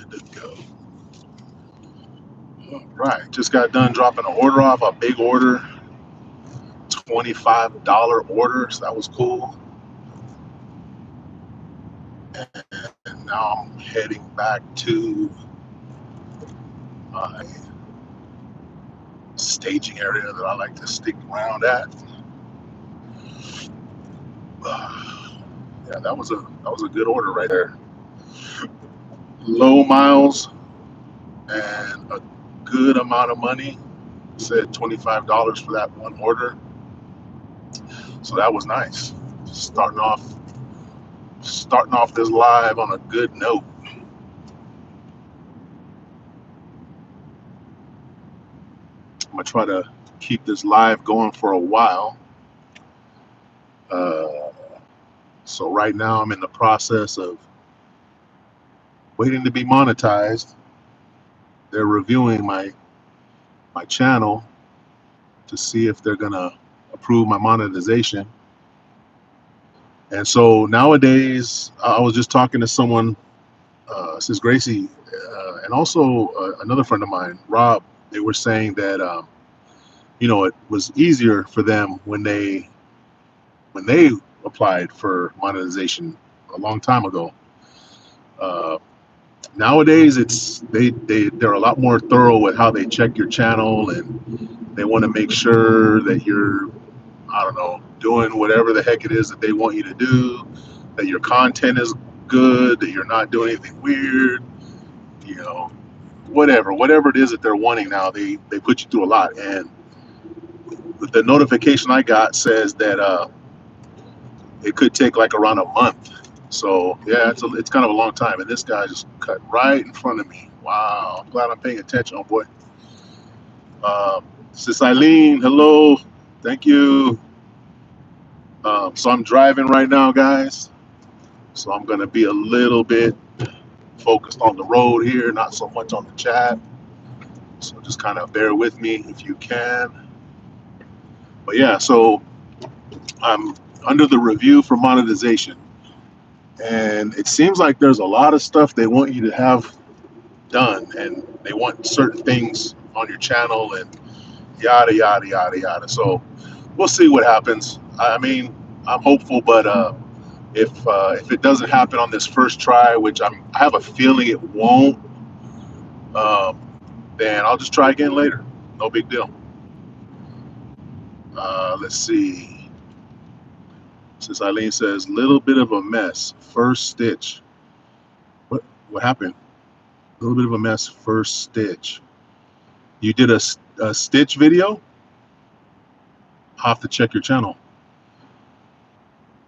good to go. All right, just got done dropping an order off, a big order, $25 order. So that was cool. And now I'm heading back to my staging area that I like to stick around at. Yeah, that was a good order right there. Low miles and a good amount of money. Said $25 for that one order. So that was nice. Starting off this live on a good note. I'm gonna try to keep this live going for a while. Uh, so right now I'm in the process of waiting to be monetized. They're reviewing my channel to see if they're gonna approve my monetization. And so nowadays, I was just talking to someone, says Gracie, and also another friend of mine, Rob. They were saying that it was easier for them when they applied for monetization a long time ago. Uh, Nowadays, they're a lot more thorough with how they check your channel, and they want to make sure that you're, I don't know, doing whatever the heck it is that they want you to do, that your content is good, that you're not doing anything weird, you know, whatever it is that they're wanting now. They put you through a lot, and the notification I got says that it could take like around a month. So yeah, it's kind of a long time, and this guy just cut right in front of me. Wow, I'm glad I'm paying attention, oh boy. Sis Eileen, hello, thank you. So I'm driving right now, guys. So I'm gonna be a little bit focused on the road here, not so much on the chat. So just kind of bear with me if you can. But yeah, so I'm under the review for monetization, and it seems like there's a lot of stuff they want you to have done, and they want certain things on your channel, and yada yada yada yada. So we'll see what happens. I mean, I'm hopeful, but if it doesn't happen on this first try, which I have a feeling it won't, um, then I'll just try again later. No big deal. Let's see. Since Eileen says, little bit of a mess, first stitch. What happened? A little bit of a mess, first stitch. You did a stitch video? I'll have to check your channel.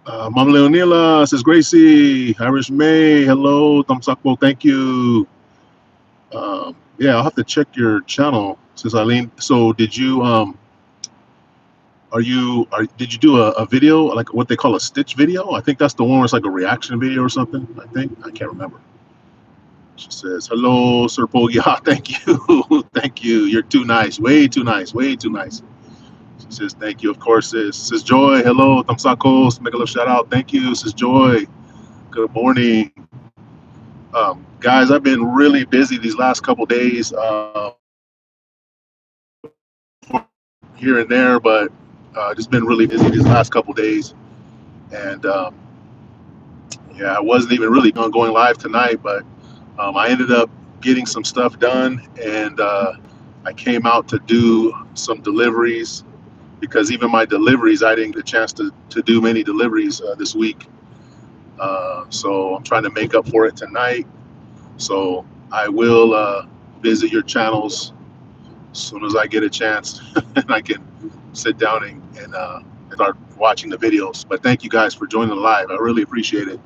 Mama Leonila says, Gracie, Irish May, hello, Tamsakbo, thank you. Yeah, I'll have to check your channel, says Eileen. So did you did you do a video, like what they call a stitch video? I think that's the one where it's like a reaction video or something. I can't remember. She says, hello, Sir Pogia, thank you. Thank you. You're too nice, way too nice, way too nice. She says, thank you, of course, sis. Says Joy, hello, Tamsakos, make a little shout out. Thank you, says Joy. Good morning. Guys, I've been really busy these last couple days, here and there, but just been really busy these last couple days. And yeah, I wasn't even really going live tonight, but I ended up getting some stuff done, and I came out to do some deliveries, because even my deliveries, I didn't get a chance to do many deliveries this week. So I'm trying to make up for it tonight. So I will visit your channels as soon as I get a chance and I can sit down and start watching the videos. But thank you guys for joining the live. I really appreciate it.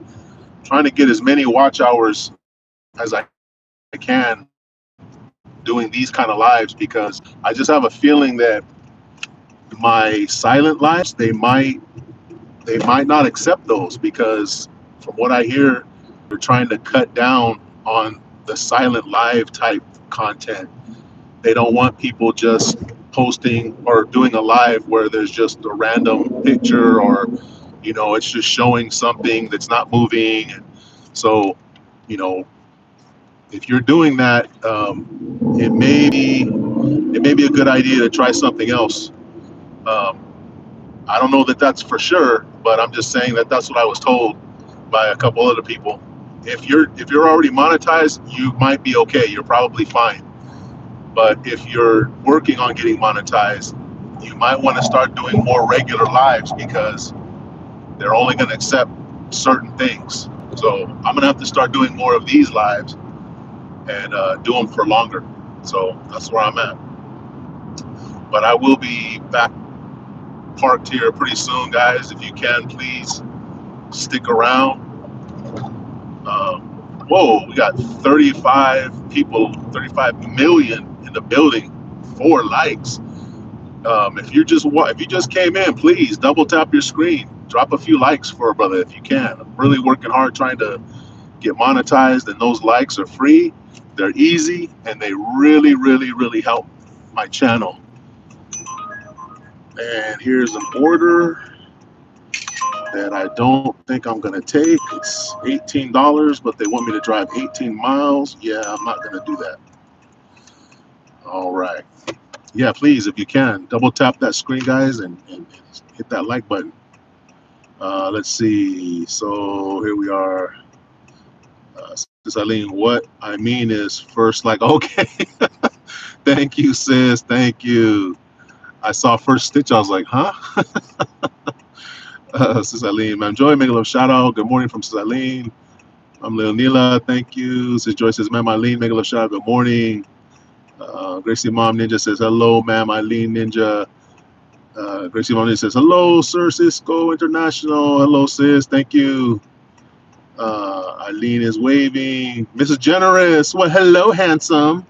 I'm trying to get as many watch hours as I can doing these kind of lives, because I just have a feeling that my silent lives, they might not accept those, because from what I hear, they're trying to cut down on the silent live type content. They don't want people just posting or doing a live where there's just a random picture, or it's just showing something that's not moving. And so, you know if you're doing that, it may be a good idea to try something else. Um, I don't know that that's for sure, but I'm just saying that that's what I was told by a couple other people. If you're already monetized, you might be okay. You're probably fine. But if you're working on getting monetized, you might want to start doing more regular lives because they're only going to accept certain things. So I'm going to have to start doing more of these lives and do them for longer. So that's where I'm at. But I will be back parked here pretty soon, guys. If you can, please stick around. Um, Whoa, we got 35 people, 35 million in the building, 4 likes. If you just came in, please double tap your screen, drop a few likes for a brother if you can. I'm really working hard trying to get monetized, and those likes are free. They're easy, and they really, really, really help my channel. And here's an order that I don't think I'm gonna take. It's $18, but they want me to drive 18 miles. Yeah, I'm not gonna do that. All right. Yeah, please, if you can, double tap that screen, guys, and hit that like button. Let's see. So here we are. Sis Eileen, what I mean is first, like, okay. Thank you, sis. Thank you. I saw first stitch. I was like, huh? Sis Eileen, man, Joy, make a little shout out. Good morning from Sis Eileen. I'm Lil Neela. Thank you. Sis Joy says, ma'am, Eileen, make a little shout out. Good morning. Gracie Mom Ninja says, hello, ma'am, Eileen Ninja. Gracie Mom Ninja says, hello, Sir Cisco International. Hello, sis. Thank you. Eileen is waving. Mrs. Generous. Well, hello, handsome.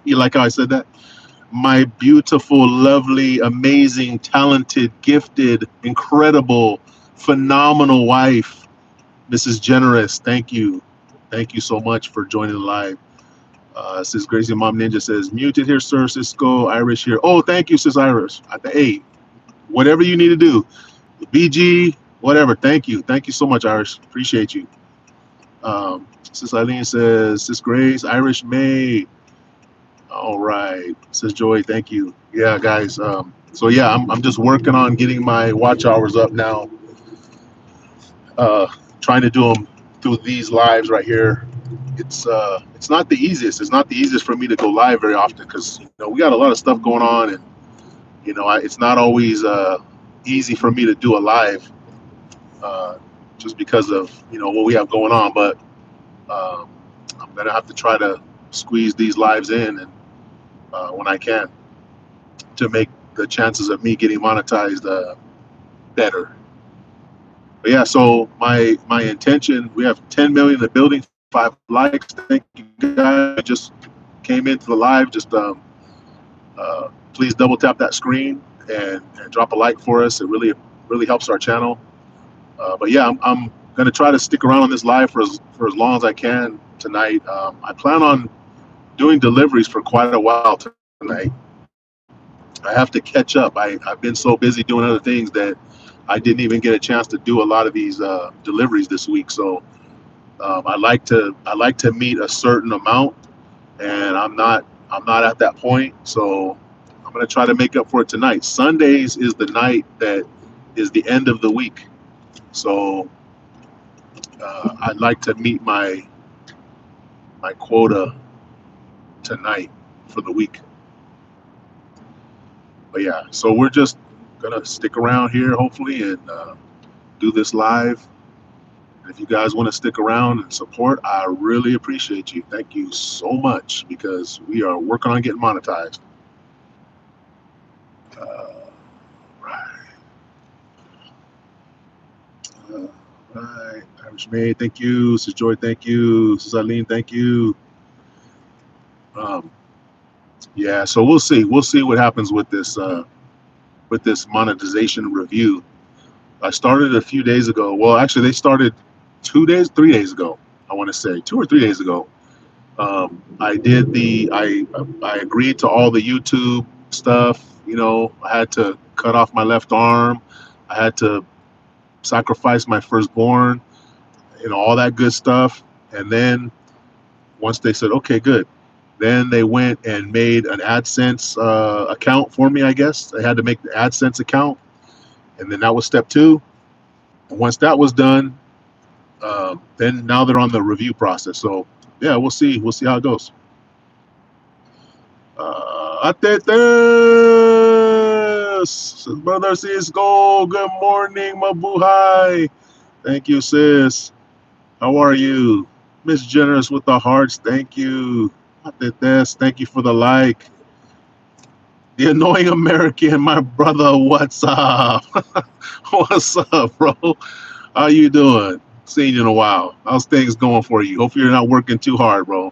You like how I said that? My beautiful, lovely, amazing, talented, gifted, incredible, phenomenal wife, Mrs. Generous. Thank you. Thank you so much for joining the live. Sis Gracie Mom Ninja says, muted here, Sir Cisco. Irish here. Oh, thank you, Sis Irish. Hey, whatever you need to do. BG, whatever. Thank you. Thank you so much, Irish. Appreciate you. Sis Eileen says, Sis Grace, Irish May. All right. Sis Joy, thank you. Yeah, guys. So yeah, I'm just working on getting my watch hours up now. Trying to do them through these lives right here. It's not the easiest. It's not the easiest for me to go live very often because we got a lot of stuff going on, and it's not always easy for me to do a live just because of what we have going on. But I'm gonna have to try to squeeze these lives in and when I can to make the chances of me getting monetized better. But yeah, so my intention, we have 10 million in the building, 5 likes. Thank you guys. Just came into the live. Just please double tap that screen and drop a like for us. It really helps our channel. But yeah, I'm gonna try to stick around on this live for as long as I can tonight. I plan on doing deliveries for quite a while tonight. I have to catch up. I've been so busy doing other things that I didn't even get a chance to do a lot of these deliveries this week. So I like to meet a certain amount, and I'm not at that point. So I'm gonna try to make up for it tonight. Sundays is the night that is the end of the week. So I'd like to meet my quota tonight for the week. But yeah, so we're just gonna stick around here hopefully and do this live. And if you guys want to stick around and support, I really appreciate you. Thank you so much because we are working on getting monetized. Right. Right. Irish May, thank you. Sis Joy, thank you. Sis Eileen, thank you. Yeah, so we'll see. We'll see what happens with this monetization review. I started a few days ago. Well, actually, they started 3 days ago. I want to say 2 or 3 days ago. I agreed to all the YouTube stuff. I had to cut off my left arm. I had to sacrifice my firstborn. All that good stuff. And then Once they said, okay, good, then they went and made an AdSense account for me, I guess. I had to make the AdSense account. And then that was step two. And once that was done, then now they're on the review process. So, yeah, we'll see. We'll see how it goes. Atetes, brother Cisco, good morning, Mabuhay. Thank you, sis. How are you? Miss Generous with the hearts, thank you. Atetes, thank you for the like. The annoying American, my brother, what's up? What's up, bro? How you doing? Seen you in a while. How's things going for you? Hopefully you're not working too hard, bro.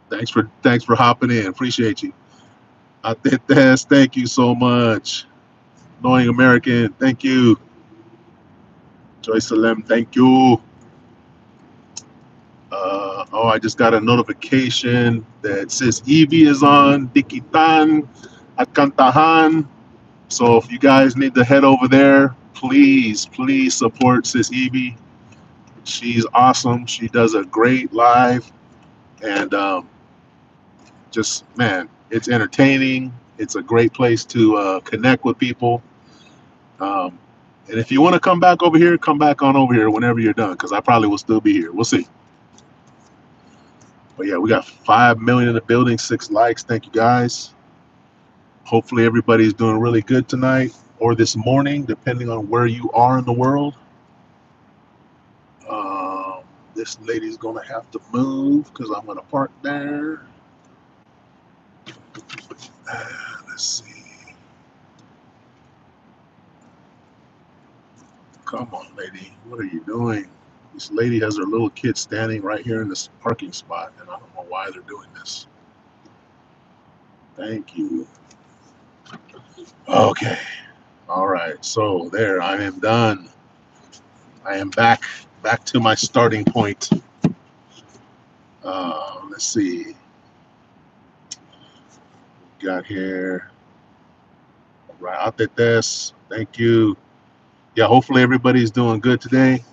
Thanks for hopping in. Appreciate you. Atetes, thank you so much. Annoying American, thank you. Joy Salem, thank you. I just got a notification that says Evie is on Dikitan at Kantahan. So if you guys need to head over there, please support Sis Evie. She's awesome. She does a great live, and just man, it's entertaining. It's a great place to connect with people. Um, and if you want to come back over here, come back on over here whenever you're done, because I probably will still be here. We'll see. But yeah, we got 5 million in the building, 6 likes. Thank you guys. Hopefully everybody's doing really good tonight or this morning, depending on where you are in the world. This lady's gonna have to move because I'm gonna park there. Let's see. Come on, lady. What are you doing? This lady has her little kid standing right here in this parking spot, and I don't know why they're doing this. Thank you. Okay. All right. So there, I am done. I am back to my starting point. Let's see. Got here. Right out at this. Thank you. Yeah, hopefully everybody's doing good today.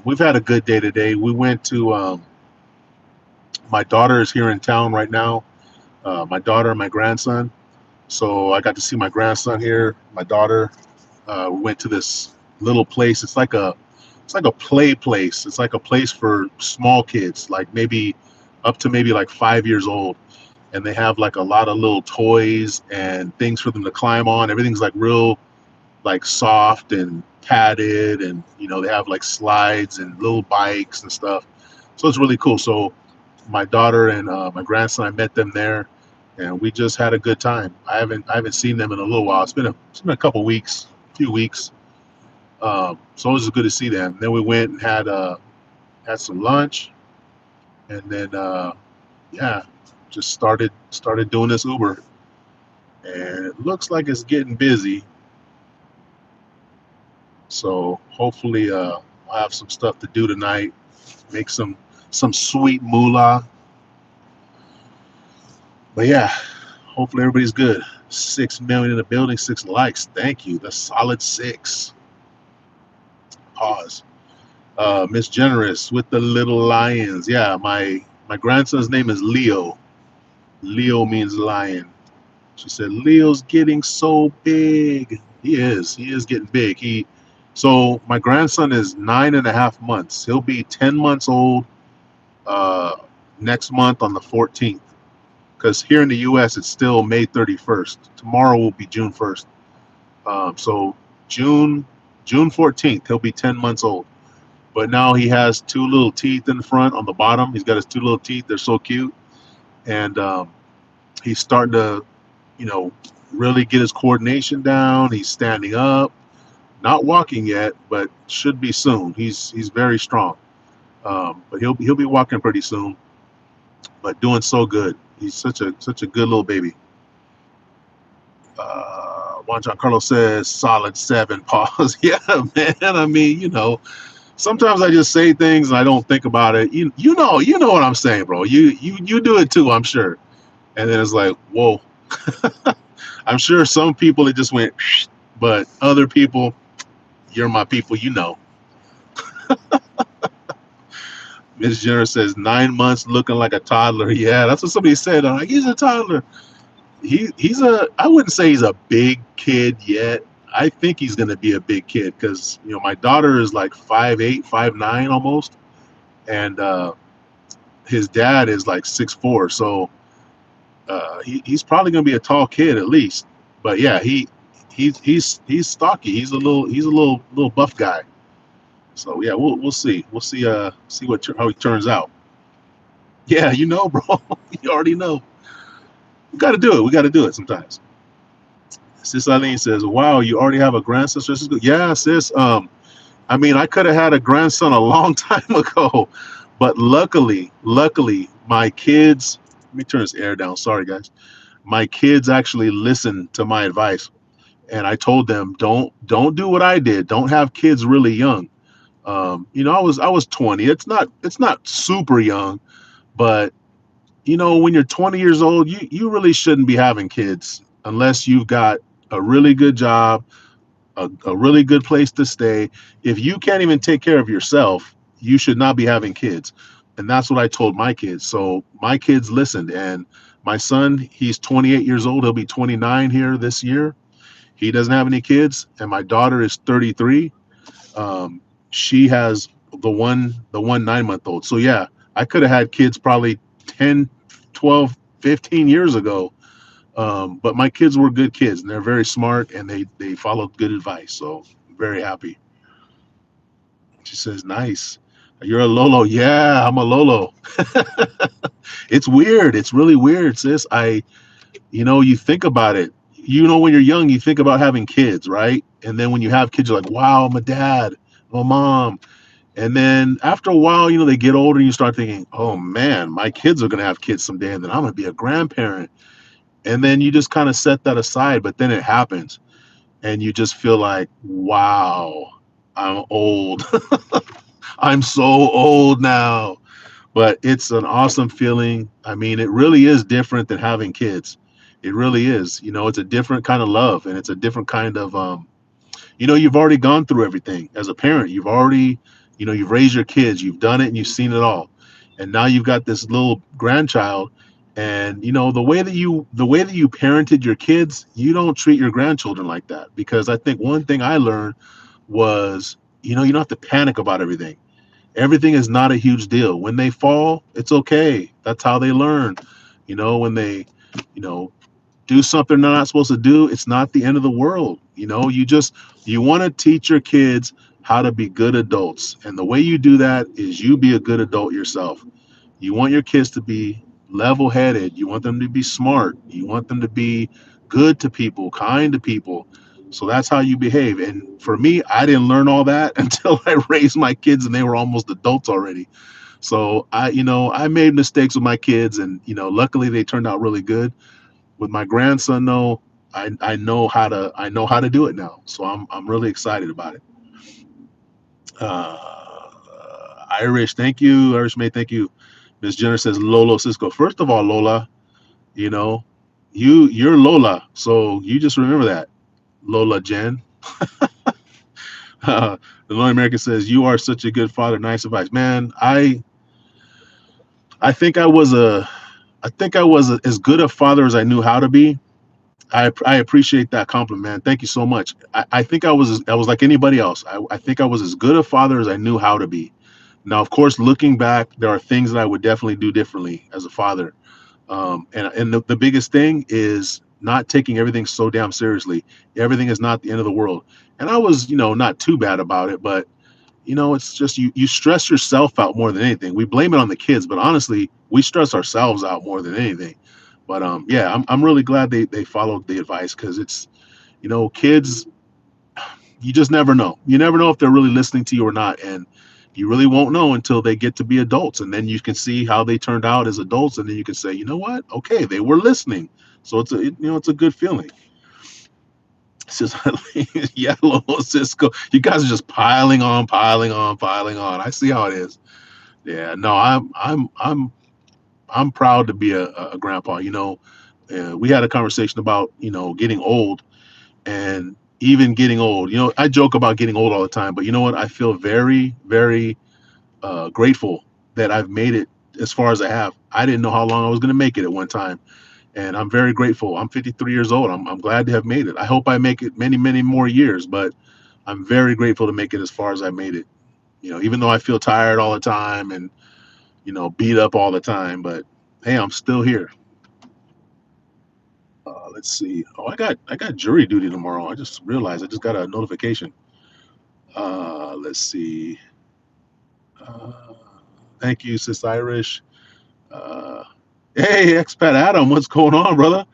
We've had a good day today. We went to my daughter is here in town right now. My daughter and my grandson. So I got to see my grandson here. My daughter. We went to this little place. It's like a play place. It's like a place for small kids, like maybe up to maybe like 5 years old. And they have like a lot of little toys and things for them to climb on. Everything's like real, like soft and padded, and they have like slides and little bikes and stuff. So it's really cool. So my daughter and my grandson, I met them there, and we just had a good time. I haven't seen them in a little while. It's been a couple weeks, few weeks. So it was good to see them. Then we went and had some lunch, and then yeah, just started doing this Uber, and it looks like it's getting busy. So hopefully I'll have some stuff to do tonight. Make some sweet moolah. But yeah, hopefully everybody's good. 6 million in the building, 6 likes. Thank you. That's solid 6. Pause. Miss Generous with the little lions. Yeah, my grandson's name is Leo. Leo means lion. She said Leo's getting so big. He is getting big. So my grandson is 9.5 months. He'll be 10 months old next month on the 14th. Because here in the U.S. it's still May 31st. Tomorrow will be June 1st. So June 14th he'll be 10 months old. But now he has 2 little teeth in the front on the bottom. He's got his 2 little teeth. They're so cute. And he's starting to, really get his coordination down. He's standing up, not walking yet, but should be soon. He's very strong. But he'll be walking pretty soon. But doing so good. He's such a good little baby. Juan Giancarlo says solid 7. Pause. Yeah, man. I mean, sometimes I just say things and I don't think about it. You know what I'm saying, bro. You do it too, I'm sure. And then it's like, whoa. I'm sure some people it just went, but other people, you're my people, Miss Jenner says 9 months looking like a toddler. Yeah, that's what somebody said. I'm like, he's a toddler. He's a. I wouldn't say he's a big kid yet. I think he's gonna be a big kid because my daughter is like 5'8", 5'9" almost, and his dad is like 6'4". So he's probably gonna be a tall kid at least. But yeah, he's stocky. He's a little buff guy. So yeah, we'll see. We'll see how he turns out. Yeah, bro. You already know. We got to do it. We got to do it sometimes. Sis Eileen says, "Wow, you already have a grandson." Yeah, sis. I mean, I could have had a grandson a long time ago, but luckily, my kids. Let me turn this air down. Sorry, guys. My kids actually listened to my advice, and I told them, don't do what I did. Don't have kids really young. I was 20. It's not super young, but when you're 20 years old, you really shouldn't be having kids unless you've got a really good job, a really good place to stay. If you can't even take care of yourself, you should not be having kids. And that's what I told my kids. So my kids listened. And my son, he's 28 years old. He'll be 29 here this year. He doesn't have any kids. And my daughter is 33. She has the one 9-month old. So yeah, I could have had kids probably 10, 12, 15 years ago. But my kids were good kids, and they're very smart, and they followed good advice. So I'm very happy. She says, "Nice. You're a Lolo." Yeah, I'm a Lolo. It's weird. It's really weird, sis. You think about it. When you're young, you think about having kids, right? And then when you have kids, you're like, wow, I'm a dad, I'm a mom. And then after a while, they get older, and you start thinking, oh man, my kids are gonna have kids someday, and then I'm gonna be a grandparent. And then you just kind of set that aside, but then it happens, and you just feel like, wow, I'm old. I'm so old now. But it's an awesome feeling. I mean, it really is different than having kids. It really is. It's a different kind of love, and it's a different kind of you've already gone through everything as a parent. You've raised your kids, you've done it, and you've seen it all. And now you've got this little grandchild, and the way that you parented your kids, you don't treat your grandchildren like that. Because I think one thing I learned was, you don't have to panic about everything. Everything is not a huge deal. When they fall, it's okay. That's how they learn. When they, you know, do something they're not supposed to do, it's not the end of the world. You want to teach your kids how to be good adults. And the way you do that is you be a good adult yourself. You want your kids to be level headed. You want them to be smart. You want them to be good to people, kind to people. So that's how you behave. And for me, I didn't learn all that until I raised my kids and they were almost adults already. So I made mistakes with my kids, and luckily they turned out really good. With my grandson, though, I know how to do it now. So I'm really excited about it. Uh, Irish, thank you. Irish May, thank you. Miss Jenner says Lolo Cisco. First of all, Lola, you know, you're Lola, so you just remember that. Lola Jen. The Lord American says you are such a good father. Nice advice, man. I think I was as good a father as I knew how to be. I appreciate that compliment, man. Thank you so much. I think I was like anybody else. I think I was as good a father as I knew how to be. Now, of course, looking back, there are things that I would definitely do differently as a father. And the biggest thing is not taking everything so damn seriously. Everything is not the end of the world. And I was, not too bad about it, but it's just you stress yourself out more than anything. We blame it on the kids, but honestly, we stress ourselves out more than anything. But yeah, I'm really glad they followed the advice, because it's, kids, you just never know. You never know if they're really listening to you or not, and you really won't know until they get to be adults, and then you can see how they turned out as adults, and then you can say, you know what? Okay, they were listening. So it's a good feeling. Says, yeah, Lolo Cisco, you guys are just piling on, piling on, piling on. I see how it is. Yeah, no, I'm proud to be a grandpa. We had a conversation about getting old, and even getting old. I joke about getting old all the time, but you know what? I feel very, very grateful that I've made it as far as I have. I didn't know how long I was going to make it at one time, and I'm very grateful. I'm 53 years old. I'm glad to have made it. I hope I make it many, many more years, but I'm very grateful to make it as far as I made it. Even though I feel tired all the time and beat up all the time, but hey, I'm still here. Let's see. Oh, I got jury duty tomorrow. I just realized I just got a notification. Let's see. Uh, Thank you, Sis Irish. Uh, hey, expat Adam, what's going on, brother?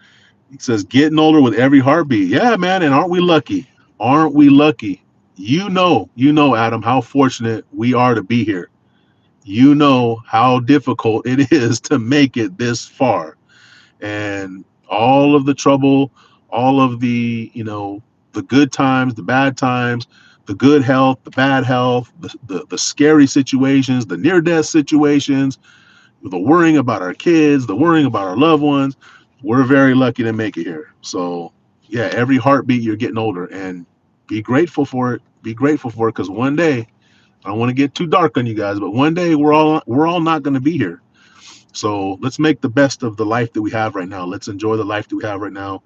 He says, getting older with every heartbeat. Yeah, man, and aren't we lucky? Aren't we lucky? Adam, how fortunate we are to be here. You know how difficult it is to make it this far. And all of the trouble, all of the good times, the bad times, the good health, the bad health, the scary situations, the near death situations, the worrying about our kids, the worrying about our loved ones. We're very lucky to make it here. So, yeah, every heartbeat you're getting older, and be grateful for it. Be grateful for it, because one day, I don't want to get too dark on you guys, but one day we're all not going to be here. So let's make the best of the life that we have right now. Let's enjoy the life that we have right now.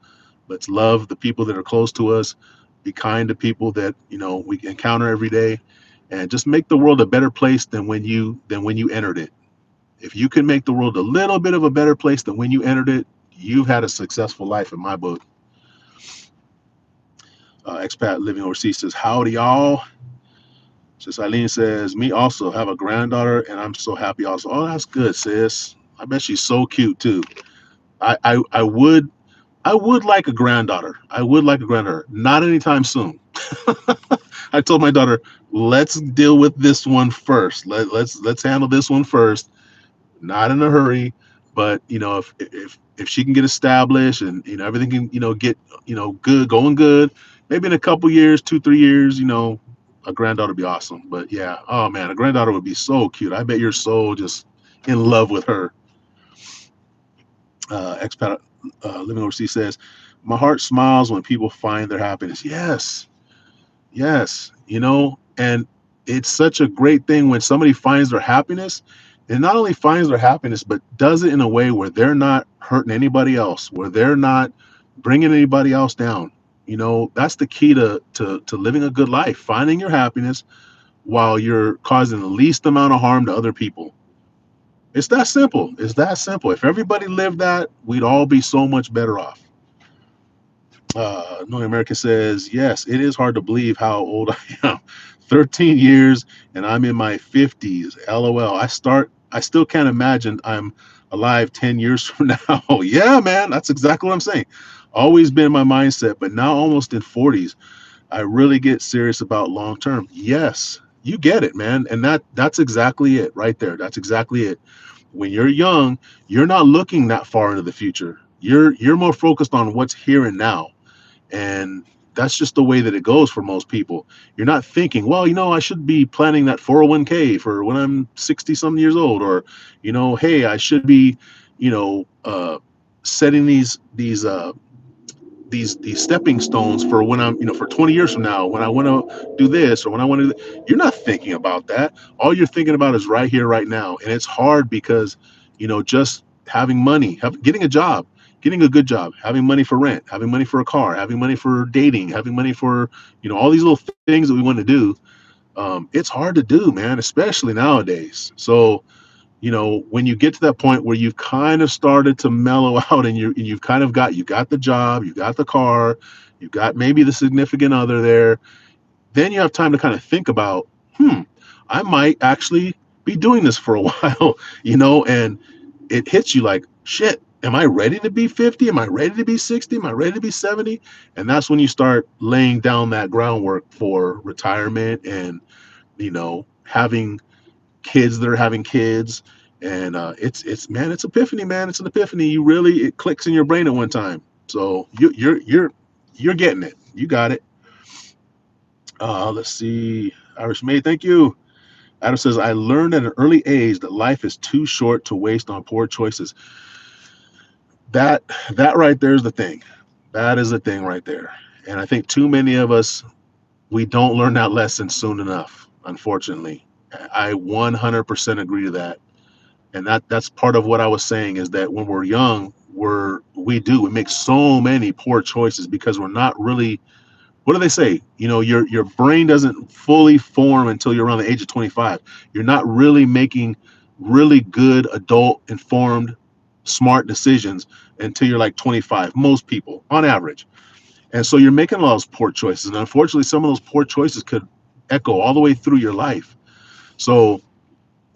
Let's love the people that are close to us. Be kind to people that we encounter every day, and just make the world a better place than when you entered it. If you can make the world a little bit of a better place than when you entered it, you've had a successful life in my book. Expat living overseas says, howdy, y'all. Sis Eileen says, me also have a granddaughter, and I'm so happy also. Oh, that's good, sis. I bet she's so cute too. I would like a granddaughter. I would like a granddaughter. Not anytime soon. I told my daughter, let's deal with this one first. Let's handle this one first. Not in a hurry, but if she can get established and everything can get good, going good, maybe in a couple years, 2 3 years, a granddaughter would be awesome. But yeah, oh man, a granddaughter would be so cute. I bet you're so just in love with her. Expat living overseas says, my heart smiles when people find their happiness. Yes, yes, and it's such a great thing when somebody finds their happiness, and not only finds their happiness, but does it in a way where they're not hurting anybody else, where they're not bringing anybody else down. That's the key to living a good life, finding your happiness while you're causing the least amount of harm to other people. It's that simple. It's that simple. If everybody lived that, we'd all be so much better off. North America says, yes, it is hard to believe how old I am. 13 years and I'm in my 50s. LOL. I still can't imagine I'm alive 10 years from now. Yeah, man, that's exactly what I'm saying. Always been my mindset, but now almost in 40s, I really get serious about long term. Yes, you get it, man. And that's exactly it right there. That's exactly it. When you're young, you're not looking that far into the future. You're more focused on what's here and now, and that's just the way that it goes for most people. You're not thinking, well, I should be planning that 401k for when I'm 60 some years old, or hey, I should be setting these stepping stones for when I'm for 20 years from now, when I want to do this, or when I want to. You're not thinking about that. All you're thinking about is right here, right now. And it's hard because just having money, getting a job, getting a good job, having money for rent, having money for a car, having money for dating, having money for all these little things that we want to do. It's hard to do, man, especially nowadays. So when you get to that point where you've kind of started to mellow out, and you've kind of got the job, you got the car, you got maybe the significant other there, then you have time to kind of think about, I might actually be doing this for a while, and it hits you like, shit, am I ready to be 50? Am I ready to be 60? Am I ready to be 70? And that's when you start laying down that groundwork for retirement, and having kids that are having kids. And it's man, it's epiphany, man. It's an epiphany. It clicks in your brain at one time. So you're getting it. You got it. Let's see. Irish Maid, thank you. Adam says, I learned at an early age that life is too short to waste on poor choices. That right there is the thing. That is the thing right there. And I think too many of us, we don't learn that lesson soon enough, unfortunately. I 100% agree to that. And that's part of what I was saying, is that when we're young, we make so many poor choices because we're not really, what do they say? Your brain doesn't fully form until you're around the age of 25. You're not really making really good adult informed smart decisions until you're like 25, most people on average. And so you're making a lot of those poor choices, and unfortunately some of those poor choices could echo all the way through your life. So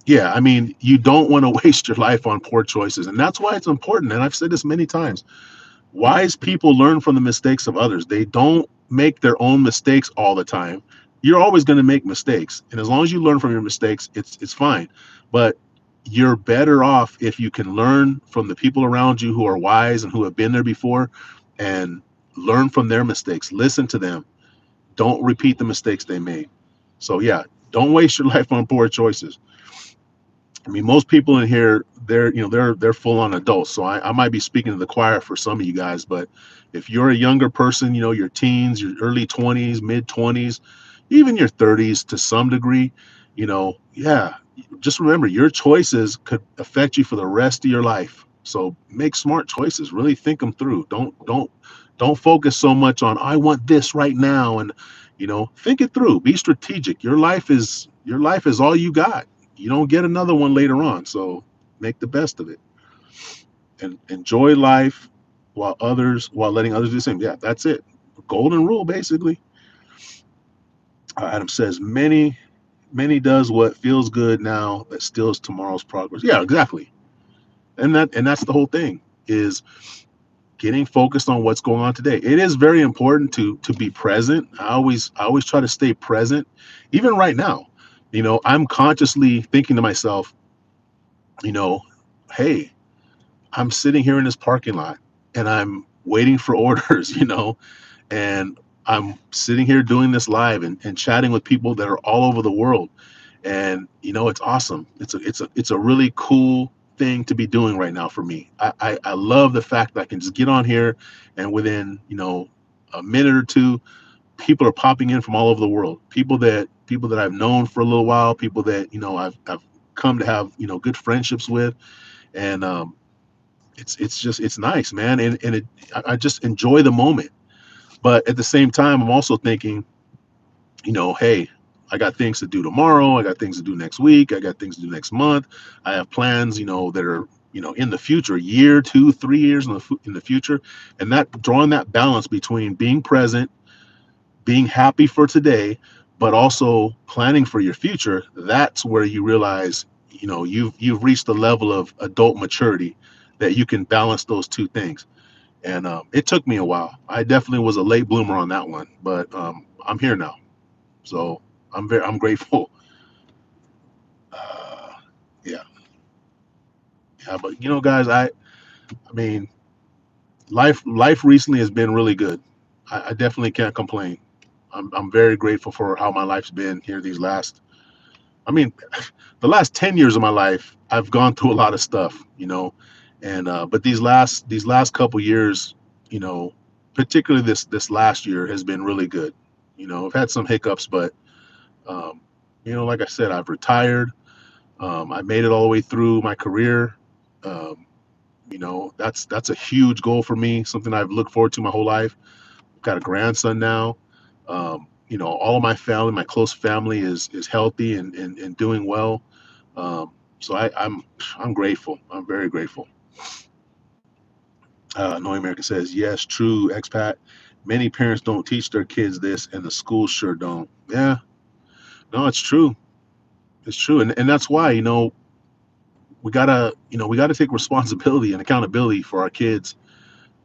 yeah, I mean, you don't want to waste your life on poor choices. And that's why it's important. And I've said this many times. Wise people learn from the mistakes of others. They don't make their own mistakes all the time. You're always going to make mistakes. And as long as you learn from your mistakes, it's fine. But you're better off if you can learn from the people around you who are wise and who have been there before, and learn from their mistakes. Listen to them. Don't repeat the mistakes they made. So yeah, don't waste your life on poor choices. I mean, most people in here, they're full on adults. So I might be speaking to the choir for some of you guys, but if you're a younger person, your teens, your early 20s, mid 20s, even your 30s to some degree, yeah, just remember your choices could affect you for the rest of your life. So make smart choices. Really think them through. Don't focus so much on I want this right now, and think it through. Be strategic. Your life is all you got. You don't get another one later on, so make the best of it and enjoy life while letting others do the same. Yeah, that's it. Golden rule, basically. Adam says many does what feels good now that steals tomorrow's progress. Yeah, exactly. And that's the whole thing, is getting focused on what's going on today. It is very important to be present. I always try to stay present, even right now. I'm consciously thinking to myself, you know, hey, I'm sitting here in this parking lot and I'm waiting for orders, and I'm sitting here doing this live and chatting with people that are all over the world. And it's awesome. It's a really cool thing to be doing right now for me. I love the fact that I can just get on here, and within a minute or two, people are popping in from all over the world. People that I've known for a little while, people that I've come to have good friendships with. And it's nice, man. And I just enjoy the moment. But at the same time, I'm also thinking, hey, I got things to do tomorrow. I got things to do next week. I got things to do next month. I have plans, that are, in the future, year, 2, 3 years in the future. And that drawing that balance between being present, being happy for today, but also planning for your future. That's where you realize, you've reached a level of adult maturity that you can balance those two things. And it took me a while. I definitely was a late bloomer on that one, but I'm here now. So I'm grateful. Uh, yeah, yeah. But guys, I mean, life recently has been really good. I definitely can't complain. I'm very grateful for how my life's been here these last. I mean, the last 10 years of my life, I've gone through a lot of stuff, and but these last couple years, you know, particularly this last year has been really good. I've had some hiccups, but um, like I said, I've retired. I made it all the way through my career. Um, that's a huge goal for me, something I've looked forward to my whole life. I've got a grandson now. All of my family, my close family is healthy and doing well. So I'm grateful. I'm very grateful. No American says yes, true expat. Many parents don't teach their kids this, and the schools sure don't. Yeah, no, it's true. It's true, and that's why we gotta take responsibility and accountability for our kids.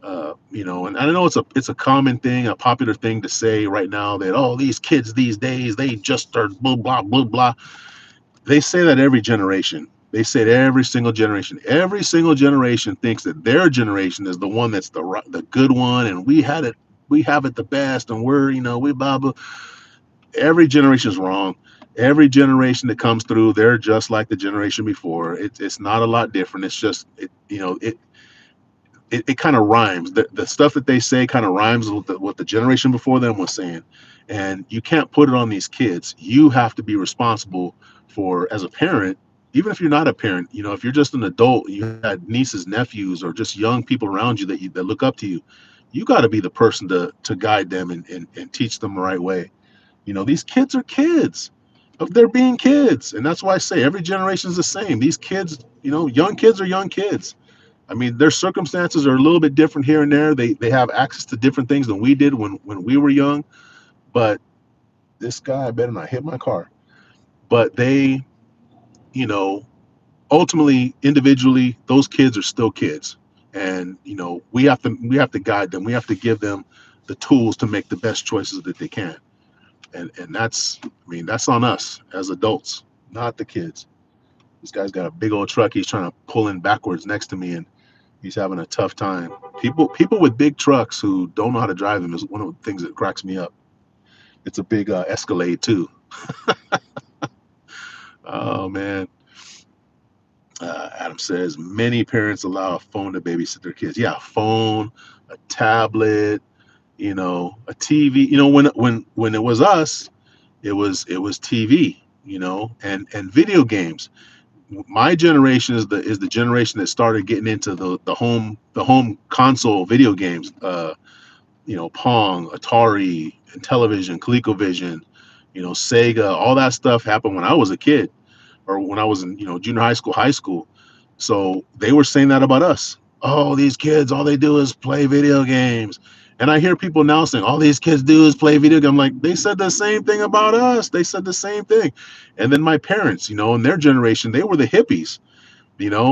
And I know it's a common thing, a popular thing to say right now, that these kids these days, they just are blah blah blah blah. They say that every generation. They say it every single generation. Every single generation thinks that their generation is the one that's the good one, and we have it the best, and we blah blah. Every generation is wrong. Every generation that comes through, they're just like the generation before. It's not a lot different. It's just it kind of rhymes. The stuff that they say kind of rhymes with what the generation before them was saying. And you can't put it on these kids. You have to be responsible for as a parent, even if you're not a parent, if you're just an adult, you had nieces, nephews, or just young people around you that look up to you, you got to be the person to guide them and teach them the right way. These kids are kids. They're being kids, and that's why I say every generation is the same. These kids, young kids are young kids. I mean, their circumstances are a little bit different here and there. They have access to different things than we did when we were young. But this guy, I better not hit my car. But they, you know, ultimately, individually, those kids are still kids, and we have to guide them. We have to give them the tools to make the best choices that they can. And that's on us as adults, not the kids. This guy's got a big old truck. He's trying to pull in backwards next to me, and he's having a tough time. People with big trucks who don't know how to drive them is one of the things that cracks me up. It's a big Escalade too. Oh man. Adam says many parents allow a phone to babysit their kids. Yeah, a phone, a tablet, a TV. When it was us, it was TV, and video games. My generation is the generation that started getting into the home console video games. Pong, Atari, and television, ColecoVision, Sega. All that stuff happened when I was a kid, or when I was in junior high school. So they were saying that about us. Oh, these kids, all they do is play video games. And I hear people now saying, all these kids do is play video games. I'm like, they said the same thing about us. They said the same thing. And then my parents, in their generation, they were the hippies.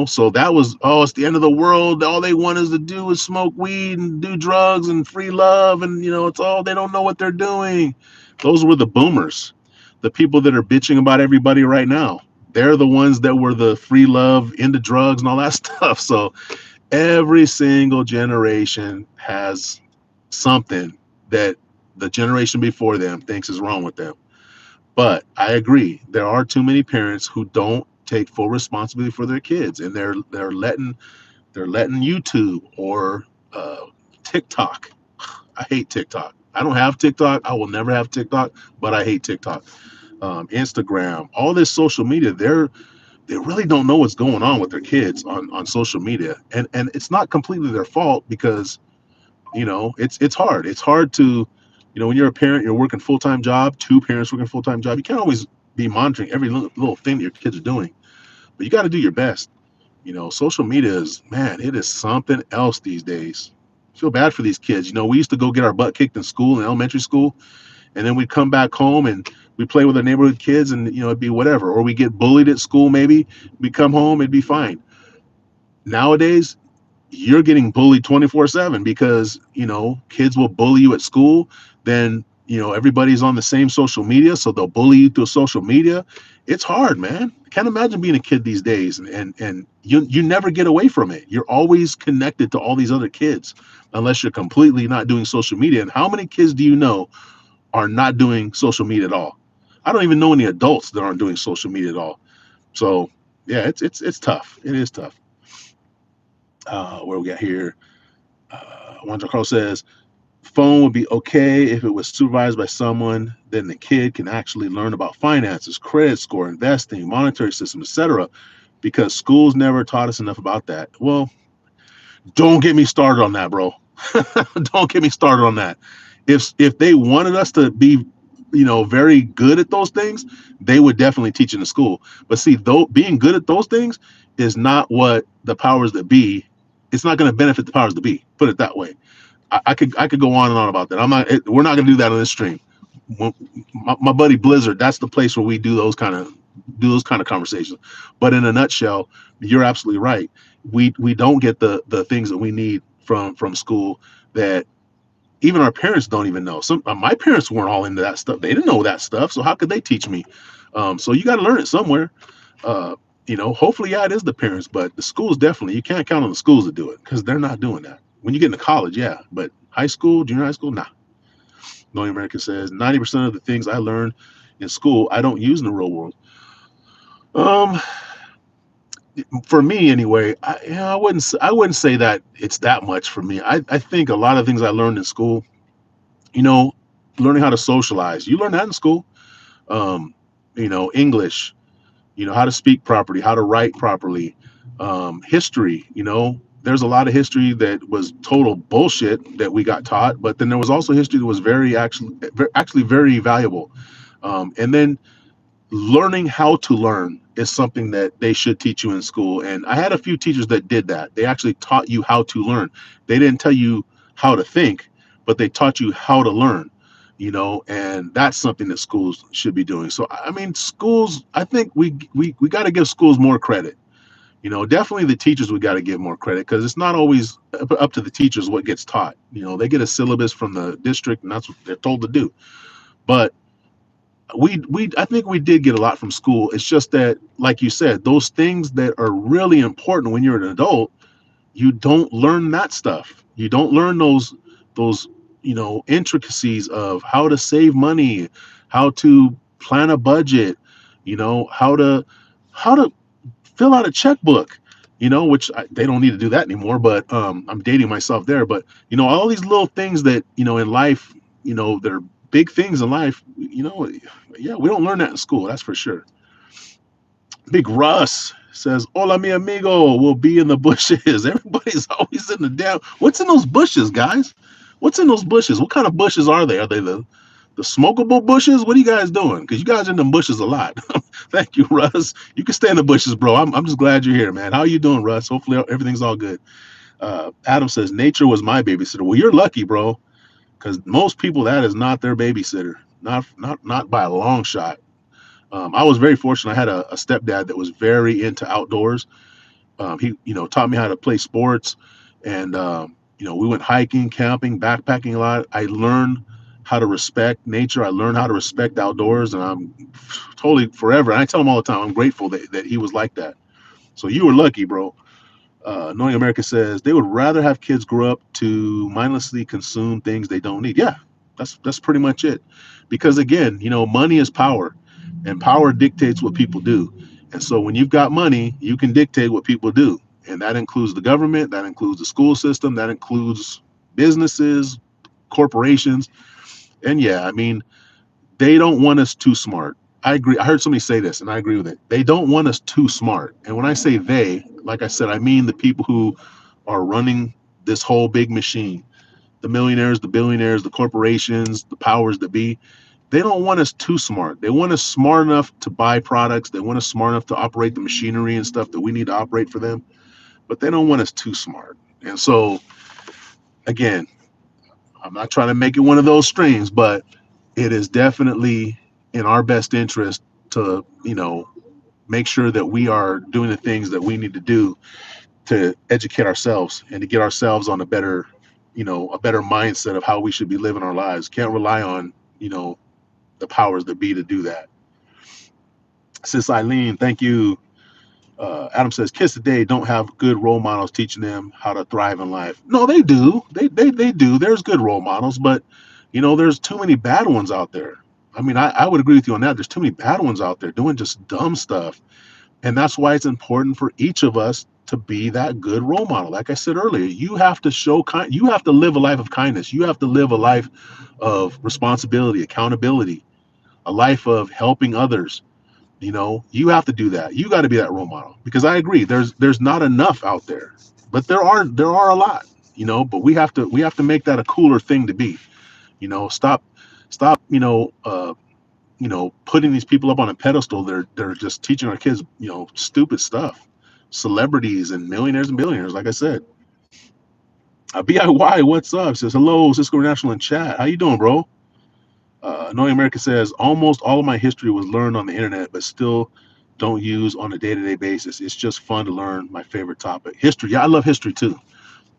So that was, oh, it's the end of the world. All they want is to do is smoke weed and do drugs and free love. And, it's all, they don't know what they're doing. Those were the boomers, the people that are bitching about everybody right now. They're the ones that were the free love, into drugs and all that stuff. So every single generation has something that the generation before them thinks is wrong with them. But I agree, there are too many parents who don't take full responsibility for their kids, and they're letting YouTube or TikTok. I hate TikTok. I don't have TikTok. I will never have TikTok, but I hate TikTok. Instagram, all this social media, they really don't know what's going on with their kids on social media, and it's not completely their fault because it's hard. It's hard to, when you're a parent, you're working full-time job, two parents working full-time job. You can't always be monitoring every little thing that your kids are doing, but you got to do your best. Social media is, man, it is something else these days. I feel bad for these kids. We used to go get our butt kicked in school, in elementary school, and then we'd come back home and we play with our neighborhood kids, and it'd be whatever. Or we get bullied at school, maybe we come home, it'd be fine. Nowadays, you're getting bullied 24/7 because kids will bully you at school. Then everybody's on the same social media, so they'll bully you through social media. It's hard, man. I can't imagine being a kid these days, and you never get away from it. You're always connected to all these other kids unless you're completely not doing social media. And how many kids do you know are not doing social media at all? I don't even know any adults that aren't doing social media at all. So yeah, it's tough. It is tough. Where we got here, Juan Carlos says phone would be okay if it was supervised by someone. Then the kid can actually learn about finances, credit score, investing, monetary system, etc. Because schools never taught us enough about that. Well, don't get me started on that, bro. Don't get me started on that. If they wanted us to be, very good at those things, they would definitely teach in the school. But see, though, being good at those things is not what the powers that be. It's not going to benefit the powers that be. Put it that way. I could go on and on about that. We're not going to do that on this stream. My buddy Blizzard, that's the place where we do those kind of conversations. But in a nutshell, you're absolutely right. We don't get the things that we need from school that even our parents don't even know. My parents weren't all into that stuff. They didn't know that stuff. So how could they teach me? So you got to learn it somewhere. Hopefully, yeah, it is the parents, but the schools definitely, you can't count on the schools to do it because they're not doing that. When you get into college, yeah, but high school, junior high school, nah. Knowing America says 90% of the things I learned in school, I don't use in the real world. For me anyway, I wouldn't say that it's that much for me. I think a lot of things I learned in school, learning how to socialize, you learn that in school. English, how to speak properly, how to write properly, history. There's a lot of history that was total bullshit that we got taught, but then there was also history that was actually very valuable. And then learning how to learn is something that they should teach you in school. And I had a few teachers that did that. They actually taught you how to learn. They didn't tell you how to think, but they taught you how to learn, and that's something that schools should be doing. So, I mean, schools, I think we got to give schools more credit. Definitely the teachers, we got to give more credit, because it's not always up to the teachers what gets taught. They get a syllabus from the district, and that's what they're told to do. But I think we did get a lot from school. It's just that, like you said, those things that are really important when you're an adult, you don't learn that stuff. You don't learn those intricacies of how to save money, how to plan a budget, how to fill out a checkbook, which they don't need to do that anymore. But I'm dating myself there. But all these little things that in life, they're big things in life. Yeah, we don't learn that in school. That's for sure. Big Russ says, "Hola, mi amigo. Will be in the bushes." Everybody's always in the damn. What's in those bushes, guys? What's in those bushes? What kind of bushes are they? Are they the smokable bushes? What are you guys doing? Because you guys are in the bushes a lot. Thank you, Russ. You can stay in the bushes, bro. I'm just glad you're here, man. How are you doing, Russ? Hopefully everything's all good. Adam says, "Nature was my babysitter." Well, you're lucky, bro, because most people, that is not their babysitter. Not by a long shot. I was very fortunate. I had a stepdad that was very into outdoors. He, taught me how to play sports, and we went hiking, camping, backpacking a lot. I learned how to respect nature. I learned how to respect outdoors, and I'm totally forever. And I tell him all the time, I'm grateful that he was like that. So you were lucky, bro. Knowing America says they would rather have kids grow up to mindlessly consume things they don't need. Yeah, that's pretty much it. Because again, money is power, and power dictates what people do. And so when you've got money, you can dictate what people do, and that includes the government, that includes the school system, that includes businesses, corporations. And yeah, I mean, they don't want us too smart. I agree. I heard somebody say this, and I agree with it. They don't want us too smart. And when I say they, like I said, I mean the people who are running this whole big machine, the millionaires, the billionaires, the corporations, the powers that be. They don't want us too smart. They want us smart enough to buy products. They want us smart enough to operate the machinery and stuff that we need to operate for them. But they don't want us too smart. And so, again, I'm not trying to make it one of those streams, but it is definitely in our best interest to, make sure that we are doing the things that we need to do to educate ourselves and to get ourselves on a better mindset of how we should be living our lives. Can't rely on, the powers that be to do that. Sis Eileen, thank you. Adam says kids today don't have good role models teaching them how to thrive in life. No, they do. They do. There's good role models, but there's too many bad ones out there. I mean, I would agree with you on that. There's too many bad ones out there doing just dumb stuff. And that's why it's important for each of us to be that good role model. Like I said earlier, you have to you have to live a life of kindness. You have to live a life of responsibility, accountability, a life of helping others. You have to do that. You got to be that role model, because I agree. There's not enough out there, but there are a lot. But we have to make that a cooler thing to be. Stop. Putting these people up on a pedestal. They're just teaching our kids, stupid stuff. Celebrities and millionaires and billionaires, like I said. BIY, what's up? Says hello, Cisco International in chat. How you doing, bro? Knowing America says almost all of my history was learned on the internet, but still don't use on a day-to-day basis. It's just fun to learn my favorite topic, history. Yeah, I love history too.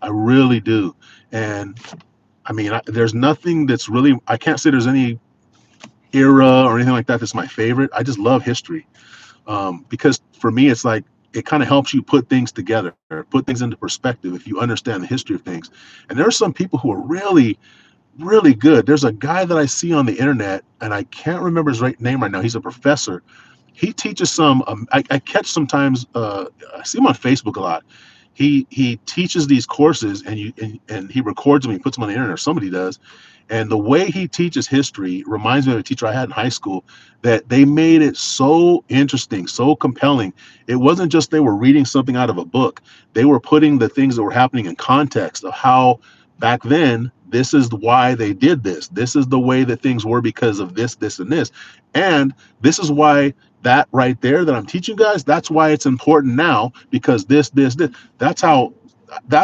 I really do. And I mean, there's nothing that's really, I can't say there's any era or anything like that that's my favorite. I just love history, because for me, it's like it kind of helps you put things together, put things into perspective if you understand the history of things. And there are some people who are really, really good. There's a guy that I see on the internet, and I can't remember his name right now. He's a professor. He teaches some. I catch sometimes. I see him on Facebook a lot. He teaches these courses, and he records them. He puts them on the internet, or somebody does, And the way he teaches history reminds me of a teacher I had in high school, that they made it so interesting, so compelling. It wasn't just they were reading something out of a book. They were putting the things that were happening in context of how back then, this is why they did this. This is the way that things were because of this, this, and this. And this is why that right there that I'm teaching you guys, that's why it's important now, because this. That's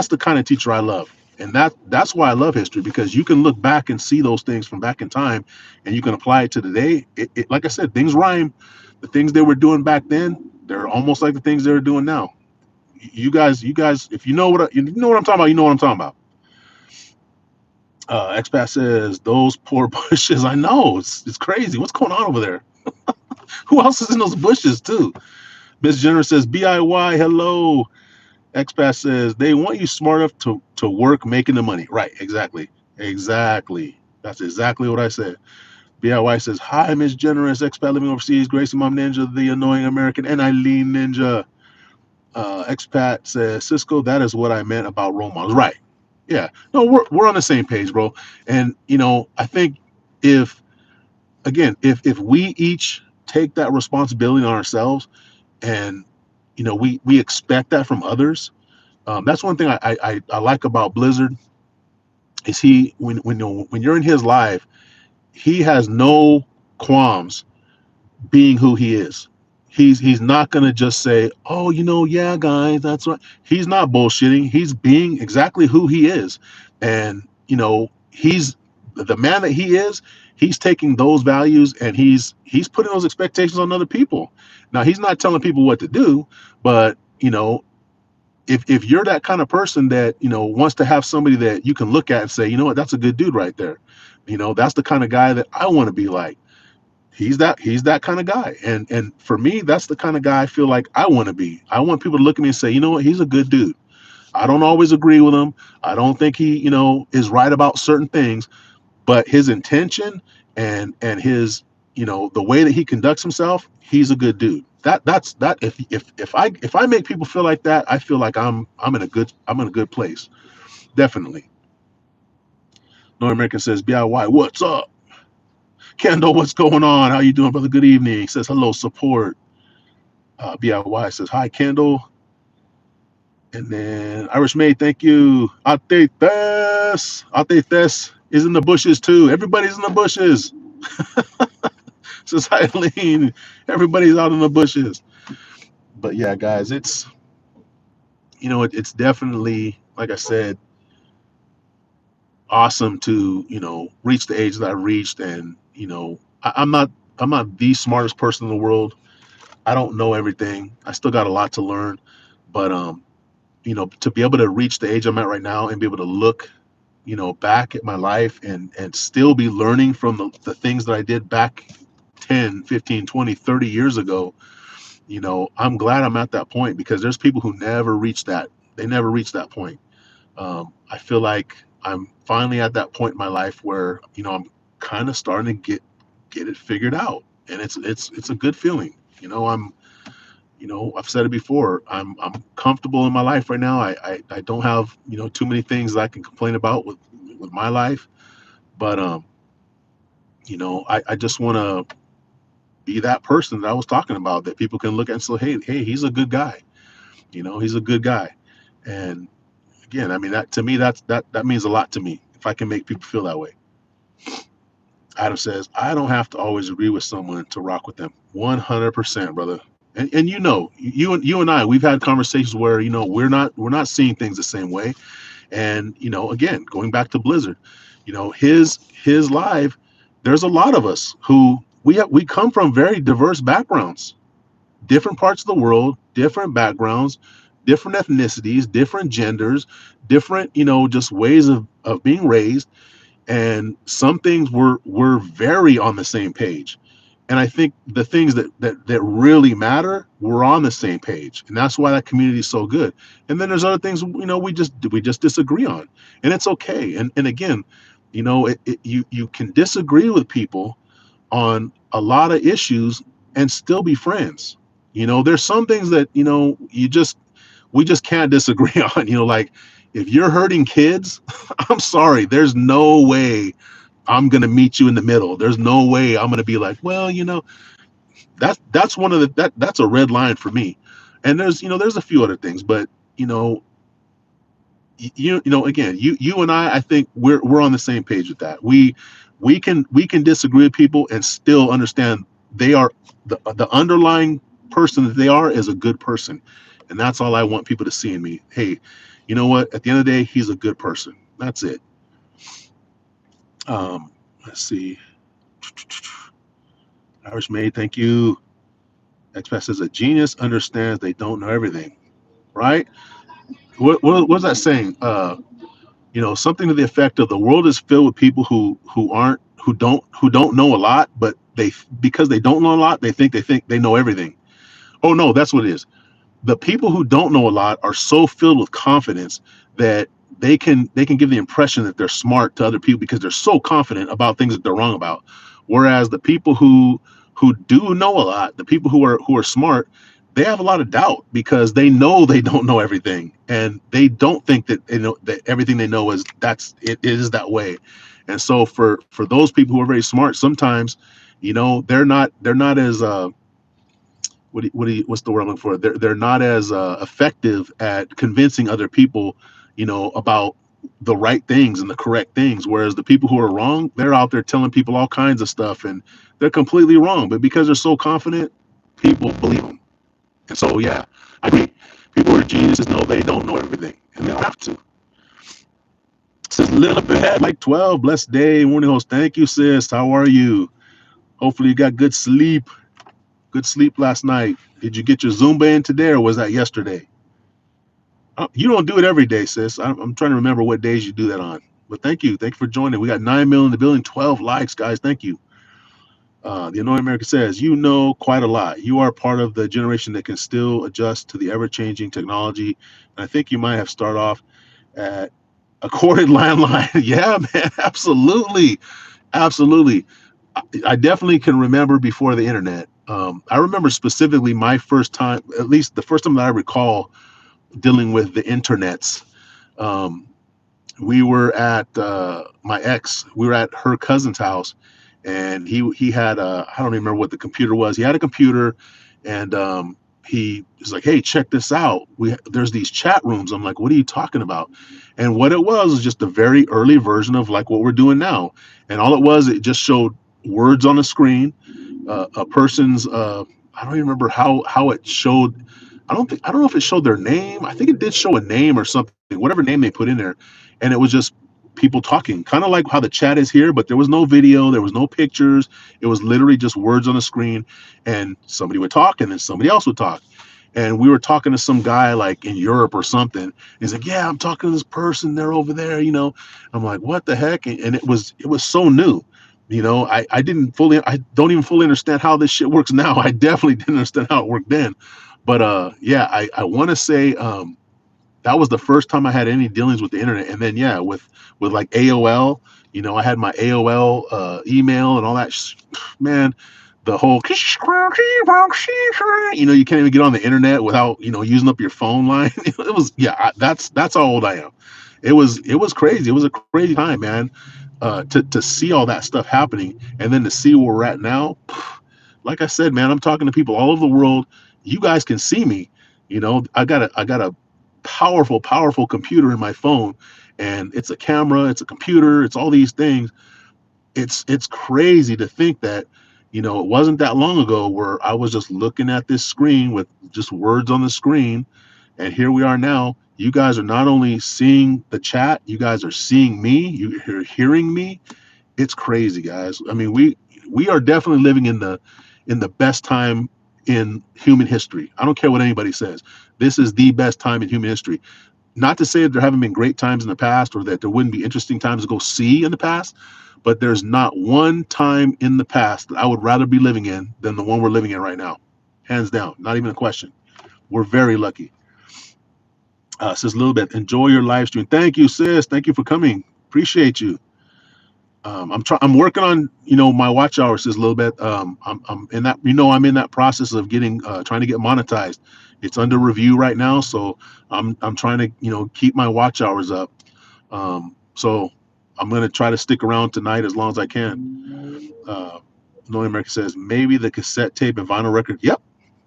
the kind of teacher I love. And that's why I love history, because you can look back and see those things from back in time, and you can apply it to today. Like I said, things rhyme. The things they were doing back then, they're almost like the things they're doing now. You guys, if you know what I'm talking about, you know what I'm talking about. Expat says those poor bushes. I know it's crazy. What's going on over there? Who else is in those bushes too? Miss Jenner says BIY. Hello. Expat says they want you smart enough to work making the money. Right. Exactly. That's exactly what I said. BIY says hi, Miss Generous. Expat living overseas. Gracie Mom Ninja, the annoying American, and Eileen Ninja. Expat says Cisco. That is what I meant about role models. Right. Yeah. No, we're on the same page, bro. And I think if if we each take that responsibility on ourselves, and we expect that from others. That's one thing I like about Blizzard, is he when you're in his life, he has no qualms being who he is. He's not gonna just say, oh, yeah, guys, that's right. He's not bullshitting. He's being exactly who he is, and he's the man that he is. He's taking those values, and he's putting those expectations on other people. Now, he's not telling people what to do, but if you're that kind of person that wants to have somebody that you can look at and say, you know what, that's a good dude right there. That's the kind of guy that I want to be like. He's that kind of guy. And for me, that's the kind of guy I feel like I want to be. I want people to look at me and say, you know what, he's a good dude. I don't always agree with him. I don't think he is right about certain things, but his intention and his the way that he conducts himself, he's a good dude. That's if I make people feel like that, I feel like I'm in a good place. Definitely. North American says BIY, what's up? Kendall, what's going on? How you doing, brother? Good evening. He says hello, support. BIY says hi, Kendall. And then Irish Maid, thank you. Ate Thes is in the bushes too. Everybody's in the bushes. Says Eileen. Everybody's out in the bushes. But yeah, guys, it's it's definitely, like I said, awesome to reach the age that I reached. And I'm not the smartest person in the world. I don't know everything. I still got a lot to learn. But to be able to reach the age I'm at right now and be able to look back at my life and still be learning from the things that I did back 10, 15, 20, 30 years ago. I'm glad I'm at that point, because there's people who never reach that. They never reach that point. I feel like I'm finally at that point in my life where I'm kind of starting to get it figured out, and it's a good feeling. I've said it before. I'm comfortable in my life right now. I don't have too many things that I can complain about with my life, but I just want to be that person that I was talking about, that people can look at and say, hey, he's a good guy. He's a good guy. And again, I mean, that to me, that means a lot to me if I can make people feel that way. Adam says, I don't have to always agree with someone to rock with them. 100%, brother. And you and I, we've had conversations where we're not seeing things the same way. And again, going back to Blizzard, his live, there's a lot of us who we come from very diverse backgrounds, different parts of the world, different backgrounds, different ethnicities, different genders, different just ways of being raised. And some things we're very on the same page. And I think the things that really matter, we're on the same page, and that's why that community is so good. And then there's other things we just disagree on, and it's okay. And again, you can disagree with people on a lot of issues and still be friends. There's some things that we just can't disagree on. Like if you're hurting kids, I'm sorry, there's no way I'm gonna meet you in the middle. There's no way I'm gonna be like, well, that's one of that's a red line for me. And there's a few other things, but you know, again, you and I think we're on the same page with that. We can disagree with people and still understand they are the underlying person that they are is a good person, and that's all I want people to see in me. Hey, you know what? At the end of the day, he's a good person. That's it. Let's see. Irish Maid, thank you. Expat says a genius understands they don't know everything, right? What's that saying? Something to the effect of the world is filled with people who don't know a lot, but because they don't know a lot, they think they know everything. Oh no, that's what it is. The people who don't know a lot are so filled with confidence that they can give the impression that they're smart to other people because they're so confident about things that they're wrong about. Whereas the people who do know a lot, the people who are smart, they have a lot of doubt because they know they don't know everything, and they don't think that that everything they know it is that way. And so for those people who are very smart, sometimes they're not as what's the word I'm looking for? They're not as effective at convincing other people, about the right things and the correct things. Whereas the people who are wrong, they're out there telling people all kinds of stuff, and they're completely wrong. But because they're so confident, people believe them. And so, yeah, I agree. People who are geniuses know they don't know everything, and they don't have to. Says little bit like 12. Blessed day, morning host. Thank you, sis. How are you? Hopefully, you got good sleep. Good sleep last night. Did you get your Zumba in today, or was that yesterday? You don't do it every day, sis. I'm trying to remember what days you do that on. But thank you for joining. We got 9 million in the building, 12 likes, guys. Thank you. The Annoying American says, you know quite a lot. You are part of the generation that can still adjust to the ever-changing technology. And I think you might have started off at a corded landline. Yeah, man, absolutely, absolutely. I definitely can remember before the internet. I remember specifically my first time, at least the first time that I recall dealing with the internets. Um, we were at my ex. We were at her cousin's house, and he had I don't even remember what the computer was. He had a computer, and he was like, "Hey, check this out. There's these chat rooms." I'm like, "What are you talking about?" And what it was just a very early version of like what we're doing now. And all it was, it just showed words on the screen, a person's. I don't even remember how it showed. I don't know if it showed their name. I think it did show a name or something, whatever name they put in there, and it was just people talking, kind of like how the chat is here, but there was no video, there was no pictures. It was literally just words on the screen, and somebody would talk, and then somebody else would talk. And we were talking to some guy like in Europe or something. He's like, "Yeah, I'm talking to this person. They're over there." I'm like, "What the heck?" And it was so new. I don't even fully understand how this shit works now. I definitely didn't understand how it worked then. But yeah, I want to say that was the first time I had any dealings with the internet. And then yeah, with like AOL, I had my AOL email and all that. Man, the whole you can't even get on the internet without using up your phone line. It was that's how old I am. It was crazy. It was a crazy time, man. To see all that stuff happening, and then to see where we're at now. Like I said, man, I'm talking to people all over the world. You guys can see me. I got a powerful, powerful computer in my phone, and it's a camera, it's a computer, it's all these things. It's crazy to think that, it wasn't that long ago where I was just looking at this screen with just words on the screen, and here we are now. You guys are not only seeing the chat, you guys are seeing me, you're hearing me. It's crazy, guys. I mean, we are definitely living in the best time in human history. I don't care what anybody says. This is the best time in human history. Not to say that there haven't been great times in the past or that there wouldn't be interesting times to go see in the past, but there's not one time in the past that I would rather be living in than the one we're living in right now. Hands down, not even a question. We're very lucky. Says a little bit. Enjoy your live stream. Thank you, sis. Thank you for coming. Appreciate you. I'm working on my watch hours just a little bit. I'm in that I'm in that process of getting trying to get monetized. It's under review right now, so I'm trying to keep my watch hours up. So I'm gonna try to stick around tonight as long as I can. Uh, Knowing America says maybe the cassette tape and vinyl record. Yep,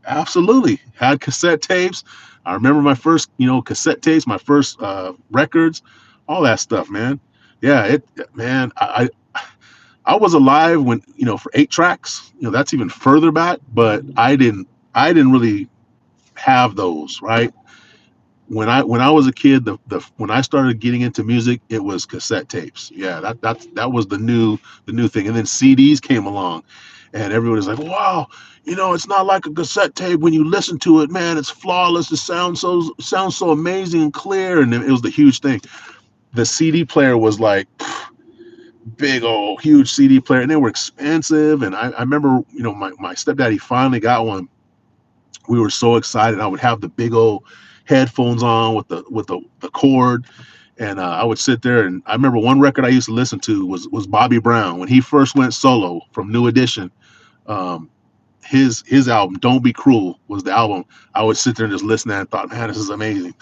absolutely. Had cassette tapes. I remember my first, cassette tapes, my first records, all that stuff, man. Yeah, man. I was alive when, for 8 tracks. That's even further back, but I didn't really have those, right? When I was a kid, the when I started getting into music, it was cassette tapes. Yeah, that was the new thing. And then CDs came along, and everyone was like, "Wow, it's not like a cassette tape. When you listen to it, man, it's flawless. It sounds so amazing and clear." And it was the huge thing. The CD player was like big old huge CD player, and they were expensive. And I remember, my stepdaddy finally got one. We were so excited. I would have the big old headphones on with the cord, and I would sit there. And I remember one record I used to listen to was Bobby Brown when he first went solo from New Edition. Um, his album "Don't Be Cruel" was the album. I would sit there and just listen to that and thought, man, this is amazing.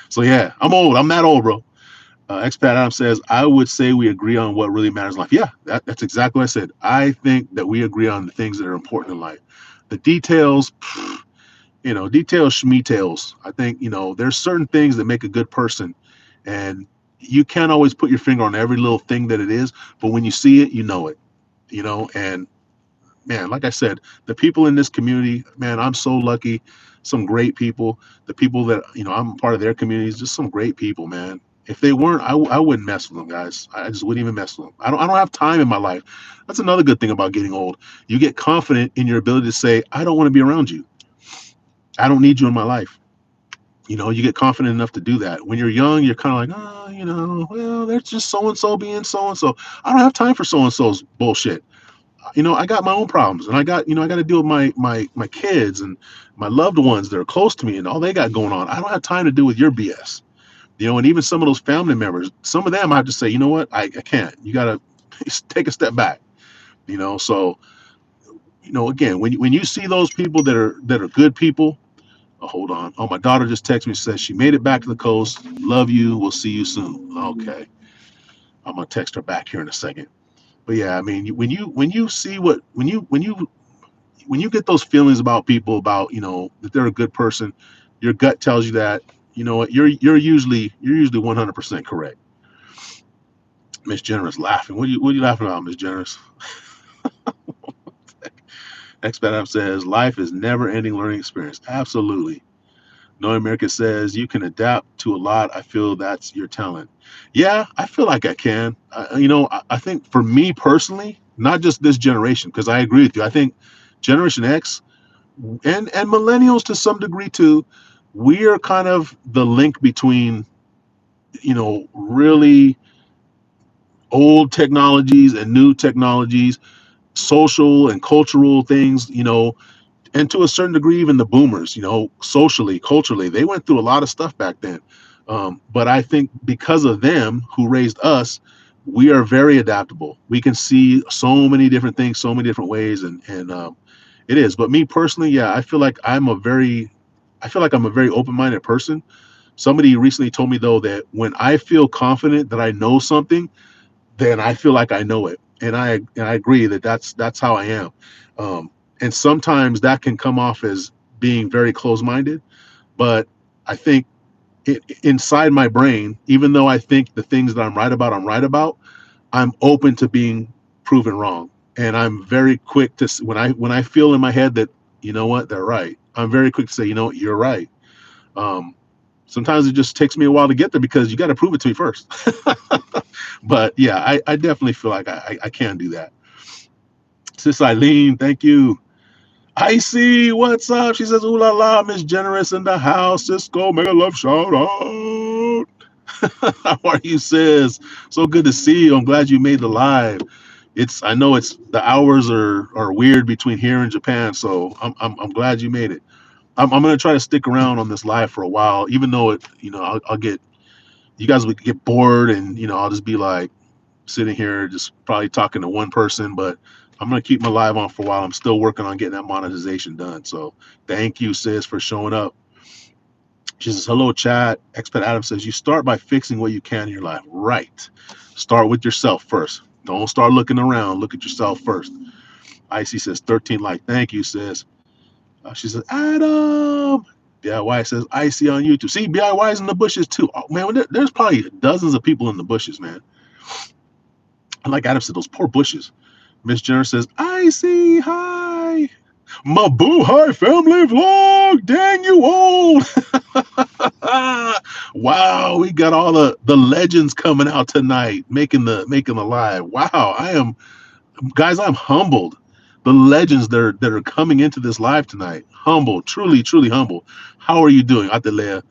So yeah, I'm old. I'm that old, bro. Expat Adam says, I would say we agree on what really matters in life. Yeah, that's exactly what I said. I think that we agree on the things that are important in life. The details, details, schmetails. I think, there's certain things that make a good person. And you can't always put your finger on every little thing that it is. But when you see it, you know it, and man, like I said, the people in this community, man, I'm so lucky. Some great people. The people that I'm part of their communities, just some great people, man. If they weren't, I wouldn't mess with them, guys. I just wouldn't even mess with them. I don't have time in my life. That's another good thing about getting old. You get confident in your ability to say, I don't want to be around you. I don't need you in my life. You get confident enough to do that. When you're young, you're kind of like, oh, well, there's just so and so being so and so. I don't have time for so and so's bullshit. I got my own problems, and I got to deal with my kids and my loved ones that are close to me and all they got going on. I don't have time to deal with your BS. And even some of those family members, some of them I have to say, you know what, I can't. You got to take a step back. So again, when you see those people that are good people. Oh, hold on. Oh, my daughter just texted me, says she made it back to the coast. Love you. We'll see you soon. Okay, I'm gonna text her back here in a second. But yeah, I mean, when you see what when you get those feelings about people, about that they're a good person, your gut tells you that, what, you're usually 100% correct. Miss Generous laughing. What are you laughing about, Miss Generous? Expat App says life is never ending learning experience. Absolutely. No America says you can adapt to a lot. I feel that's your talent. Yeah, I feel like I can. I think for me personally, not just this generation, because I agree with you. I think Generation X and millennials to some degree too, we are kind of the link between really old technologies and new technologies, social and cultural things, and to a certain degree even the boomers, socially, culturally, they went through a lot of stuff back then. But I think because of them who raised us, we are very adaptable. We can see so many different things, so many different ways, and it is. But me personally, yeah, I feel like I'm a very open-minded person. Somebody recently told me though that when I feel confident that I know something, then I feel like I know it, and I agree that that's how I am. And sometimes that can come off as being very close-minded, but I think inside my brain, even though I think the things that I'm right about, I'm open to being proven wrong, and I'm very quick to when I feel in my head that what, they're right. I'm very quick to say, you're right. Um, Sometimes it just takes me a while to get there because you got to prove it to me first. But yeah, I definitely feel like I can do that. Sis Eileen, thank you. Icy, what's up? She says, ooh la la, Miss Generous in the house. Cisco, mega love shout out. How are you, sis? So good to see you. I'm glad you made the live. I know it's the hours are weird between here and Japan, so I'm glad you made it. I'm gonna try to stick around on this live for a while, even though I'll get, you guys would get bored, and I'll just be like sitting here just probably talking to one person, but I'm gonna keep my live on for a while. I'm still working on getting that monetization done. So thank you, sis, for showing up. She says, hello, chat. Expat Adam says, you start by fixing what you can in your life. Right. Start with yourself first. Don't start looking around. Look at yourself first. Icy says, 13 like, thank you, sis. She says, Adam. BIY says, Icy on YouTube. See, BIY is in the bushes too. Oh, man, there's probably dozens of people in the bushes, man. And like Adam said, those poor bushes. Miss Jenner says, Icy, hi. Mabu, hi, family vlog. Dang, you old. Wow, we got all the legends coming out tonight, making the live. Wow, I'm humbled. The legends that are coming into this live tonight. Humble, truly, truly humble. How are you doing, Atelea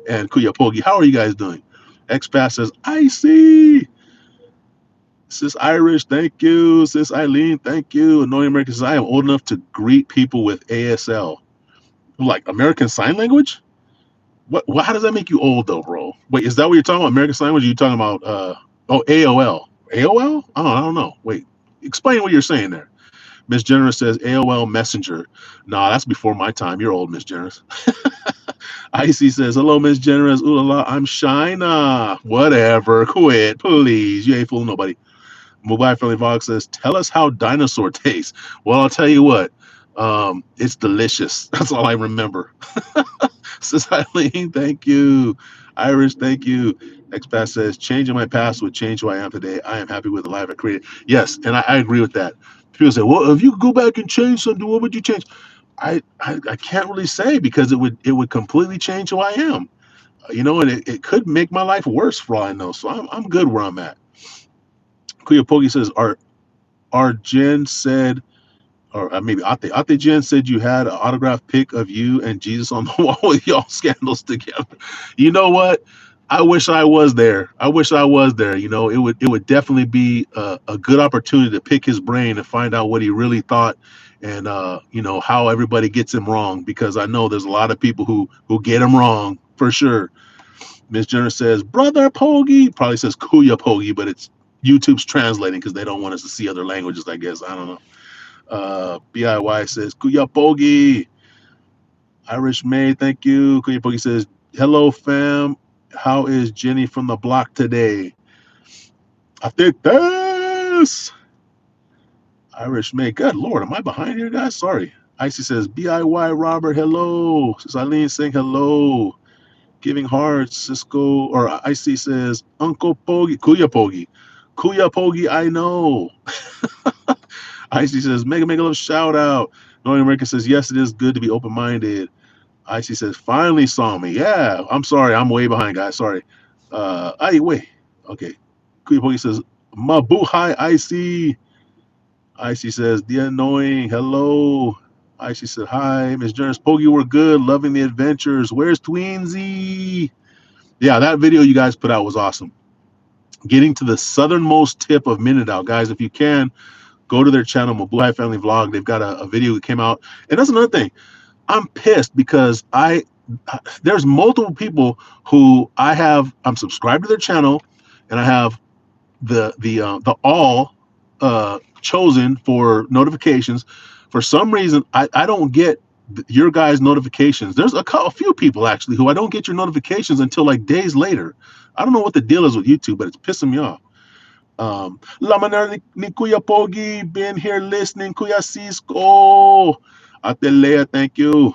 and Kuyapogi? How are you guys doing? Expat says, Icy. Sis Irish, thank you. Sis Eileen, thank you. Annoying American says, I am old enough to greet people with ASL. Like American Sign Language? What? How does that make you old though, bro? Wait, is that what you're talking about? American Sign Language? Are you talking about AOL? AOL? Oh, I don't know. Wait, explain what you're saying there. Miss Generous says AOL Messenger. Nah, that's before my time. You're old, Miss Generous. Icy says, hello, Miss Generous. Ooh la la, I'm Shina. Whatever. Quit, please. You ain't fooling nobody. Mobile Friendly Vlog says, tell us how dinosaur tastes. Well, I'll tell you what. It's delicious. That's all I remember. Says Eileen, thank you. Irish, thank you. Expat says, changing my past would change who I am today. I am happy with the life I created. Yes, and I agree with that. People say, well, if you could go back and change something, what would you change? I can't really say because it would completely change who I am. And it could make my life worse for all I know. So I'm good where I'm at. Kuyapogi says, our Jen said, or maybe Ate Jen said you had an autographed pic of you and Jesus on the wall with y'all scandals together. You know what? I wish I was there. I wish I was there. It would definitely be a good opportunity to pick his brain and find out what he really thought, and how everybody gets him wrong. Because I know there's a lot of people who get him wrong for sure. Miss Jenner says, "Brother Pogi," probably says Kuya Pogi, but it's YouTube's translating because they don't want us to see other languages. I guess I don't know. BIY says, Kuyapogi. Irish May, thank you. Kuyapogi says, hello, fam. How is Jenny from the block today? I think this. Irish May, good Lord, am I behind here, guys? Sorry. Icy says, BIY Robert, hello. Says Eileen saying hello. Giving hearts, Cisco, or Icy says, Uncle Pogi, Kuyapogi. Kuyapogi, I know. Icy says, Mega Love shout out. Knowing America says, yes, it is good to be open minded. Icy says, finally saw me. Yeah, I'm sorry. I'm way behind, guys. Sorry. Wait. Okay. Kuyapogi says, Mabu, hi, Icy. Icy says, the annoying. Hello. Icy said, hi. Miss Jones, Pogi, we're good. Loving the adventures. Where's Tweensy? Yeah, that video you guys put out was awesome. Getting to the southernmost tip of Mindanao. Guys, if you can, go to their channel, Moolah Family Vlog. They've got a video that came out. And that's another thing. I'm pissed because there's multiple people who I'm subscribed to their channel, and I have the all chosen for notifications. For some reason, I don't get your guys' notifications. There's a few people actually who I don't get your notifications until like days later. I don't know what the deal is with YouTube, but it's pissing me off. Lamaner ni Kuya Pogi, been here listening. Kuya Cisco. Atelea, thank you.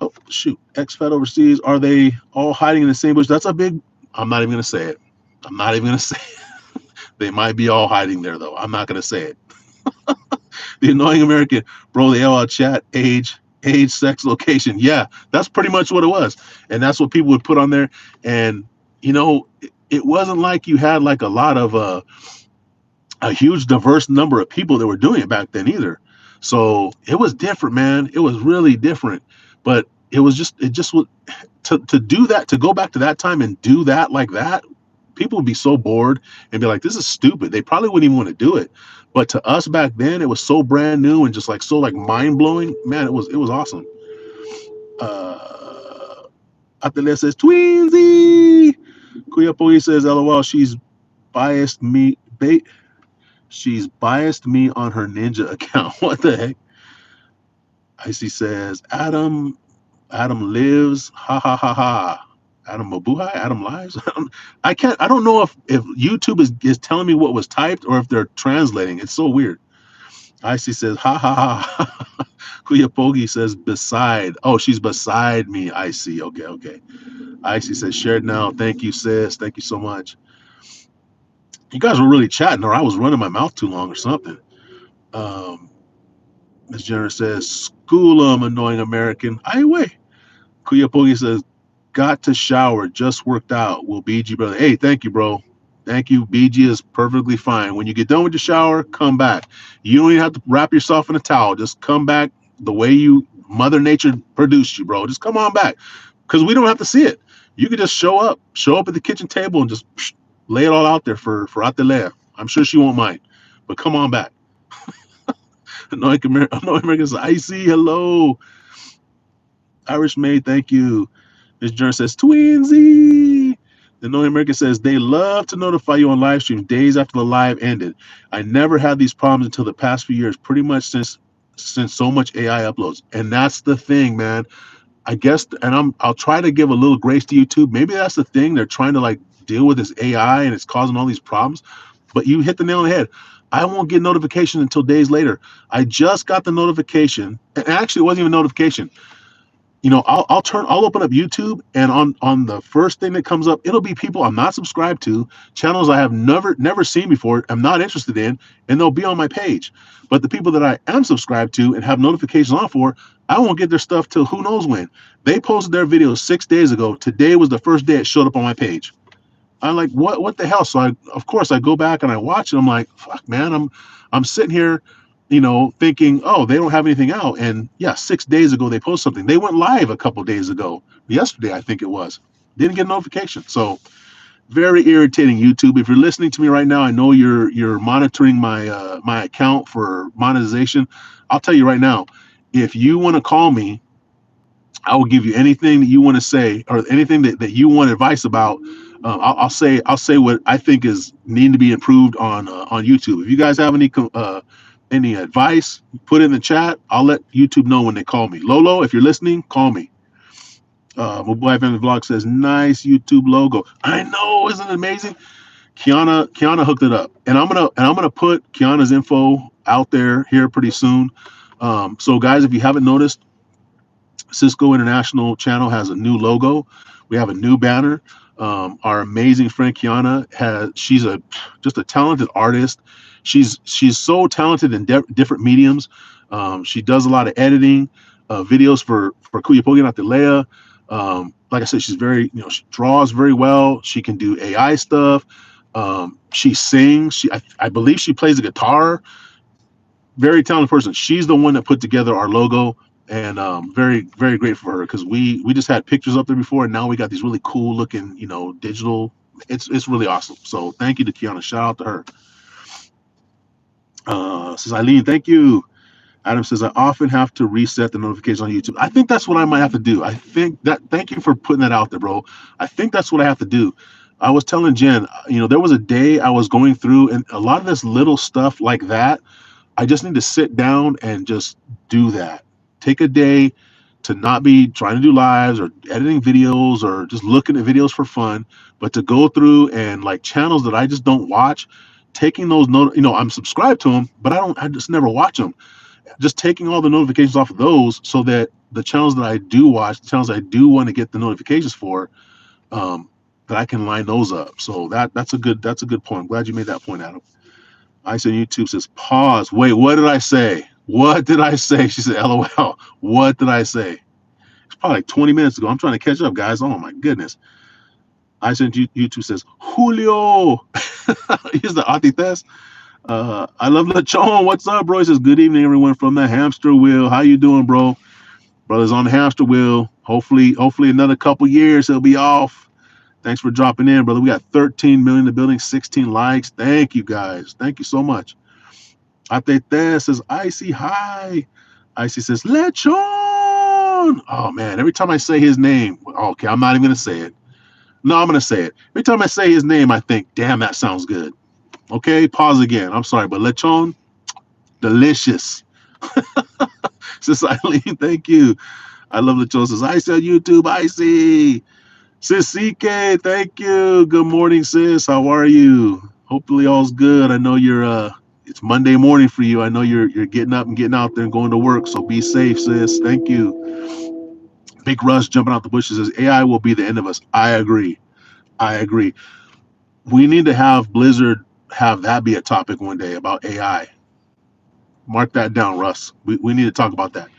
Oh, shoot. Expat overseas. Are they all hiding in the same bush? That's a big. I'm not even going to say it. I'm not even going to say it. They might be all hiding there, though. I'm not going to say it. The annoying American. Bro, the LL chat, age, sex, location. Yeah, that's pretty much what it was. And that's what people would put on there. And, it wasn't like you had like a lot of a huge diverse number of people that were doing it back then either. So it was different, man. It was really different. But it just was to do that, to go back to that time and do that like that, people would be so bored and be like, this is stupid. They probably wouldn't even want to do it. But to us back then, it was so brand new and just like so like mind blowing. Man, it was awesome. After that says Tweensy. Kuyapoe says, LOL, she's biased me on her ninja account. What the heck? Icy says, Adam Adam lives. Ha ha ha ha. Adam Mabuhay. Adam lives. I can't. I don't know if YouTube is telling me what was typed or if they're translating. It's so weird. Icy says ha ha ha. Kuyapogi says beside. Oh, she's beside me. I see. Okay, okay. Icy says shared now. Thank you, sis. Thank you so much. You guys were really chatting, or I was running my mouth too long, or something. Um, Miss Jenner says, "School 'em, annoying American." Highway. Kuyapogi says, "Got to shower. Just worked out. Will BG brother?" Hey, thank you, bro. Thank you. BG is perfectly fine. When you get done with your shower, come back. You don't even have to wrap yourself in a towel. Just come back the way you Mother Nature produced you, bro. Just come on back, because we don't have to see it. You can just show up at the kitchen table and just lay it all out there for Atelea. I'm sure she won't mind. But come on back. Annoying Americans, Icy, hello. Irish Maid, thank you. Miss Journal says, Twinsy. The Annoying American says, they love to notify you on live stream days after the live ended. I never had these problems until the past few years, pretty much since so much AI uploads. And that's the thing, man. I guess, and I'll try to give a little grace to YouTube. Maybe that's the thing. They're trying to like deal with this AI and it's causing all these problems. But you hit the nail on the head. I won't get notification until days later. I just got the notification, and actually it wasn't even a notification. I'll open up YouTube, and on the first thing that comes up, it'll be people I'm not subscribed to, channels I have never seen before, I'm not interested in, and they'll be on my page. But the people that I am subscribed to and have notifications on for, I won't get their stuff till who knows when. They posted their videos 6 days ago. Today was the first day it showed up on my page. I'm like, what the hell? So of course I go back and I watch it. I'm like, fuck, man, I'm sitting here, thinking, oh, they don't have anything out. And yeah, 6 days ago they posted something. They went live a couple days ago. Yesterday, I think it was. Didn't get a notification. So very irritating, YouTube. If you're listening to me right now, I know you're monitoring my account for monetization. I'll tell you right now, if you want to call me, I will give you anything that you want to say or anything that you want advice about. I'll say what I think is need to be improved on YouTube. If you guys have any advice, put it in the chat. I'll let YouTube know when they call me. Lolo, if you're listening, call me. My boy Family Vlog says nice YouTube logo. I know, isn't it amazing? Kiana hooked it up, and I'm gonna put Kiana's info out there here pretty soon. So guys, if you haven't noticed, Cisco International channel has a new logo. We have a new banner. Our amazing friend Kiana she's just a talented artist. She's so talented in different mediums. She does a lot of editing, videos for Kuya Pogi Natilea. Like I said, she's very, she draws very well. She can do AI stuff. She sings. I believe she plays the guitar. Very talented person. She's the one that put together our logo, and very, very grateful for her, because we just had pictures up there before, and now we got these really cool looking, digital. It's really awesome. So thank you to Kiana. Shout out to her. Says Eileen, thank you. Adam says, I often have to reset the notifications on YouTube. I think that's what I might have to do. Thank you for putting that out there, bro. I think that's what I have to do. I was telling Jen, there was a day I was going through, and a lot of this little stuff like that, I just need to sit down and just do that. Take a day to not be trying to do lives or editing videos or just looking at videos for fun, but to go through and like channels that I just don't watch, taking those I'm subscribed to them, but I just never watch them. Just taking all the notifications off of those, so that the channels that I do watch, the channels I do want to get the notifications for, that I can line those up. So that's a good point. I'm glad you made that point, Adam. I said YouTube says pause. Wait, what did I say? What did I say? She said, LOL. What did I say? It's probably like 20 minutes ago. I'm trying to catch up, guys. Oh my goodness. I said YouTube says Julio. Here's the Atites. I love Lechon. What's up, bro? He says, good evening, everyone from the hamster wheel. How you doing, bro? Brother's on the hamster wheel. Hopefully another couple years he'll be off. Thanks for dropping in, brother. We got 13 million in the building, 16 likes. Thank you, guys. Thank you so much. Atete says, Icy, hi. Icy says, Lechon. Oh, man. Every time I say his name, okay, I'm not even going to say it. No, I'm going to say it. Every time I say his name, I think, damn, that sounds good. Okay, pause again. I'm sorry, but Lechon, delicious. Says Eileen, thank you. I love the says, I see on YouTube, I see. Sis CK, thank you. Good morning, sis. How are you? Hopefully all's good. I know you're it's Monday morning for you. I know you're getting up and getting out there and going to work. So be safe, sis. Thank you. Big Rush jumping out the bushes says AI will be the end of us. I agree. I agree. We need to have Blizzard have that be a topic one day about AI. Mark that down, Russ. We need to talk about that.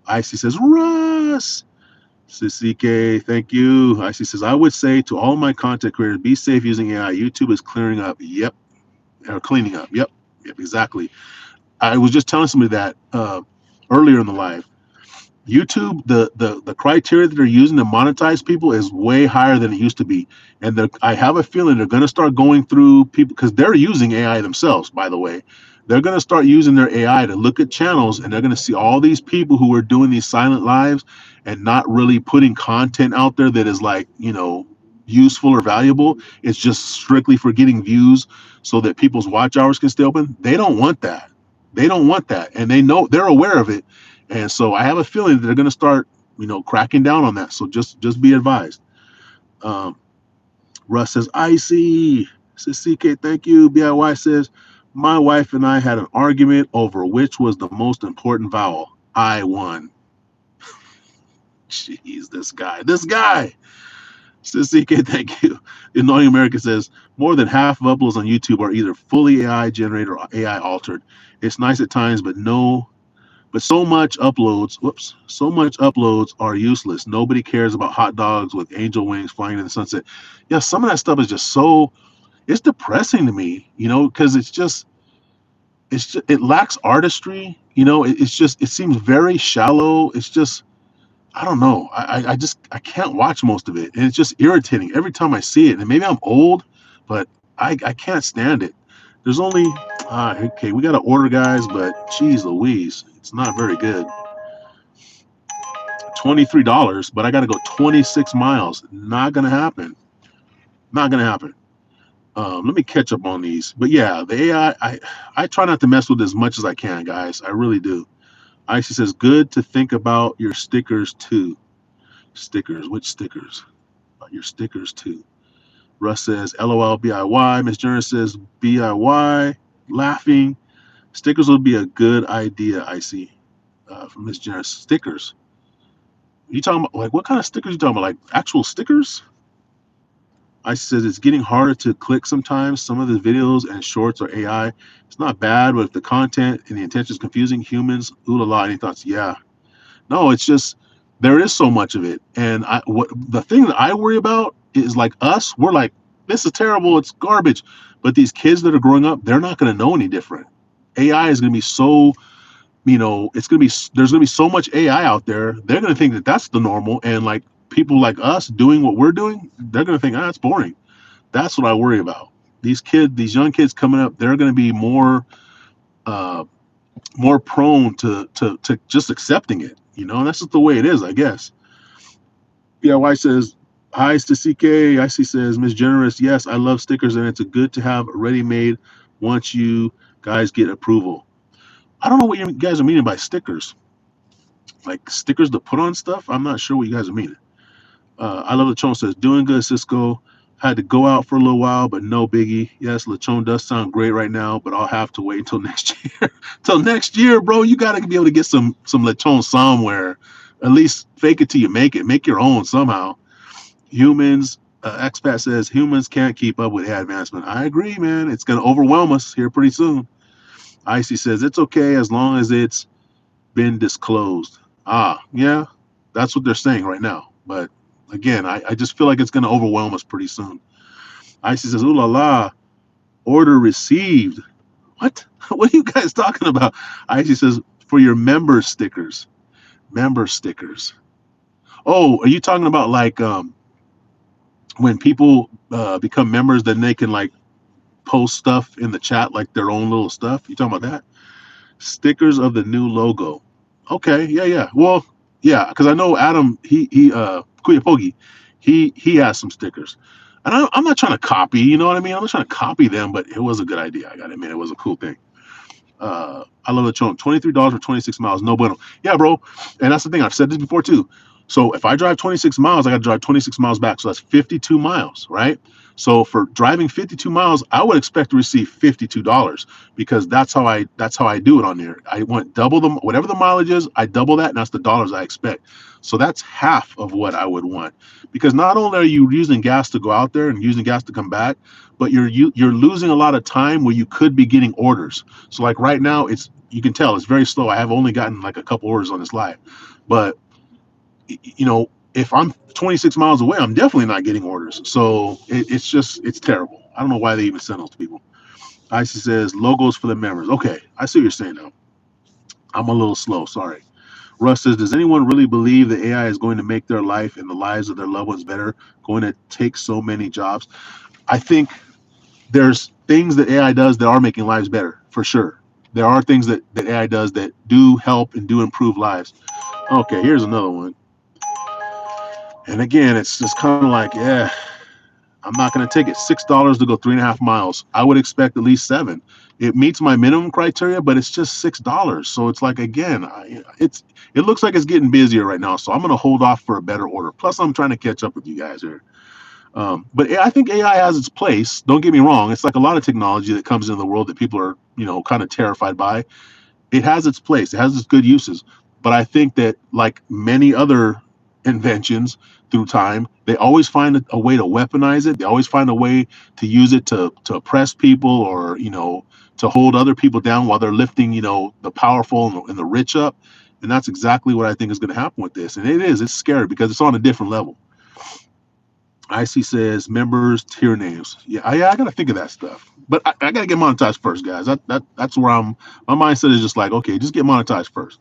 Icy says, Russ. CK, thank you. Icy says, I would say to all my content creators, be safe using AI. YouTube is clearing up. Yep. Or cleaning up. Yep. Yep, exactly. I was just telling somebody that earlier in the live. YouTube, the criteria that they're using to monetize people is way higher than it used to be, and I have a feeling they're going to start going through people because they're using AI themselves. By the way, they're going to start using their AI to look at channels, and they're going to see all these people who are doing these silent lives and not really putting content out there that is like useful or valuable. It's just strictly for getting views so that people's watch hours can stay open. They don't want that. They don't want that, and they're aware of it. And so I have a feeling that they're going to start, cracking down on that. So just be advised. Um, Russ says, Icy. Says, CK, thank you. BIY says, my wife and I had an argument over which was the most important vowel. I won. Jeez, this guy. Says, CK, thank you. The Annoying American says, more than half of uploads on YouTube are either fully AI generated or AI altered. It's nice at times, but so much uploads are useless. Nobody cares about hot dogs with angel wings flying in the sunset. Yeah, some of that stuff is just it's depressing to me, because it lacks artistry. It seems very shallow. It's just, I don't know. I can't watch most of it, and it's just irritating every time I see it. And maybe I'm old, but I can't stand it. There's only okay, we got to order, guys, but geez Louise, it's not very good. $23, but I got to go 26 miles. Not gonna happen. Not gonna happen. Let me catch up on these. But yeah, the AI, I try not to mess with it as much as I can, guys. I really do. Icy says, good to think about your stickers too. Stickers, which stickers? About your stickers too. Russ says, LOL BIY. Miss Jones says, BIY. Laughing. Stickers would be a good idea, Icy. From Miss Jones. Stickers. You talking about, like, what kind of stickers you talking about? Like actual stickers? I said it's getting harder to click sometimes. Some of the videos and shorts are AI. It's not bad, but if the content and the intention is confusing, humans, ooh la la. Any thoughts? Yeah. No, it's just there is so much of it. And what the thing that I worry about is like us, we're like, this is terrible, it's garbage. But these kids that are growing up, they're not going to know any different. AI is going to be so, there's going to be so much AI out there. They're going to think that that's the normal. And like people like us doing what we're doing, they're going to think, it's boring. That's what I worry about. These young kids coming up, they're going to be uh, more prone to just accepting it. And that's just the way it is, I guess. Yeah, Y says, hi to CK. IC says, Miss Generous, yes, I love stickers, and it's a good to have ready-made once you guys get approval. I don't know what you guys are meaning by stickers. Like stickers to put on stuff? I'm not sure what you guys are meaning. I love Lechon says, doing good, Cisco. Had to go out for a little while, but no biggie. Yes, Lechon does sound great right now, but I'll have to wait until next year. Till next year, bro. You got to be able to get some Lechon somewhere. At least fake it till you make it. Make your own somehow. Humans, Expat says, humans can't keep up with AI advancement. I agree, man. It's going to overwhelm us here pretty soon. Icy says, it's okay as long as it's been disclosed. Yeah, that's what they're saying right now. But again, I just feel like it's going to overwhelm us pretty soon. Icy says, ooh la la, order received. What? What are you guys talking about? Icy says, for your member stickers. Member stickers. Oh, are you talking about like when people become members, then they can like post stuff in the chat, like their own little stuff? You talking about that? Stickers of the new logo. Okay, yeah. Well, yeah, because I know Adam, he Kuyapogi, he has some stickers, and I'm not trying to copy. You know what I mean? I'm not trying to copy them, but it was a good idea. I got to admit, it was a cool thing. I love the chunk. $23 for 26 miles. No bueno. Yeah, bro. And that's the thing. I've said this before too. So if I drive 26 miles, I got to drive 26 miles back. So that's 52 miles, right? So for driving 52 miles, I would expect to receive $52 because that's how I do it on there. I want double the whatever the mileage is. I double that, and that's the dollars I expect. So that's half of what I would want because not only are you using gas to go out there and using gas to come back, but you're losing a lot of time where you could be getting orders. So like right now, you can tell it's very slow. I have only gotten like a couple orders on this live, but if I'm 26 miles away, I'm definitely not getting orders. So it's terrible. I don't know why they even send those to people. Icy says logos for the members. Okay, I see what you're saying now. I'm a little slow. Sorry. Russ says, does anyone really believe the AI is going to make their life and the lives of their loved ones better? Going to take so many jobs? I think there's things that AI does that are making lives better for sure. There are things that AI does that do help and do improve lives. Okay, here's another one. And again, it's just kind of like, yeah, I'm not going to take it. $6 to go 3.5 miles. I would expect at least seven. It meets my minimum criteria, but it's just $6. So it's like, again, it looks like it's getting busier right now. So I'm going to hold off for a better order. Plus, I'm trying to catch up with you guys here. But I think AI has its place. Don't get me wrong. It's like a lot of technology that comes into the world that people are, kind of terrified by. It has its place. It has its good uses. But I think that like many other inventions through time, they always find a way to weaponize it. They always find a way to use it to oppress people or, to hold other people down while they're lifting, the powerful and the rich up. And that's exactly what I think is going to happen with this. And it's scary because it's on a different level. Icy says members tier names. Yeah, I gotta think of that stuff. But I gotta get monetized first, guys. That's where my mindset is just like, okay, just get monetized first.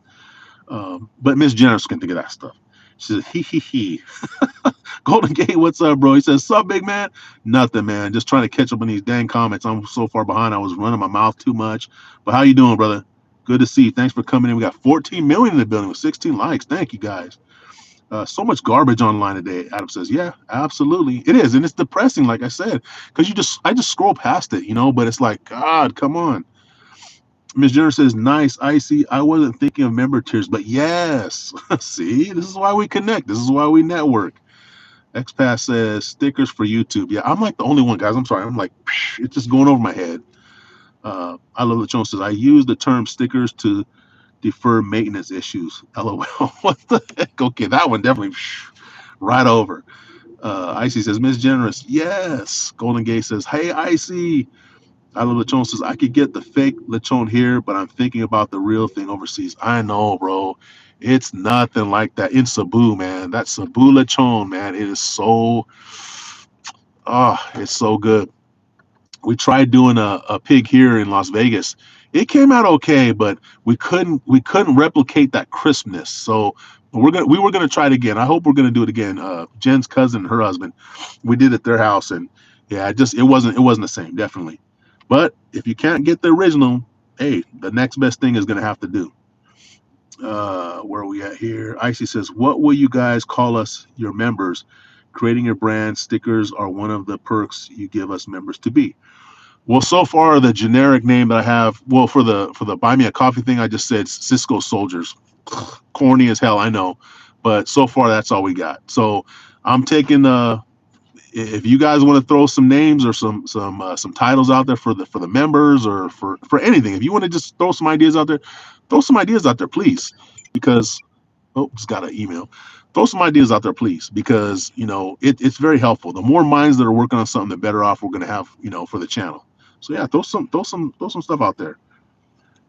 But Miss Generous can think of that stuff. She says, he. Golden Gate, what's up, bro? He says, sup, big man? Nothing, man. Just trying to catch up on these dang comments. I'm so far behind. I was running my mouth too much. But how you doing, brother? Good to see you. Thanks for coming in. We got 14 million in the building with 16 likes. Thank you, guys. So much garbage online today. Adam says, yeah, absolutely. It is. And it's depressing, like I said, because I just scroll past it, but it's like, God, come on. Ms. Jenner says, nice, Icy. I wasn't thinking of member tiers, but yes. See, this is why we connect. This is why we network. XPass says, stickers for YouTube. Yeah, I'm like the only one, guys. I'm sorry. I'm like, it's just going over my head. I love the Jones says, I use the term stickers to defer maintenance issues. LOL. What the heck? Okay, that one definitely right over. Icy says, Miss Generous, yes. Golden Gate says, hey, Icy. I love Lechon says, I could get the fake Lechon here, but I'm thinking about the real thing overseas. I know, bro. It's nothing like that in Cebu, man. That Cebu Lechon, man, it is it's so good. We tried doing a pig here in Las Vegas. It came out okay, but we couldn't replicate that crispness. So we were gonna try it again. I hope we're gonna do it again. Jen's cousin, her husband, we did it at their house, and yeah, it wasn't the same, definitely. But if you can't get the original, hey, the next best thing is gonna have to do. Where are we at here? Icy says, what will you guys call us, your members? Creating your brand stickers are one of the perks you give us members to be. Well, so far the generic name that I have, well, for the buy me a coffee thing, I just said Cisco Soldiers. Corny as hell, I know, but so far that's all we got. So I'm taking if you guys want to throw some names or some titles out there for the members or for anything, if you want to just throw some ideas out there, please, because just got an email. Throw some ideas out there, please, because it's very helpful. The more minds that are working on something, the better off we're going to have, for the channel. So yeah, throw some stuff out there.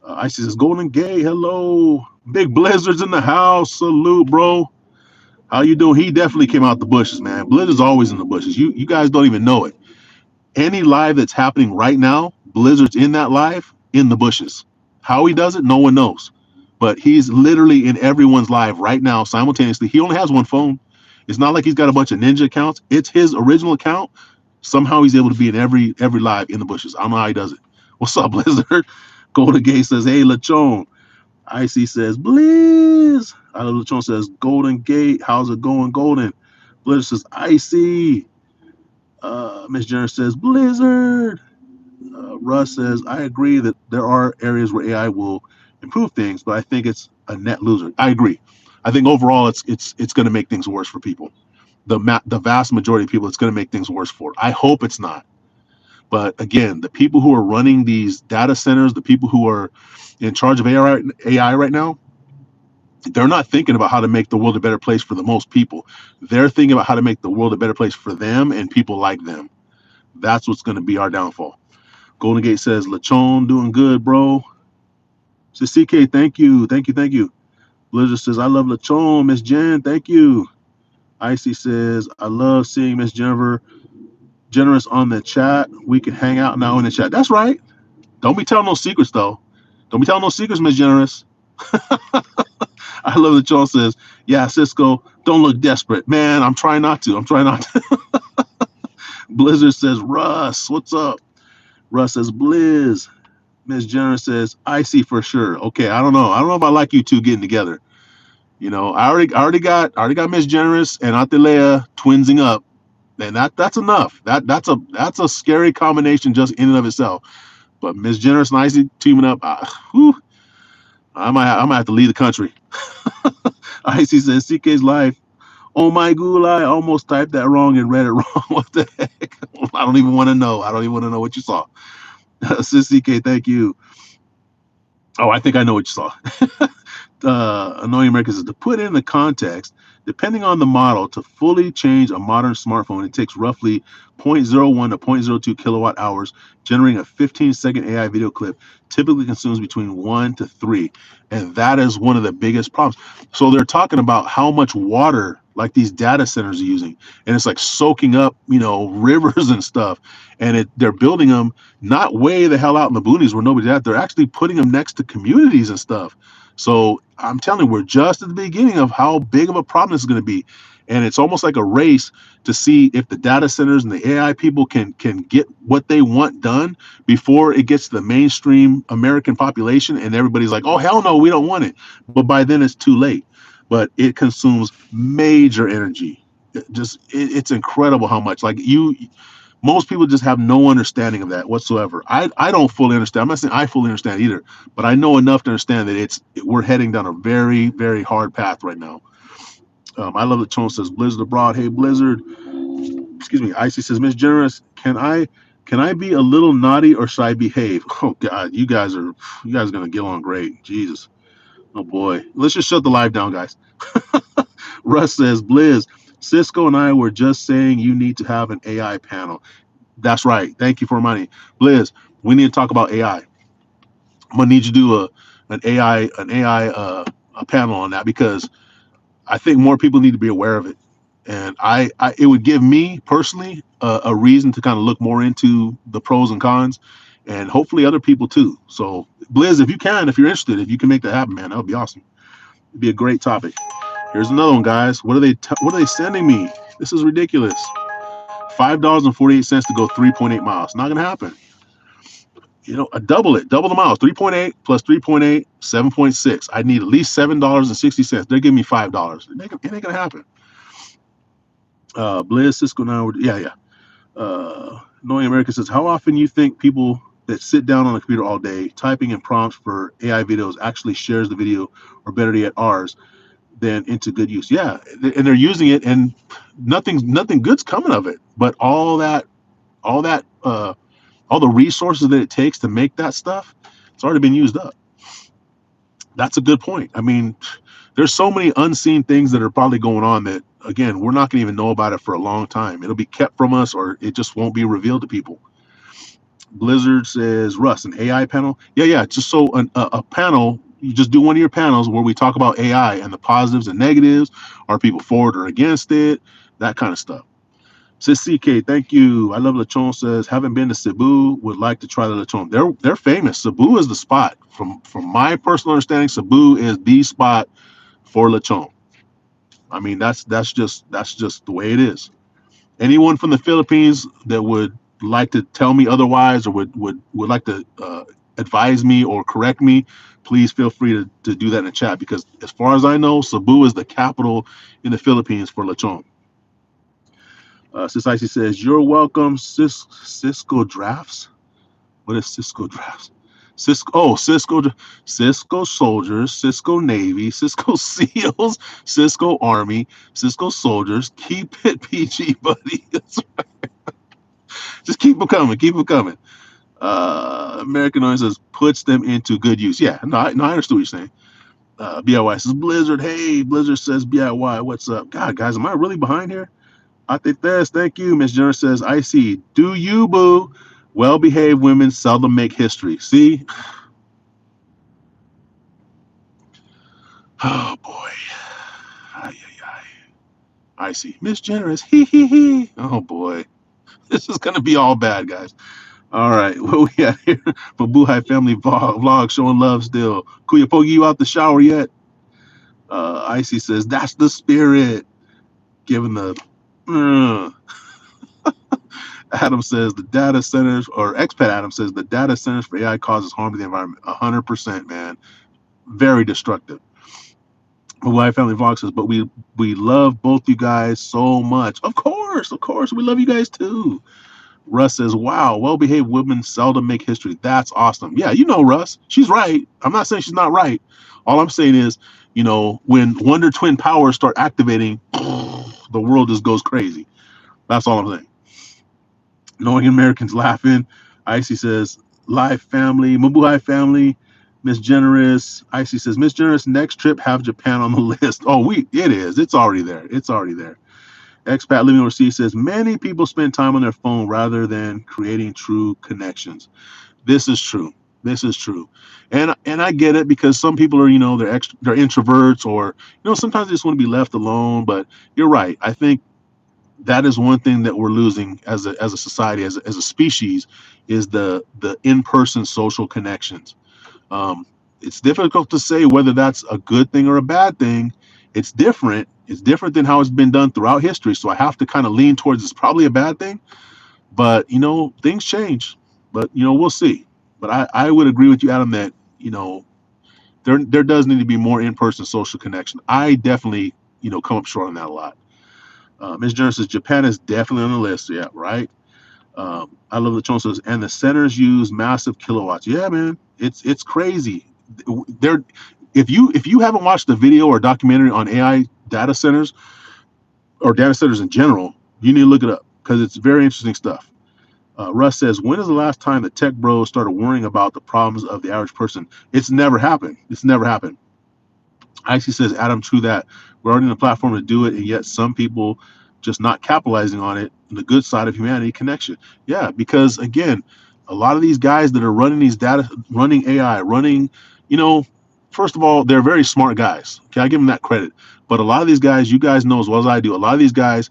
Icy says, Golden Gay, hello. Big Blizzard's in the house. Salute, bro. How you doing? He definitely came out the bushes, man. Blizzard's always in the bushes. You guys don't even know it. Any live that's happening right now, Blizzard's in that live in the bushes. How he does it, no one knows. But he's literally in everyone's live right now simultaneously. He only has one phone. It's not like he's got a bunch of ninja accounts. It's his original account. Somehow he's able to be in every live in the bushes. I don't know how he does it. What's up, Blizzard? Golden Gate says, hey, Lechon. Icy says, Blizz. Lechon says, Golden Gate. How's it going, Golden? Blizzard says, Icy. Miss Jenner says, Blizzard. Russ says, I agree that there are areas where AI will improve things, but I think it's a net loser. I agree. I think overall it's going to make things worse for people. The vast majority of people, it's going to make things worse for. I hope it's not. But again, the people who are running these data centers, the people who are in charge of AI right now, they're not thinking about how to make the world a better place for the most people. They're thinking about how to make the world a better place for them and people like them. That's what's going to be our downfall. Golden Gate says, Lechon doing good, bro. Says CK, thank you, thank you, thank you. Blizzard says, I love Lechon, Miss Jen, thank you. Icy says, I love seeing Miss Jennifer Generous on the chat. We can hang out now in the chat. That's right. Don't be telling no secrets, though. Don't be telling no secrets, Miss Generous. I love that John says, yeah, Cisco, don't look desperate. Man, I'm trying not to. I'm trying not to. Blizzard says, Russ, what's up? Russ says, Blizz. Miss Generous says, Icy for sure. Okay, I don't know. I don't know if I like you two getting together. You know, I already got Miss Generous and Atilea twinsing up. And that's enough. That's a scary combination just in and of itself. But Miss Generous and Icy teaming up, I might have to leave the country. Icy says, CK's life. Oh my gulai, I almost typed that wrong and read it wrong. What the heck? I don't even want to know. I don't even want to know what you saw. Sis CK, thank you. Oh, I think I know what you saw. Annoying America says, to put in the context, depending on the model, to fully change a modern smartphone, it takes roughly zero point 0.01 to zero point 0.02 kilowatt hours. Generating a 15-second AI video clip typically consumes between 1 to 3. And that is one of the biggest problems. So they're talking about how much water like these data centers are using. And it's like soaking up, rivers and stuff. And they're building them not way the hell out in the boonies where nobody's at. They're actually putting them next to communities and stuff. So I'm telling you, we're just at the beginning of how big of a problem this is going to be. And it's almost like a race to see if the data centers and the AI people can get what they want done before it gets to the mainstream American population. And everybody's like, oh, hell no, we don't want it. But by then it's too late. But it consumes major energy. It's incredible how much. Most people just have no understanding of that whatsoever. I don't fully understand. I'm not saying I fully understand either, but I know enough to understand that we're heading down a very, very hard path right now. I love that Tone says Blizzard abroad. Hey Blizzard, excuse me. Icy says, Miss Generous, can I be a little naughty or should I behave? Oh God, you guys are gonna get on great. Jesus. Oh boy. Let's just shut the live down, guys. Russ says, Blizz, Cisco and I were just saying you need to have an AI panel. That's right. Thank you for reminding me. Blizz, we need to talk about AI. I'm gonna need you to do a panel on that because I think more people need to be aware of it. And it would give me personally a reason to kind of look more into the pros and cons, and hopefully other people too. So Blizz, if you're interested, if you can make that happen, man, that would be awesome. It'd be a great topic. Here's another one, guys. What are they sending me? This is ridiculous. $5.48 to go 3.8 miles. Not gonna happen. Double the miles. 3.8 plus 3.8, 7.6. I need at least $7.60. They're giving me $5. It ain't gonna happen. Blizz, Cisco now. Yeah. Knowing America says, how often you think people that sit down on a computer all day typing in prompts for AI videos actually shares the video, or better yet, ours, then into good use? Yeah, and they're using it, and nothing good's coming of it. But all the resources that it takes to make that stuff, it's already been used up. That's a good point. I mean, there's so many unseen things that are probably going on that, again, we're not going to even know about it for a long time. It'll be kept from us, or it just won't be revealed to people. Blizzard says, Russ, an AI panel? Yeah. Just so a panel, you just do one of your panels where we talk about AI and the positives and negatives. Are people for it or against it? That kind of stuff. Says CK, thank you. I love Lechon says, haven't been to Cebu, would like to try the Lechon. They're famous. Cebu is the spot. From my personal understanding, Cebu is the spot for Lechon. I mean, that's just the way it is. Anyone from the Philippines that would like to tell me otherwise, or would like to advise me or correct me, please feel free to do that in the chat, because as far as I know, Cebu is the capital in the Philippines for Lechon. Sis Icy says, you're welcome, Cisco Drafts. What is Cisco drafts? Cisco soldiers, Cisco Navy, Cisco SEALs, Cisco Army, Cisco soldiers. Keep it PG, buddy. Just keep them coming. Keep them coming. American Oil says puts them into good use. Yeah, no, I understand what you're saying. BIY says Blizzard. Hey, Blizzard says BIY. What's up? God, guys, am I really behind here? I think this. Thank you. Miss Jenner says, I see. Do you, boo? Well-behaved women seldom make history. See? Oh, boy. Ay, ay, ay. I see. Miss Generous. Hee, hee, hee. Oh, boy. This is going to be all bad, guys. All right. What we got here? From Buhai Family Vlog showing love still. Kuya Pogi, you out the shower yet? Icy says, that's the spirit. Giving the... Adam says the data centers, or expat Adam says the data centers for AI causes harm to the environment. 100%, man. Very destructive. My wife family vlog says, but we love both you guys so much. Of course, we love you guys too. Russ says, wow, well-behaved women seldom make history. That's awesome. Yeah, you know, Russ, she's right. I'm not saying she's not right. All I'm saying is, you know, when Wonder Twin powers start activating, the world just goes crazy. That's all I'm saying. Knowing Americans laughing. Icy says, live family, Mabuhay family, Miss Generous. Icy says, Miss Generous, next trip have Japan on the list. Oh, it is. It's already there. It's already there. Expat living overseas says, many people spend time on their phone rather than creating true connections. This is true. This is true. And I get it, because some people are, you know, they're introverts, or, you know, sometimes they just want to be left alone. But you're right. I think that is one thing that we're losing as a society, as a species, is the in-person social connections. It's difficult to say whether that's a good thing or a bad thing. It's different than how it's been done throughout history, so I have to kind of lean towards it's probably a bad thing. But, you know, things change. But, you know, we'll see. But I would agree with you, Adam, that, you know, there does need to be more in-person social connection. I definitely, you know, come up short on that a lot. Ms. Jones says Japan is definitely on the list. Yeah, right. I love the Chon says, and the centers use massive kilowatts. Yeah, man, it's crazy. They're if you haven't watched the video or documentary on AI data centers or data centers in general, you need to look it up, because it's very interesting stuff. Russ says, when is the last time the tech bros started worrying about the problems of the average person? It's never happened. It's never happened. Icy says, Adam, true that. We're already in the platform to do it, and yet some people just not capitalizing on it, the good side of humanity connection. Yeah, because again, a lot of these guys that are running these data, running AI, you know, first of all, they're very smart guys. Okay, I give them that credit. But a lot of these guys, you guys know as well as I do, a lot of these guys,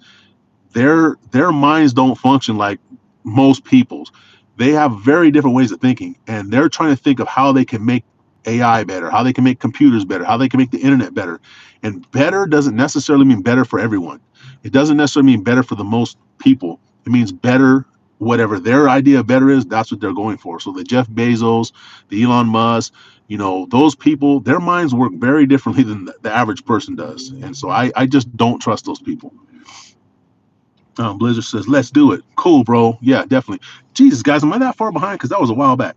their minds don't function like most people's. They have very different ways of thinking, and they're trying to think of how they can make AI better, how they can make computers better, how they can make the internet better. And better doesn't necessarily mean better for everyone. It doesn't necessarily mean better for the most people. It means better, whatever their idea of better is, that's what they're going for. So the Jeff Bezos, the Elon Musk, you know, those people, their minds work very differently than the average person does. And so I just don't trust those people. Blizzard says, let's do it. Cool, bro. Yeah, definitely. Jesus, guys, am I that far behind? Because that was a while back.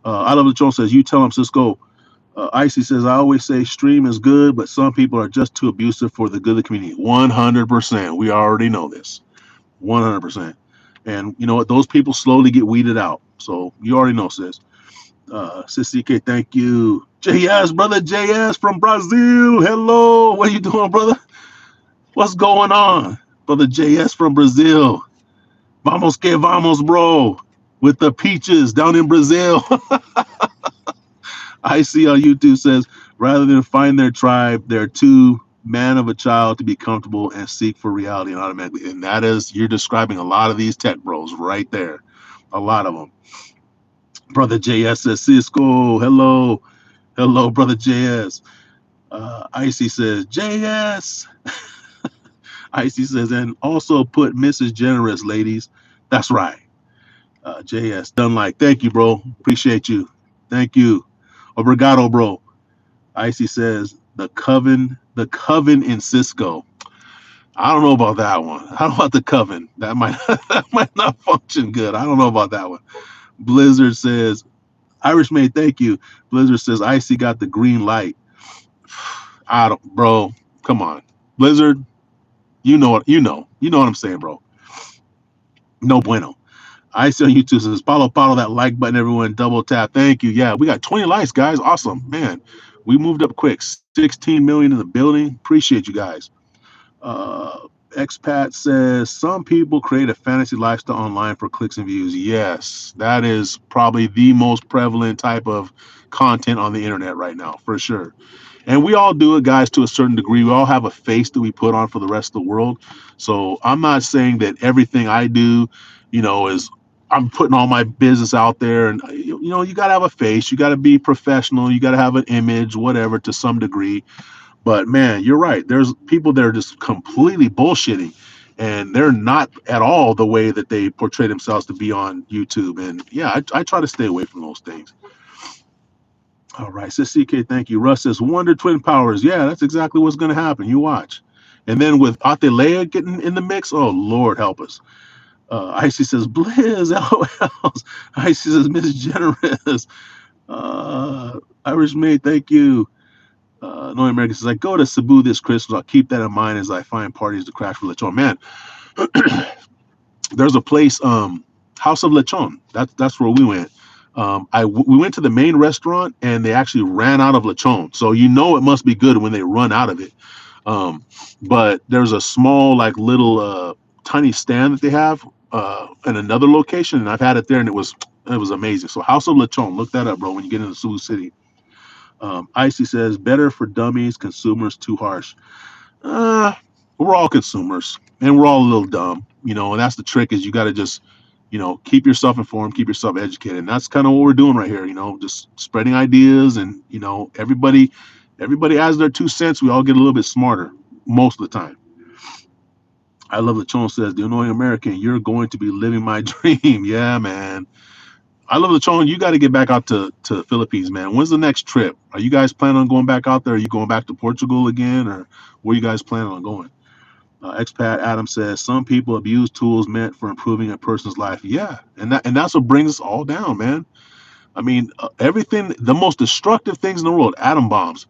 I love the Jones says, you tell him, Cisco. Icy says, I always say stream is good, but some people are just too abusive for the good of the community. 100%. We already know this. 100%. And you know what? Those people slowly get weeded out. So you already know, sis. Sis CK, thank you. JS, brother JS from Brazil. Hello. What are you doing, brother? What's going on? Brother JS from Brazil. Vamos que vamos, bro. With the peaches down in Brazil. I see on YouTube says, rather than find their tribe, they're too man of a child to be comfortable and seek for reality and automatically. And that is, you're describing a lot of these tech bros right there. A lot of them. Brother JS says, Cisco, hello. Hello, brother JS. Icy says, JS. Icy says, and also put Mrs. Generous, ladies. That's right. JS, done like. Thank you, bro. Appreciate you. Thank you. Obrigado, bro. Icy says, the coven in Cisco. I don't know about that one. I don't know about the coven. That might that might not function good. I don't know about that one. Blizzard says, Irish Maid, thank you. Blizzard says, Icy got the green light. I don't, bro. Come on, Blizzard. You know what I'm saying, bro. No bueno. Icy on YouTube says, follow that like button, everyone. Double tap. Thank you. Yeah, we got 20 likes, guys. Awesome, man. We moved up quick. 16 million in the building. Appreciate you guys. Expat says some people create a fantasy lifestyle online for clicks and views. Yes, that is probably the most prevalent type of content on the internet right now, for sure. And we all do it, guys, to a certain degree. We all have a face that we put on for the rest of the world. So I'm not saying that everything I do, is I'm putting all my business out there. And, you got to have a face. You got to be professional. You got to have an image, whatever, to some degree. But man, you're right. There's people that are just completely bullshitting, and they're not at all the way that they portray themselves to be on YouTube. And yeah, I try to stay away from those things. All right, says CK, thank you. Russ says Wonder Twin Powers. Yeah, that's exactly what's going to happen. You watch. And then with Atalaya getting in the mix, oh Lord help us. Icy says Blizz, LOLs. Icy says Miss Generous. Irish Maid, thank you. No American says, I go to Cebu this Christmas. I'll keep that in mind as I find parties to crash for lechon. Man, there's a place, House of Lechon. That's where we went. We went to the main restaurant and they actually ran out of lechon. So it must be good when they run out of it. But there's a small, like little tiny stand that they have in another location, and I've had it there, and it was amazing. So House of Lechon, look that up, bro. When you get into Cebu City. Icy says, better for dummies, consumers too harsh. Uh, we're all consumers and we're all a little dumb, and that's the trick is you got to just, keep yourself informed, keep yourself educated. And that's kind of what we're doing right here, just spreading ideas and, everybody has their 2 cents. We all get a little bit smarter most of the time. I love the Chon says, the annoying American, you're going to be living my dream. Yeah, man. I love the Chon. You got to get back out to the Philippines, man. When's the next trip? Are you guys planning on going back out there? Are you going back to Portugal again, or where are you guys planning on going? Expat Adam says some people abuse tools meant for improving a person's life. Yeah, and that's what brings us all down, man. I mean, everything, the most destructive things in the world, atom bombs.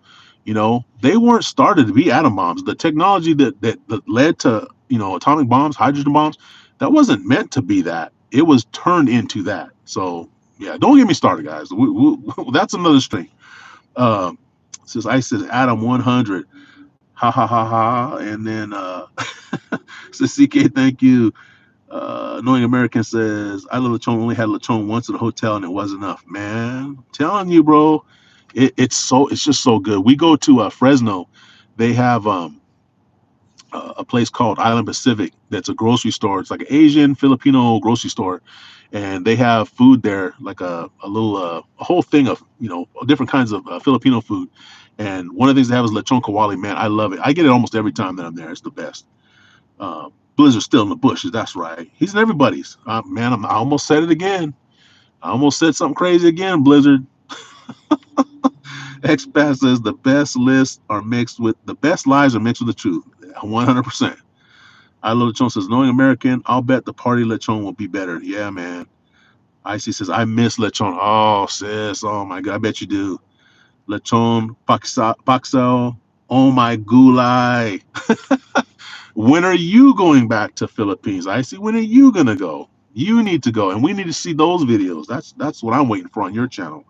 They weren't started to be atom bombs. The technology that led to atomic bombs, hydrogen bombs, that wasn't meant to be that. It was turned into that. So yeah, don't get me started, guys. That's another string. Says I says Adam 100. Ha ha ha ha. And then says CK, thank you. Knowing American says I love lechon. Only had lechon once at a hotel and it wasn't enough. Man, I'm telling you, bro, it's just so good. We go to Fresno. They have a place called Island Pacific. That's a grocery store. It's like an Asian Filipino grocery store, and they have food there, like a little a whole thing of different kinds of Filipino food. And one of the things they have is lechon kawali. Man, I love it. I get it almost every time that I'm there. It's the best. Blizzard's still in the bushes. That's right. He's in everybody's. Man, I almost said it again. I almost said something crazy again, Blizzard. Expat says the best lists are mixed with the best lies are mixed with the truth. 100%. I love Lechon says knowing American, I'll bet the party Lechon will be better. Yeah, man. Icy says I miss Lechon. Oh, sis. Oh my God. I bet you do. Lechon, Paxel. Oh my gulai. When are you going back to Philippines? Icy, when are you gonna go? You need to go, and we need to see those videos. That's what I'm waiting for on your channel.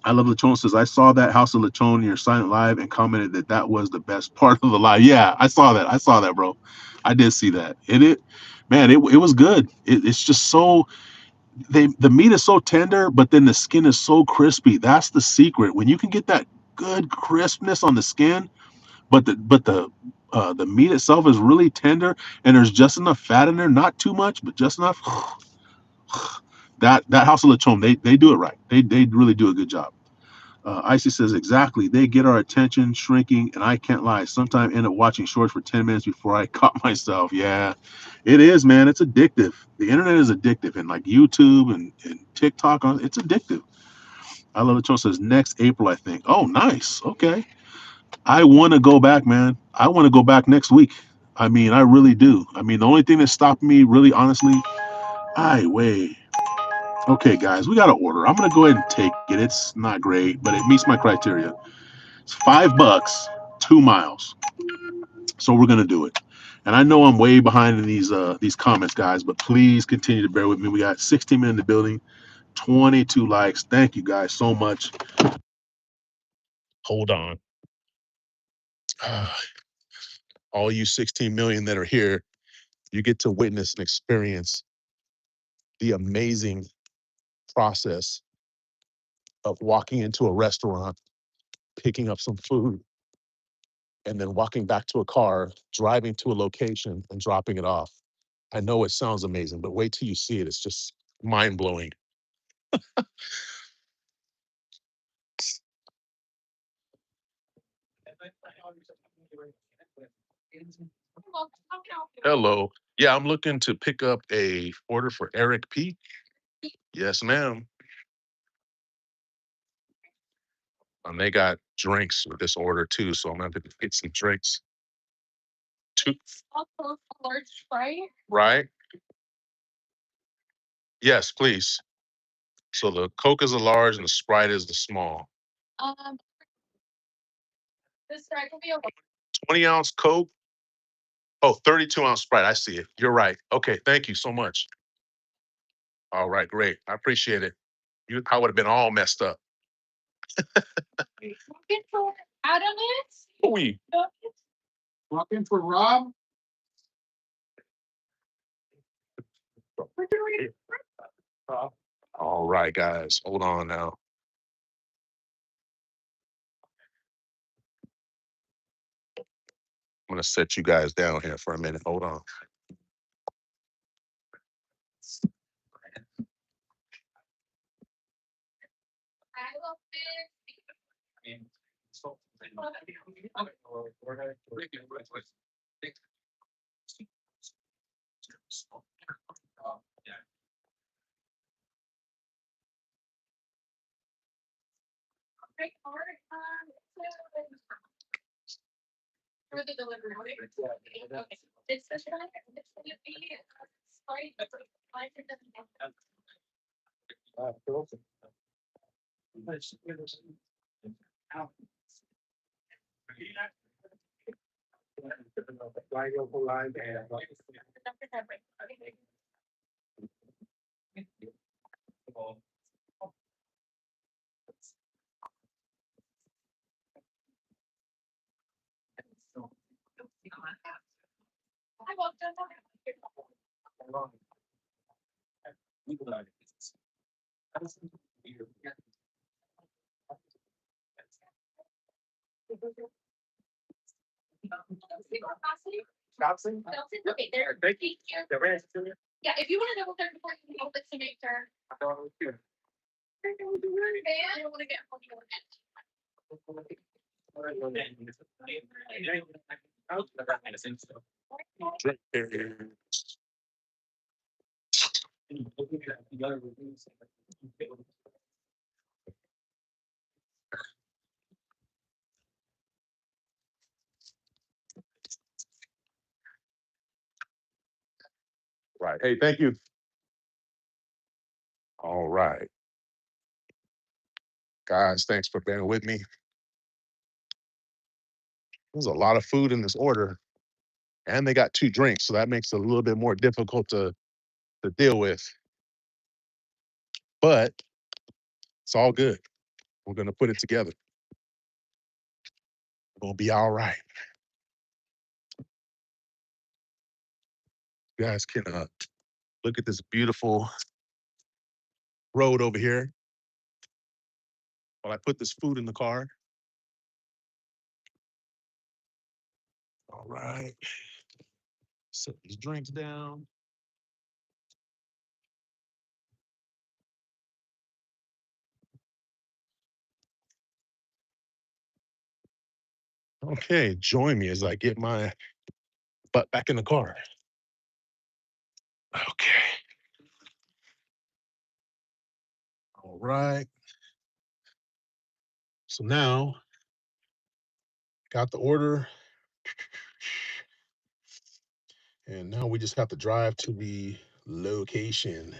I love Lechon says I saw that House of Lechon in your silent live and commented that was the best part of the live. Yeah, I saw that, bro. I did see that. Man, it was good. It's just so the meat is so tender, but then the skin is so crispy. That's the secret. When you can get that good crispness on the skin, but the meat itself is really tender and there's just enough fat in there, not too much, but just enough. That House of Lechon, they do it right. They really do a good job. Icy says exactly. They get our attention shrinking, and I can't lie. Sometimes end up watching shorts for 10 minutes before I caught myself. Yeah, it is, man. It's addictive. The internet is addictive, and like YouTube and TikTok, it's addictive. I love Lechon says next April, I think. Oh, nice. Okay. I want to go back, man. I want to go back next week. I mean, I really do. I mean, the only thing that stopped me, really, honestly, I wait. Okay, guys, we got an order. I'm gonna go ahead and take it. It's not great, but it meets my criteria. It's $5, 2 miles. So we're gonna do it. And I know I'm way behind in these comments, guys, but please continue to bear with me. We got 16 men in the building, 22 likes. Thank you guys so much. Hold on. All you 16 million that are here, you get to witness and experience the amazing process of walking into a restaurant, picking up some food, and then walking back to a car, driving to a location and dropping it off. I know it sounds amazing, but wait till you see it. It's just mind blowing. Hello. Yeah, I'm looking to pick up a order for Eric P. Yes, ma'am. They got drinks with this order too, so I'm gonna have to get some drinks. Two, right? Yes, please. So the Coke is a large and the Sprite is the small. 20-ounce Coke. Oh, 32-ounce Sprite. I see it. You're right. Okay, thank you so much. All right, great. I appreciate it. I would have been all messed up. Oui. Walking for Rob. All right, guys. Hold on now. I'm gonna set you guys down here for a minute. Hold on. Right. Hey, thank you. All right. Guys, thanks for bearing with me. There's a lot of food in this order, and they got 2 drinks, so that makes it a little bit more difficult to deal with. But it's all good. We're gonna put it together. We're gonna be all right. You guys can look at this beautiful road over here while I put this food in the car. All right. Set these drinks down. Okay, join me as I get my butt back in the car. Okay. All right. So now, got the order. And now we just have to drive to the location.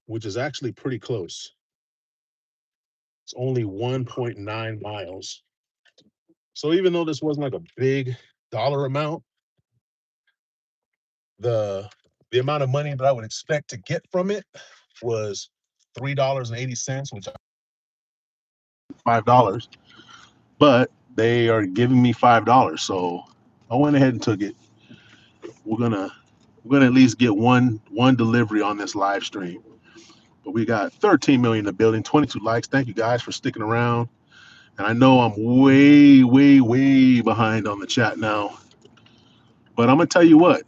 which is actually pretty close. It's only 1.9 miles. So even though this wasn't like a big dollar amount, the amount of money that I would expect to get from it was $3.80, which $5. But they are giving me $5, so I went ahead and took it. We're gonna at least get one delivery on this live stream. But we got 13 million in the building, 22 likes. Thank you guys for sticking around. And I know I'm way behind on the chat now. But I'm gonna tell you what,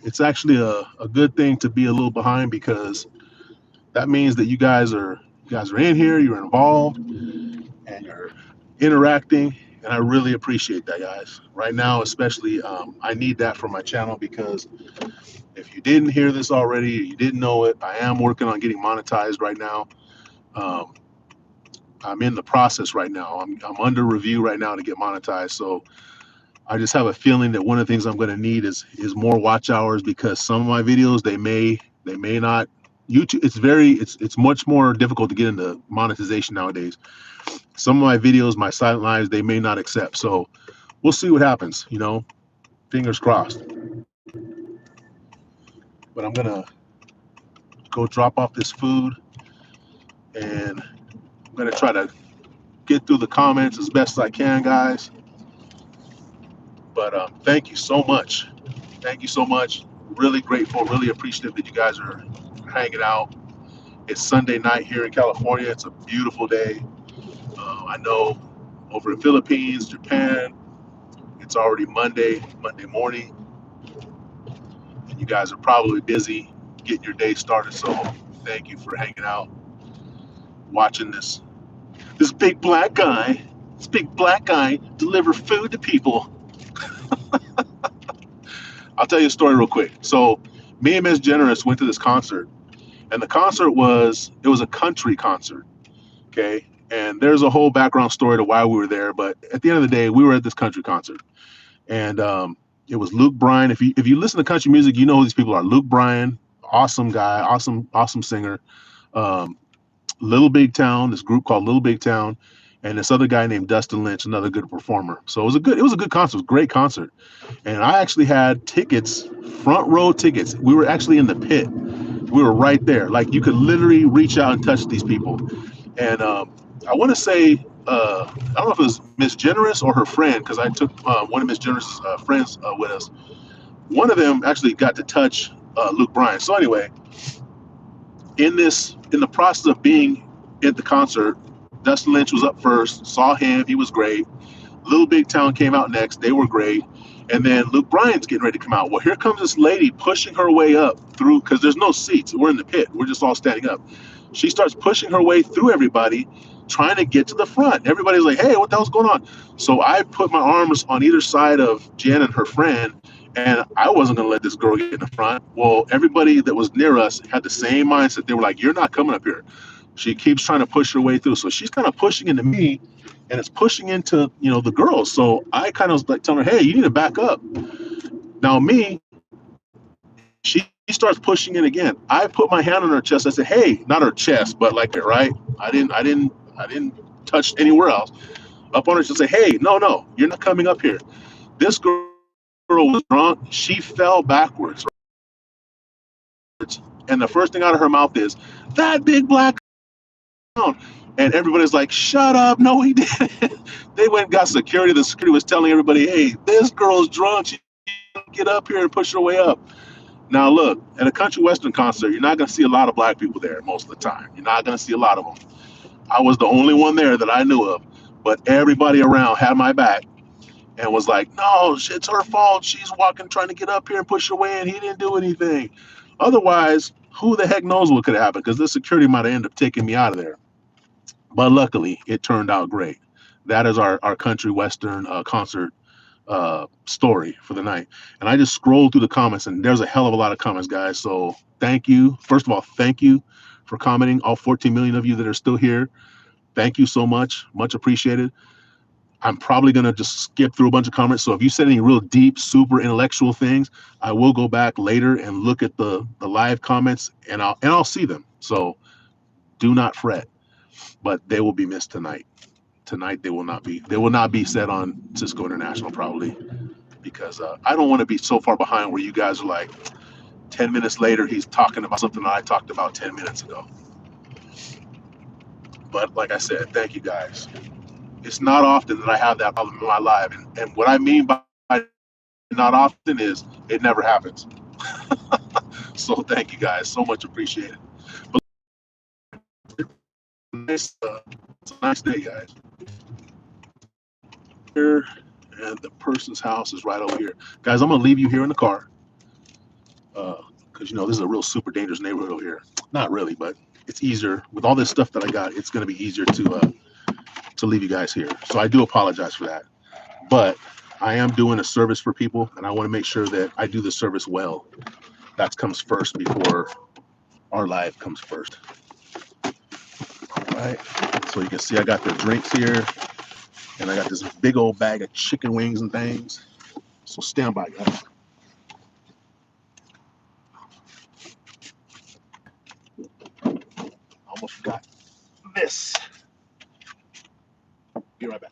it's actually a good thing to be a little behind, because that means that you guys are in here, you're involved, and you're interacting. And I really appreciate that, guys. Right now, especially, I need that for my channel, because if you didn't hear this already, you didn't know it, I am working on getting monetized right now. Um, I'm in the process right now. I'm under review right now to get monetized. So I just have a feeling that one of the things I'm going to need is more watch hours, because some of my videos, they may not. YouTube, it's much more difficult to get into monetization nowadays. Some of my videos, my silent lives, they may not accept. So we'll see what happens. Fingers crossed. But I'm gonna go drop off this food, and I'm gonna try to get through the comments as best as I can, guys. But thank you so much. Thank you so much. Really grateful, really appreciative that you guys are hanging out. It's Sunday night here in California. It's a beautiful day. I know over in Philippines, Japan, it's already Monday morning, and you guys are probably busy getting your day started. So thank you for hanging out, watching this big black guy, deliver food to people. I'll tell you a story real quick. So me and Miss Generous went to this concert, and the concert was a country concert. Okay. And there's a whole background story to why we were there. But at the end of the day, we were at this country concert. And it was Luke Bryan. If you listen to country music, you know who these people are. Luke Bryan, awesome guy, awesome singer. Little Big Town, this group called Little Big Town, and this other guy named Dustin Lynch, another good performer. So it was a good concert. It was a great concert. And I actually had tickets, front row tickets. We were actually in the pit. We were right there. Like, you could literally reach out and touch these people. And I want to say, I don't know if it was Miss Generous or her friend, because I took one of Miss Generous's friends with us. One of them actually got to touch Luke Bryan. So anyway, in the process of being at the concert, Dustin Lynch was up first. Saw him, he was great. Little Big Town came out next. They were great. And then Luke Bryan's getting ready to come out. Well, here comes this lady pushing her way up through, because there's no seats. We're in the pit. We're just all standing up. She starts pushing her way through everybody, trying to get to the front. Everybody's like, hey, what the hell's going on? So I put my arms on either side of Jen and her friend, and I wasn't going to let this girl get in the front. Well, everybody that was near us had the same mindset. They were like, you're not coming up here. She keeps trying to push her way through. So she's kind of pushing into me, and it's pushing into, the girls. So I kind of was like telling her, hey, you need to back up. Now she starts pushing in again. I put my hand on her chest. I said, hey, not her chest, but like it, right? I didn't touch anywhere else. Up on her, she'll say, hey, no, you're not coming up here. This girl was drunk. She fell backwards. And the first thing out of her mouth is, that big black down. And everybody's like, shut up. No, he didn't. They went and got security. The security was telling everybody, hey, this girl's drunk. She get up here and push her way up. Now, look, at a country western concert, you're not going to see a lot of black people there most of the time. You're not going to see a lot of them. I was the only one there that I knew of. But everybody around had my back and was like, no, it's her fault. She's walking, trying to get up here and push her way in. He didn't do anything. Otherwise, who the heck knows what could have happened, because the security might have ended up taking me out of there. But luckily, it turned out great. That is our country western concert story for the night. And I just scrolled through the comments, and there's a hell of a lot of comments, guys. So thank you. First of all, thank you for commenting. All 14 million of you that are still here. Thank you so much. Much appreciated. I'm probably gonna just skip through a bunch of comments. So if you said any real deep, super intellectual things, I will go back later and look at the live comments, and I'll see them. So do not fret, but they will be missed tonight. Tonight they will not be said on Cisco International probably, because I don't want to be so far behind where you guys are like 10 minutes later he's talking about something that I talked about 10 minutes ago. But like I said, thank you guys. It's not often that I have that problem in my life, and what I mean by not often is it never happens. So thank you guys, so much appreciated. But it's a nice day, guys. Here, and the person's house is right over here, guys. I'm gonna leave you here in the car, because this is a real super dangerous neighborhood over here. Not really, but it's easier with all this stuff that I got. It's gonna be easier to leave you guys here. So I do apologize for that, but I am doing a service for people, and I want to make sure that I do the service well. That comes first before our life comes first. All right. So you can see I got the drinks here, and I got this big old bag of chicken wings and things. So stand by, guys. Almost forgot this. Be right back.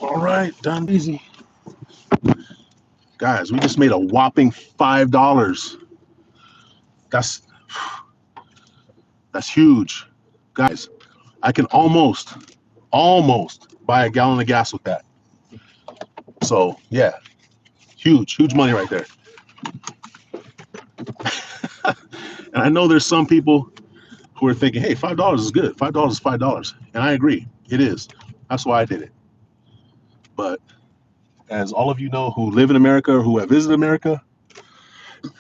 All right, done easy. Guys, we just made a whopping $5. That's that's huge. Guys, I can almost buy a gallon of gas with that. So yeah, huge money right there. And I know there's some people who are thinking, hey, $5 is good. $5 is $5. And I agree, it is. That's why I did it. But as all of you know who live in America or who have visited America,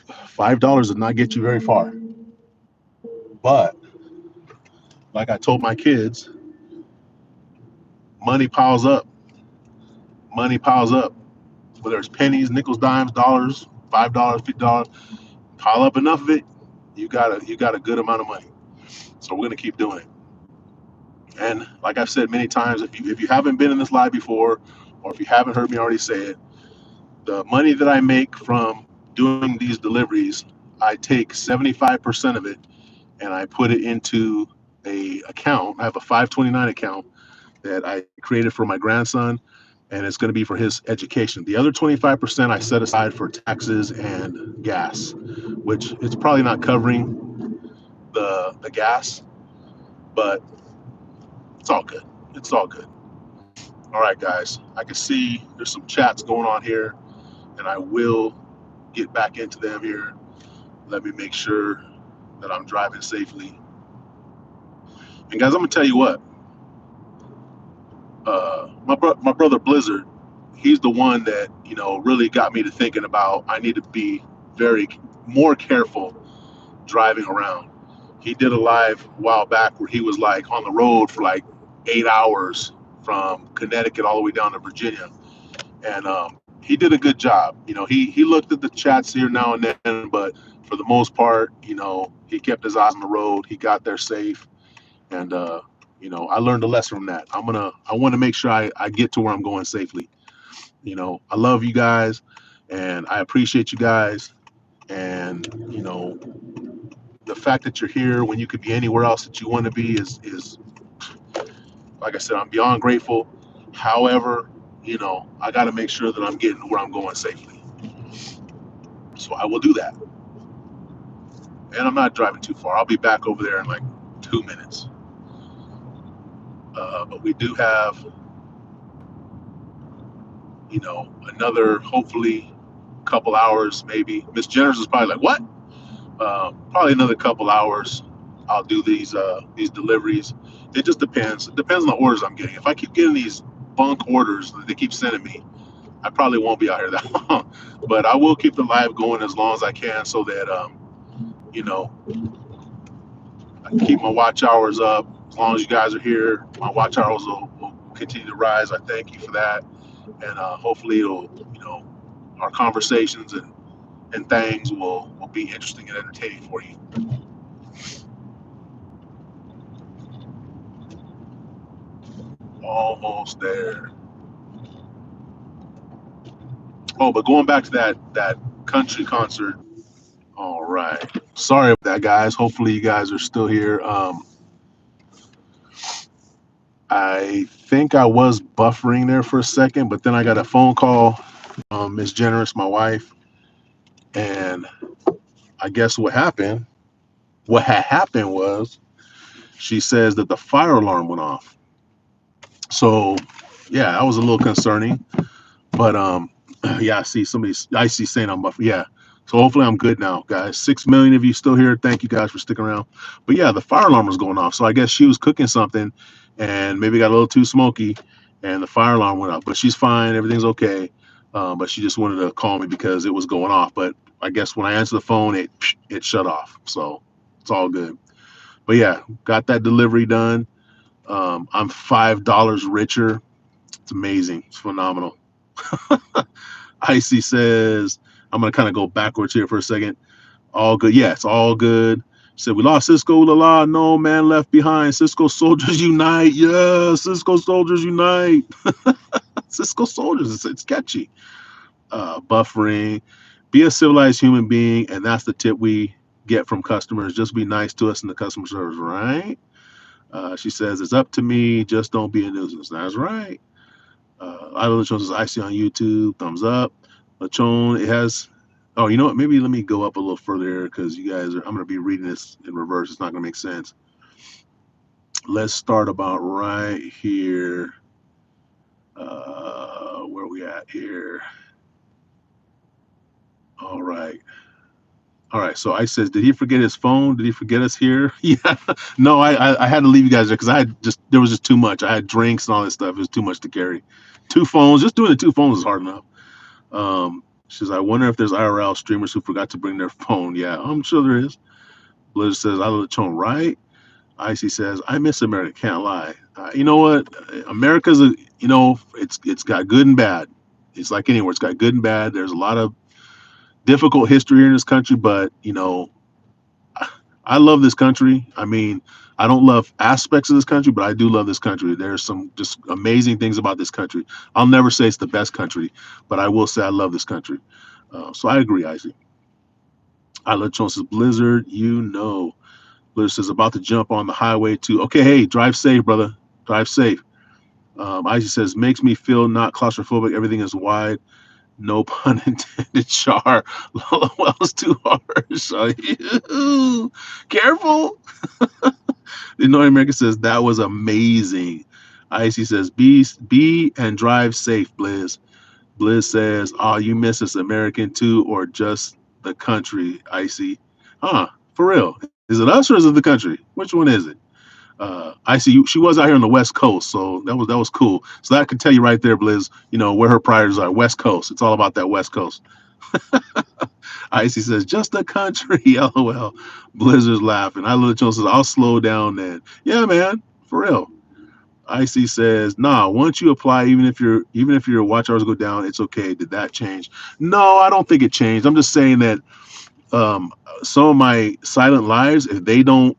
$5 does not get you very far. But like I told my kids, money piles up. Money piles up. Whether it's pennies, nickels, dimes, dollars, $5, $50, pile up enough of it, you got a good amount of money. So we're gonna keep doing it. And like I've said many times, if you haven't been in this live before, or if you haven't heard me already say it, the money that I make from doing these deliveries, I take 75% of it and I put it into a account. I have a 529 account that I created for my grandson, and it's going to be for his education. The other 25% I set aside for taxes and gas, which it's probably not covering the gas, but it's all good. It's all good. All right, guys. I can see there's some chats going on here, and I will get back into them here. Let me make sure that I'm driving safely. And guys, I'm gonna tell you what. My brother Blizzard, he's the one that really got me to thinking about I need to be very more careful driving around. He did a live a while back where he was like on the road for like 8 hours from Connecticut all the way down to Virginia, and he did a good job. He looked at the chats here now and then, but for the most part, he kept his eyes on the road. He got there safe, and I learned a lesson from that. I want to make sure I get to where I'm going safely. I love you guys, and I appreciate you guys, and the fact that you're here when you could be anywhere else that you want to be is like I said, I'm beyond grateful. However, I got to make sure that I'm getting where I'm going safely. So I will do that. and I'm not driving too far. I'll be back over there in like 2 minutes. But we do have, another hopefully couple hours maybe. Miss Jenners is probably like, what? Probably another couple hours. I'll do these deliveries. It just depends. It depends on the orders I'm getting. If I keep getting these bunk orders that they keep sending me, I probably won't be out here that long. But I will keep the live going as long as I can, so that you know, I can keep my watch hours up. As long as you guys are here, my watch hours will continue to rise. I thank you for that, and hopefully it'll, our conversations and things will be interesting and entertaining for you. Almost there. Oh, but going back to that country concert. All right. Sorry about that, guys. Hopefully you guys are still here. I think I was buffering there for a second, but then I got a phone call from Miss Generous, my wife, and I guess what had happened was she says that the fire alarm went off. So yeah, that was a little concerning. But yeah, I see saying I'm buffering. Yeah. So hopefully I'm good now, guys. 6 million of you still here. Thank you guys for sticking around. But yeah, the fire alarm was going off. So I guess she was cooking something and maybe got a little too smoky and the fire alarm went off. But she's fine, everything's okay. But she just wanted to call me because it was going off. But I guess when I answered the phone, it shut off. So it's all good. But yeah, got that delivery done. I'm $5 richer. It's amazing. It's phenomenal. Icy says, I'm going to kind of go backwards here for a second. All good. Yeah, it's all good. Said, we lost Cisco. La la. No man left behind. Cisco soldiers unite. Yeah, Cisco soldiers unite. Cisco soldiers. It's catchy. Buffering. Be a civilized human being. And that's the tip we get from customers. Just be nice to us in the customer service, right? She says, it's up to me. Just don't be a nuisance. That's right. I love Lechon says, I see on YouTube. Thumbs up. Lechon, it has. Oh, you know what? Maybe let me go up a little further because you guys are. I'm going to be reading this in reverse. It's not going to make sense. Let's start about right here. Where are we at here? All right. All right. So I says, did he forget his phone? Did he forget us here? Yeah. No, I had to leave you guys there because there was just too much. I had drinks and all this stuff. It was too much to carry. Two phones. Just doing the two phones is hard enough. She says, I wonder if there's IRL streamers who forgot to bring their phone. Yeah, I'm sure there is. Blizzard says, I love the tone, right? Icy says, I miss America. Can't lie. You know what? America's it's got good and bad. It's like anywhere. It's got good and bad. There's a lot of difficult history here in this country, but I love this country. I mean, I don't love aspects of this country, but I do love this country. There's some just amazing things about this country. I'll never say it's the best country, but I will say I love this country. So I agree, Isaac. I love Jones says, Blizzard, Blizzard says, about to jump on the highway to, okay, hey, drive safe, brother. Drive safe. Isaac says, makes me feel not claustrophobic. Everything is wide. No pun intended, Char. Lolwell's too harsh. Careful. The North American says, that was amazing. Icy says, be and drive safe, Blizz. Blizz says, oh, you miss us American too, or just the country, Icy? Huh, for real. Is it us or is it the country? Which one is it? Icy, she was out here on the West Coast, so that was cool. So that could tell you right there, Blizz, where her priorities are. West Coast. It's all about that West Coast. Icy says, just the country, LOL. Blizzard's laughing. I love Jones says, I'll slow down then. Yeah, man, for real. Icy says, nah, once you apply, even if your watch hours go down, it's okay. Did that change? No, I don't think it changed. I'm just saying that some of my silent lives, if they don't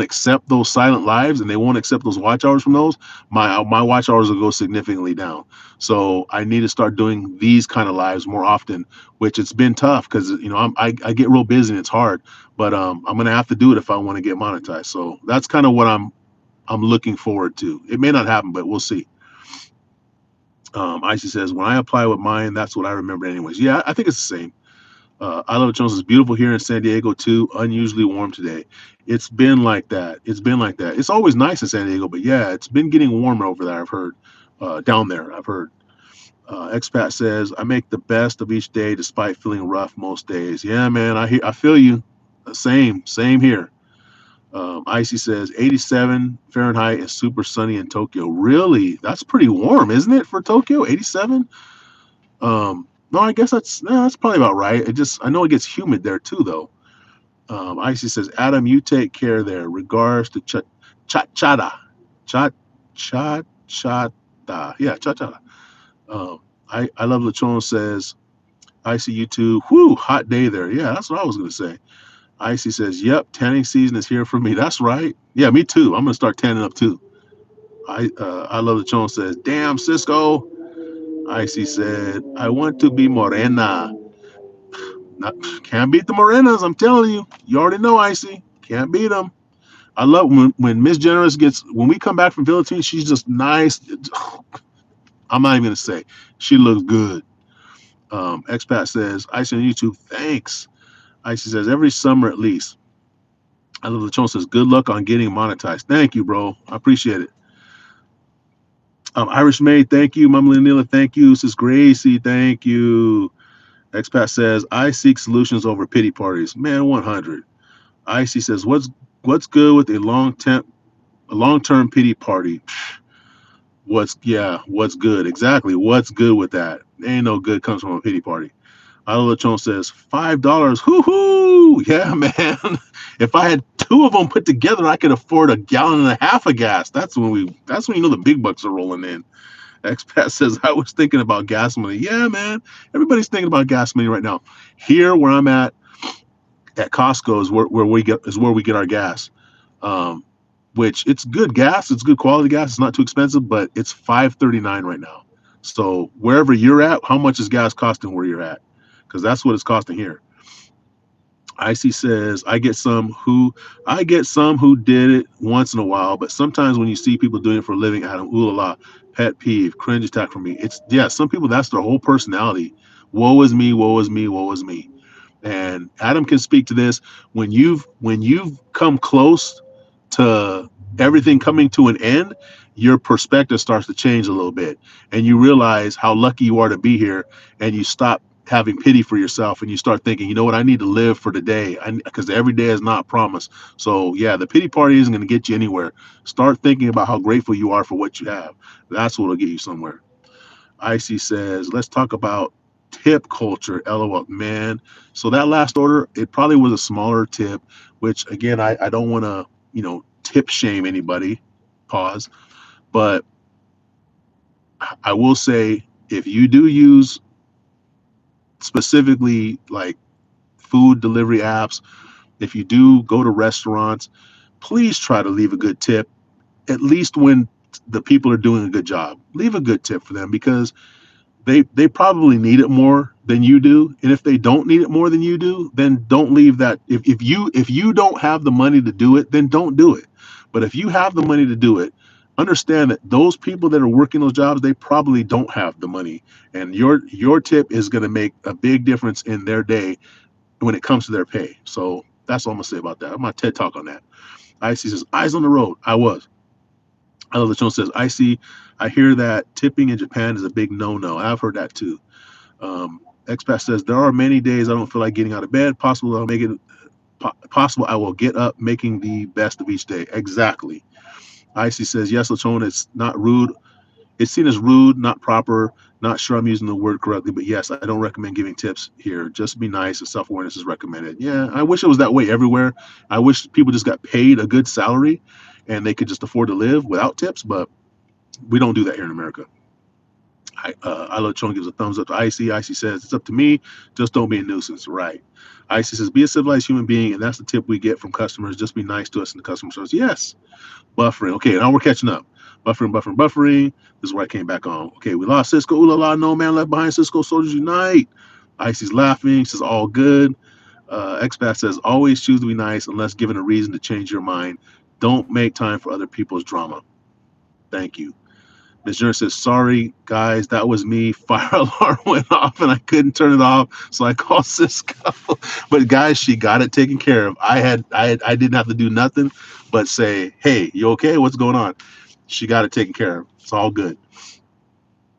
accept those silent lives and they won't accept those watch hours from those, my watch hours will go significantly down. So I need to start doing these kind of lives more often, which it's been tough because I get real busy and it's hard, but I'm gonna have to do it if I want to get monetized. So that's kind of what I'm looking forward to. It may not happen, but we'll see. Icy says, when I apply with mine, that's what I remember anyways. Yeah, I think it's the same. I Love Jones is beautiful here in San Diego too. Unusually warm today. It's been like that. It's been like that. It's always nice in San Diego, but yeah, it's been getting warmer over there. I've heard down there. I've heard. Expat says, I make the best of each day despite feeling rough most days. Yeah, man, I feel you. Same here. Icy says 87 Fahrenheit and super sunny in Tokyo. Really? That's pretty warm, isn't it, for Tokyo? 87? No, I guess that's probably about right. I know it gets humid there too, though. Icy says, Adam, you take care there. Regards to Chachada. Chat Chachada. Yeah, Chachada. I love Lachon says, I see you too. Whoo, hot day there. Yeah, that's what I was gonna say. Icy says, yep, tanning season is here for me. That's right. Yeah, me too. I'm gonna start tanning up too. I love Lachon says, damn Cisco. Icy said, I want to be morena. Not, can't beat the morenas. I'm telling you. You already know, Icy. Can't beat them. I love when Miss Generous when we come back from Philippines, she's just nice. I'm not even gonna say. She looks good. Expat says, Icy on YouTube, thanks. Icy says, every summer at least. I love the Chon says, good luck on getting monetized. Thank you, bro. I appreciate it. Irish Maid, thank you. Mama Lanila, thank you. Sis Gracie, thank you. Expat says, I seek solutions over pity parties. Man, 100. Icy says, what's good with a long-term pity party? What's good? Exactly. What's good with that? Ain't no good comes from a pity party. Alachon says $5. Hoo-hoo! Yeah, man. If I had two of them put together, I could afford a gallon and a half of gas. That's when you know the big bucks are rolling in. Expat says, I was thinking about gas money. Yeah, man. Everybody's thinking about gas money right now. Here where I'm at Costco is where we get our gas. Um, which it's good gas, it's good quality gas, it's not too expensive, but it's $5.39 right now. So wherever you're at, how much is gas costing where you're at? Because that's what it's costing here. Icy says, I get some who did it once in a while, but sometimes when you see people doing it for a living, Adam, ooh la la, pet peeve, cringe attack for me. It's yeah, some people that's their whole personality. Woe is me, woe is me, woe is me. And Adam can speak to this. When you've come close to everything coming to an end, your perspective starts to change a little bit, and you realize how lucky you are to be here, and you stop having pity for yourself, and you start thinking, you know what, I need to live for today, because every day is not promised. So yeah, the pity party isn't going to get you anywhere. Start thinking about how grateful you are for what you have. That's what will get you somewhere. Icy says, let's talk about tip culture. LOL, man. So that last order, it probably was a smaller tip, which again, I don't want to, tip shame anybody. Pause. But I will say, if you do use specifically like food delivery apps, if you do go to restaurants, please try to leave a good tip, at least when the people are doing a good job. Leave a good tip for them, because they probably need it more than you do, and if they don't need it more than you do, then don't leave that. If you don't have the money to do it, then don't do it. But if you have the money to do it, understand that those people that are working those jobs, they probably don't have the money, and your tip is going to make a big difference in their day when it comes to their pay. So that's all I'm gonna say about that. I'm my TED talk on that. Icy says, eyes on the road. I love the show says, I hear that tipping in Japan is a big no-no. I've heard that too. Expat says, there are many days I don't feel like getting out of bed. Possible I will get up making the best of each day. Exactly. Icy says, yes, Lachon, it's not rude. It's seen as rude, not proper. Not sure I'm using the word correctly, but yes, I don't recommend giving tips here. Just be nice, and self-awareness is recommended. Yeah, I wish it was that way everywhere. I wish people just got paid a good salary and they could just afford to live without tips, but we don't do that here in America. I love Chon gives a thumbs up to Icy. Icy says, it's up to me. Just don't be a nuisance. Right. Icy says, be a civilized human being, and that's the tip we get from customers. Just be nice to us in the customer service. Yes. Buffering. Okay, now we're catching up. Buffering. This is where I came back on. Okay, we lost Cisco. Ooh la la, no man left behind. Cisco soldiers unite. Icy's laughing. Says all good. Expat says always choose to be nice unless given a reason to change your mind. Don't make time for other people's drama. Thank you. Ms. Jones says, sorry, guys, that was me. Fire alarm went off and I couldn't turn it off. So I called Cisco. But guys, she got it taken care of. I didn't have to do nothing but say, hey, you okay? What's going on? She got it taken care of. It's all good.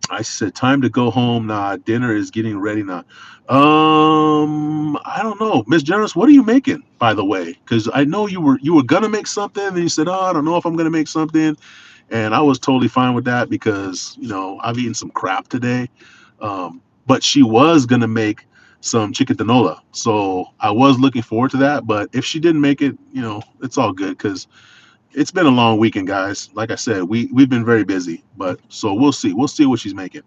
I said, time to go home. Nah, dinner is getting ready now. I don't know. Miss Jones, what are you making, by the way? Because I know you were gonna make something, and you said, oh, I don't know if I'm gonna make something. And I was totally fine with that because, I've eaten some crap today. But she was going to make some chicken tinola. So I was looking forward to that. But if she didn't make it, it's all good because it's been a long weekend, guys. Like I said, we've been very busy. But so we'll see. We'll see what she's making.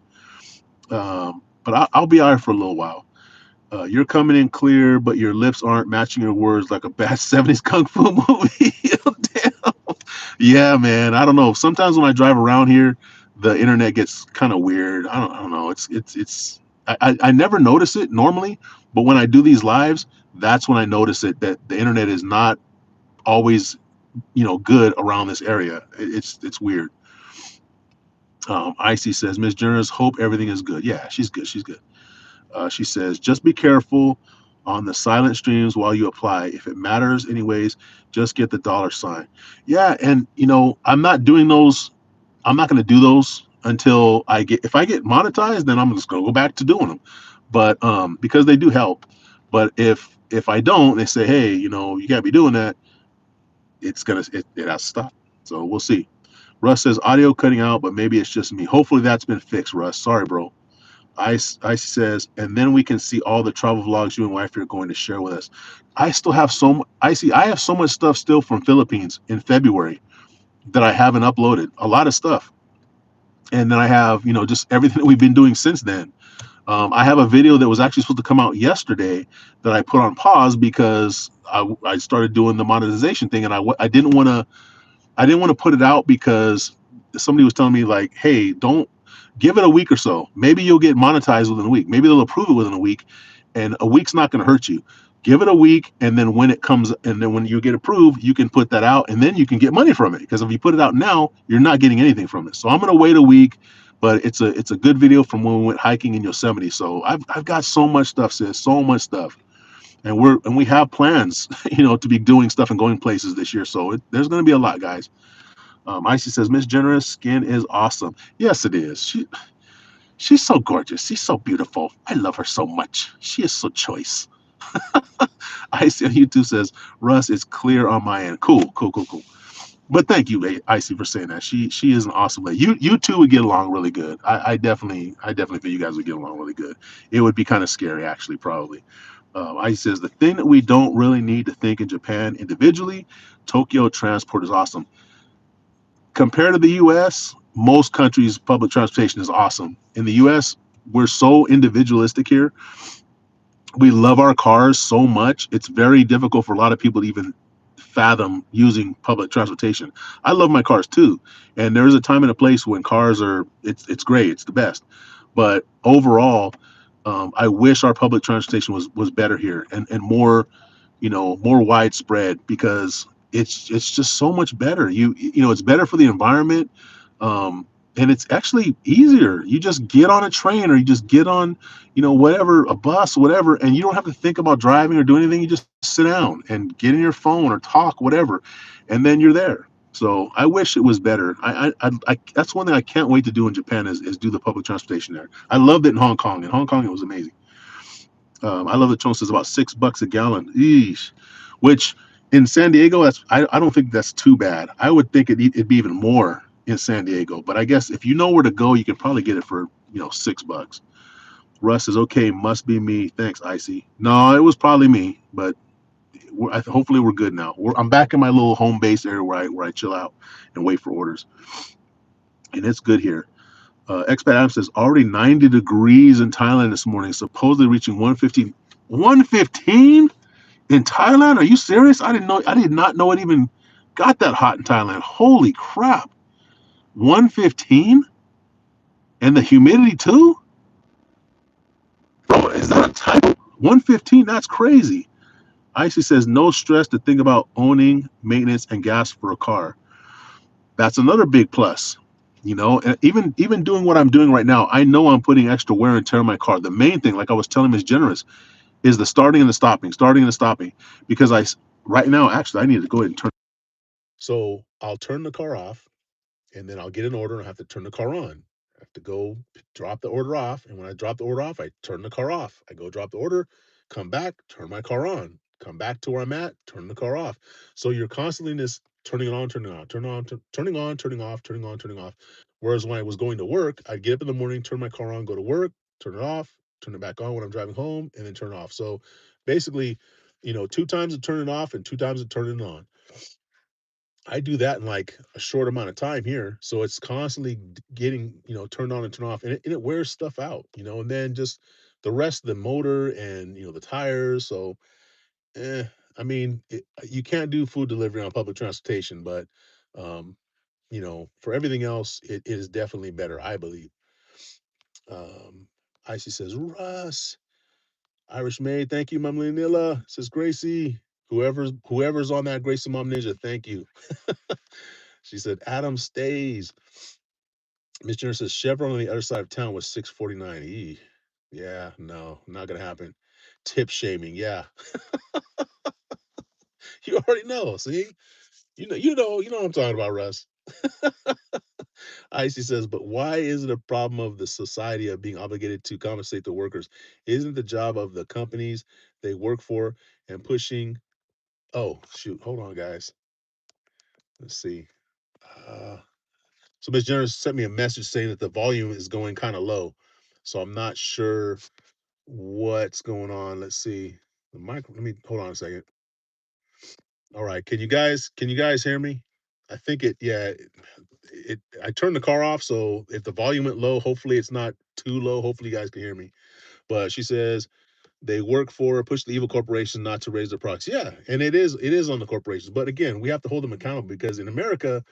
But I'll be all right for a little while. You're coming in clear, but your lips aren't matching your words like a bad 70s kung fu movie. Damn. Yeah, man. I don't know. Sometimes when I drive around here, the internet gets kind of weird. I don't know. I never notice it normally, but when I do these lives, that's when I notice it that the internet is not always, good around this area. It's weird. Icy says, Miss Jones, hope everything is good. Yeah, she's good. She's good. She says, just be careful on the silent streams while you apply. If it matters anyways, just get the $sign. Yeah, and I'm not doing those. I'm not going to do those until if I get monetized, then I'm just going to go back to doing them. But because they do help. But if I don't, they say, hey, you can't be doing that. It has to stop. So we'll see. Russ says audio cutting out, but maybe it's just me. Hopefully that's been fixed, Russ. Sorry, bro. Ice says, and then we can see all the travel vlogs you and wife are going to share with us. I still have I have so much stuff still from Philippines in February that I haven't uploaded. A lot of stuff. And then I have, just everything that we've been doing since then. I have a video that was actually supposed to come out yesterday that I put on pause because I started doing the monetization thing, and I didn't want to put it out because somebody was telling me like, hey, don't give it a week or so. Maybe you'll get monetized within a week. Maybe they'll approve it within a week, and a week's not going to hurt you. Give it a week, and then when it comes, and then when you get approved, you can put that out, and then you can get money from it. Because if you put it out now, you're not getting anything from it. So I'm going to wait a week, but it's a good video from when we went hiking in Yosemite. So I've got so much stuff, sis, so much stuff, and we have plans, to be doing stuff and going places this year. So there's going to be a lot, guys. Icy says, Miss Generous skin is awesome. Yes, it is. She's so gorgeous. She's so beautiful. I love her so much. She is so choice. Icy on YouTube says, Russ, it's clear on my end. Cool. But thank you, Icy, for saying that. She is an awesome lady. You two would get along really good. I definitely think you guys would get along really good. It would be kind of scary, actually, probably. Icy says, the thing that we don't really need to think in Japan individually, Tokyo transport is awesome. Compared to the U.S., most countries' public transportation is awesome. In the U.S., we're so individualistic here. We love our cars so much. It's very difficult for a lot of people to even fathom using public transportation. I love my cars too. And there is a time and a place when cars it's great. It's the best. But overall, I wish our public transportation was better here and more, more widespread because it's just so much better. It's better for the environment. And it's actually easier. You just get on a train or you just get on, whatever, a bus, whatever, and you don't have to think about driving or do anything. You just sit down and get in your phone or talk, whatever, and then you're there. So I wish it was better. I that's one thing I can't wait to do in Japan is do the public transportation there. I loved it in Hong Kong. In Hong Kong, it was amazing. I love that Chon says about $6 a gallon. Eesh. Which in San Diego, I don't think that's too bad. I would think it'd be even more in San Diego, but I guess if you know where to go, you can probably get it for $6. Russ says, okay, must be me. Thanks, Icy. No, it was probably me, but hopefully we're good now. I'm back in my little home base area where I chill out and wait for orders, and it's good here. Expat Adam says already 90 degrees in Thailand this morning, supposedly reaching 115. 115 in Thailand? Are you serious? I did not know it even got that hot in Thailand. Holy crap. 115? And the humidity too? Bro, is that a typo? 115? That's crazy. Icy says no stress to think about owning, maintenance, and gas for a car. That's another big plus. You know, and even doing what I'm doing right now, I know I'm putting extra wear and tear on my car. The main thing, like I was telling Miss Generous, is the starting and the stopping. Because right now, actually, I need to go ahead and turn. So I'll turn the car off, and then I'll get an order and I have to turn the car on. I have to go drop the order off, and when I drop the order off, I turn the car off. I go drop the order, come back, turn my car on, come back to where I'm at, turn the car off. So you're constantly just turning it on, turning it on, turning on, turning off, turning on, turning off. Whereas when I was going to work, I'd get up in the morning, turn my car on, go to work, turn it off, turn it back on when I'm driving home, and then turn it off. So basically, two times to turn it off and two times to turn it on. I do that in like a short amount of time here. So it's constantly getting, turned on and turned off, and it wears stuff out, and then just the rest of the motor and, the tires. So, eh, I mean, you can't do food delivery on public transportation, but, um, for everything else, it is definitely better, I believe. Icy says, Russ, Irish Maid, thank you, Mom Nilla. Says Gracie, whoever's on that Gracie Mom Ninja, thank you. She said, Adam stays. Miss Jenner says Chevron on the other side of town was 649. Yeah, no, not gonna happen. Tip shaming, yeah. You already know. See, you know what I'm talking about, Russ. Icy says, but why is it a problem of the society of being obligated to compensate the workers? Isn't the job of the companies they work for and pushing? Oh shoot, hold on, guys. Let's see. Uh, so Miss Jenner sent me a message saying that the volume is going kind of low, so I'm not sure what's going on. Let's see. The mic. Let me hold on a second. All right. Can you guys hear me? I think it. Yeah. I turned the car off, so if the volume went low, hopefully it's not too low. Hopefully you guys can hear me. But she says they work for push the evil corporations not to raise their products. Yeah, and it is on the corporations. But again, we have to hold them accountable because in America,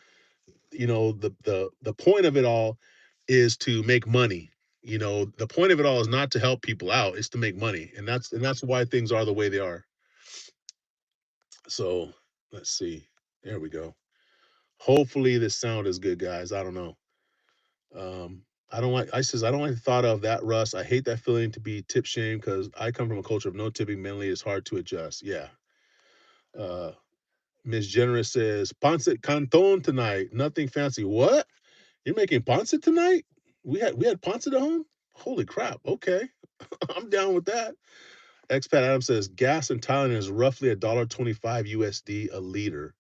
the point of it all is to make money. The point of it all is not to help people out, it's to make money. And that's why things are the way they are. So let's see. There we go. Hopefully this sound is good, guys. I don't know. I don't like the thought of that, Russ. I hate that feeling to be tip shamed because I come from a culture of no tipping. Mentally, it's hard to adjust. Yeah. Uh, Miss Generous says, Pancit Canton tonight. Nothing fancy. What? You're making pancit tonight? We had pancit at home? Holy crap. Okay. I'm down with that. Expat Adam says gas in Thailand is roughly $1.25 USD a liter.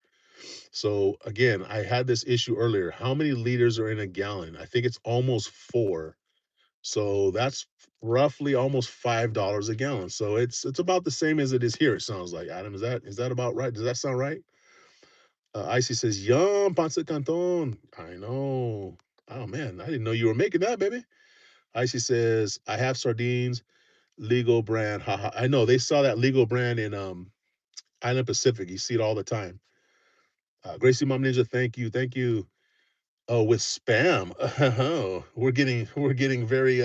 So again, I had this issue earlier. How many liters are in a gallon? I think it's almost four. So that's roughly almost $5 a gallon. So it's about the same as it is here. It sounds like, Adam. Is that about right? Does that sound right? Icy says, "Yum, pancit canton." I know. Oh man, I didn't know you were making that, baby. Icy says, "I have sardines, Legal brand." Haha. I know they saw that Legal brand in Island Pacific. You see it all the time. Gracie Mom Ninja, thank you, thank you. Oh, with spam. Oh, we're getting very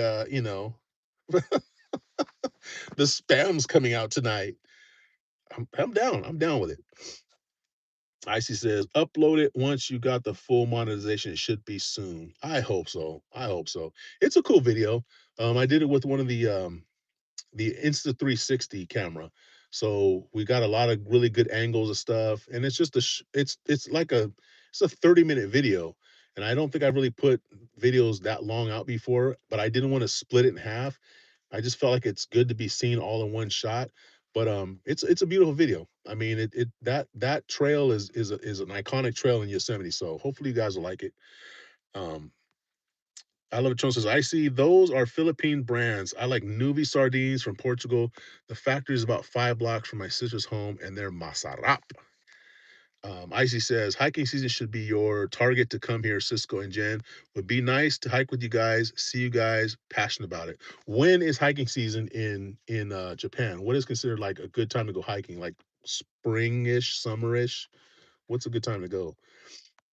the spam's coming out tonight. I'm down. I'm down with it. Icy says, upload it once you got the full monetization. It should be soon. I hope so. I hope so. It's a cool video. I did it with one of the Insta 360 camera. So we got a lot of really good angles of stuff, and it's just it's like it's a 30-minute video, and I don't think I've really put videos that long out before, but I didn't want to split it in half. I just felt like it's good to be seen all in one shot. But it's a beautiful video. I mean, that trail is an iconic trail in Yosemite. So hopefully you guys will like it. Um, I love it. Chon says, I see those are Philippine brands. I like Nuvi sardines from Portugal. The factory is about 5 blocks from my sister's home, and they're masarap. Icy says, hiking season should be your target to come here, Cisco and Jen. Would be nice to hike with you guys, see you guys, passionate about it. When is hiking season in Japan? What is considered like a good time to go hiking? Like springish, summerish? What's a good time to go?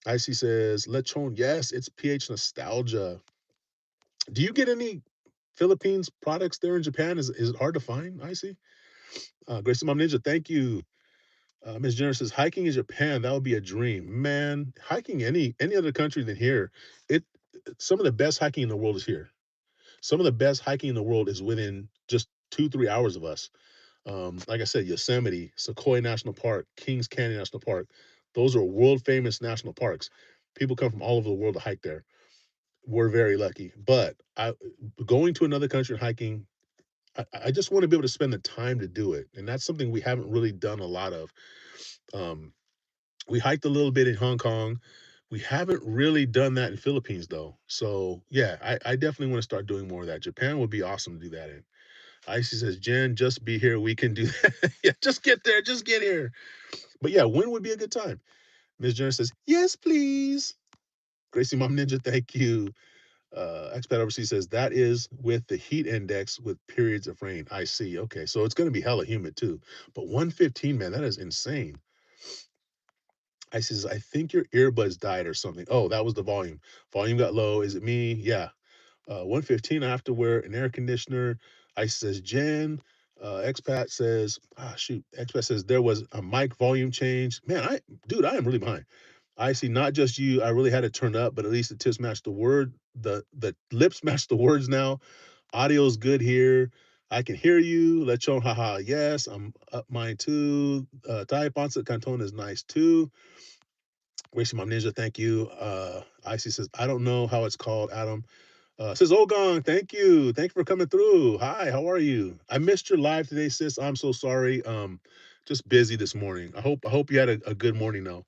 Icy says, Lechon, yes, it's PH nostalgia. Do you get any Philippines products there in Japan? Is it hard to find? I see. Gracie Mom Ninja, thank you. Ms. Jenner says hiking in Japan, that would be a dream. Man, hiking any other country than here, it some of the best hiking in the world is here. Some of the best hiking in the world is within just 2-3 hours of us. Like I said, Yosemite, Sequoia National Park, Kings Canyon National Park, those are world famous national parks. People come from all over the world to hike there. We're very lucky. But I going to another country and hiking, I just want to be able to spend the time to do it. And that's something we haven't really done a lot of. Um, we hiked a little bit in Hong Kong. We haven't really done that in Philippines though. So yeah, I definitely want to start doing more of that. Japan would be awesome to do that in. Icy says, Jen, just be here. We can do that. Yeah, just get there. Just get here. But yeah, when would be a good time? Ms. Jenner says, yes, please. Gracie Mom Ninja, thank you. Expat Overseas says, that is with the heat index with periods of rain. I see. Okay, so it's going to be hella humid too. But 115, man, that is insane. I says, I think your earbuds died or something. Oh, that was the volume. Volume got low. Is it me? Yeah. 115, I have to wear an air conditioner. I says, Jen. Expat says, shoot. Expat says there was a mic volume change. Man, dude, I am really behind. I see not just you. I really had to turn up, but at least the tips match the word. The lips match the words now. Audio's good here. I can hear you. Lechon, haha. Yes, I'm up mine too. Tai Ponce Canton is nice too. Racing Mom Ninja, thank you. Icy says, I don't know how it's called, Adam. Says Ogong, thank you. Thank you for coming through. Hi, how are you? I missed your live today, sis. I'm so sorry. Just busy this morning. I hope you had a good morning though.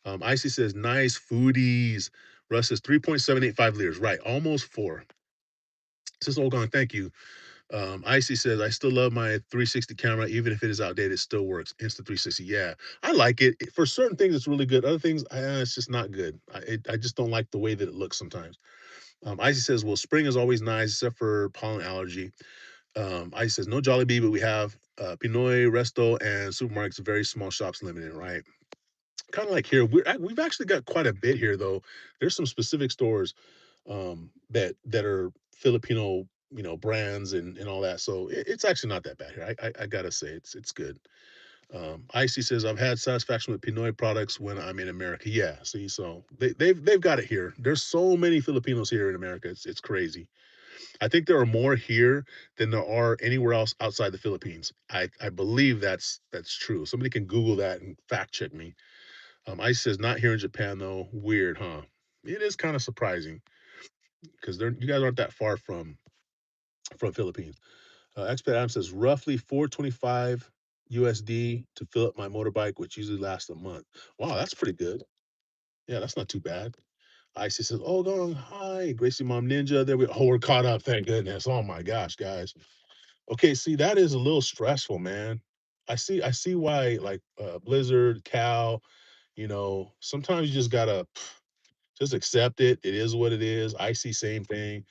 Icy says, nice foodies. Russ says 3.785 liters. Right, almost 4. Says Ogong, thank you. Icy says, I still love my 360 camera, even if it is outdated, it still works. Insta 360. Yeah, I like it. For certain things, it's really good. Other things, it's just not good. I just don't like the way that it looks sometimes. Icy says, well, spring is always nice, except for pollen allergy. Icy says, no Jollibee, but we have Pinoy, Resto, and supermarkets, very small shops limited, right? Kind of like here, we've actually got quite a bit here, though. There's some specific stores that are Filipino, brands and all that. So it's actually not that bad here. I gotta say it's good. Icy says I've had satisfaction with Pinoy products when I'm in America. Yeah, see, so they've got it here. There's so many Filipinos here in America. It's crazy. I think there are more here than there are anywhere else outside the Philippines. I believe that's true. Somebody can Google that and fact check me. Icy says not here in Japan though. Weird, huh? It is kind of surprising because you guys aren't that far from Philippines. Expat Adam says roughly 425 USD to fill up my motorbike, which usually lasts a month. Wow, that's pretty good. Yeah, that's not too bad. Icy says, "Oh, going hi, Gracie Mom Ninja." There we. Oh, we're caught up. Thank goodness. Oh my gosh, guys. Okay, see that is a little stressful, man. I see why like Blizzard, Cal. Sometimes you just gotta just accept it. It is what it is. I see same thing.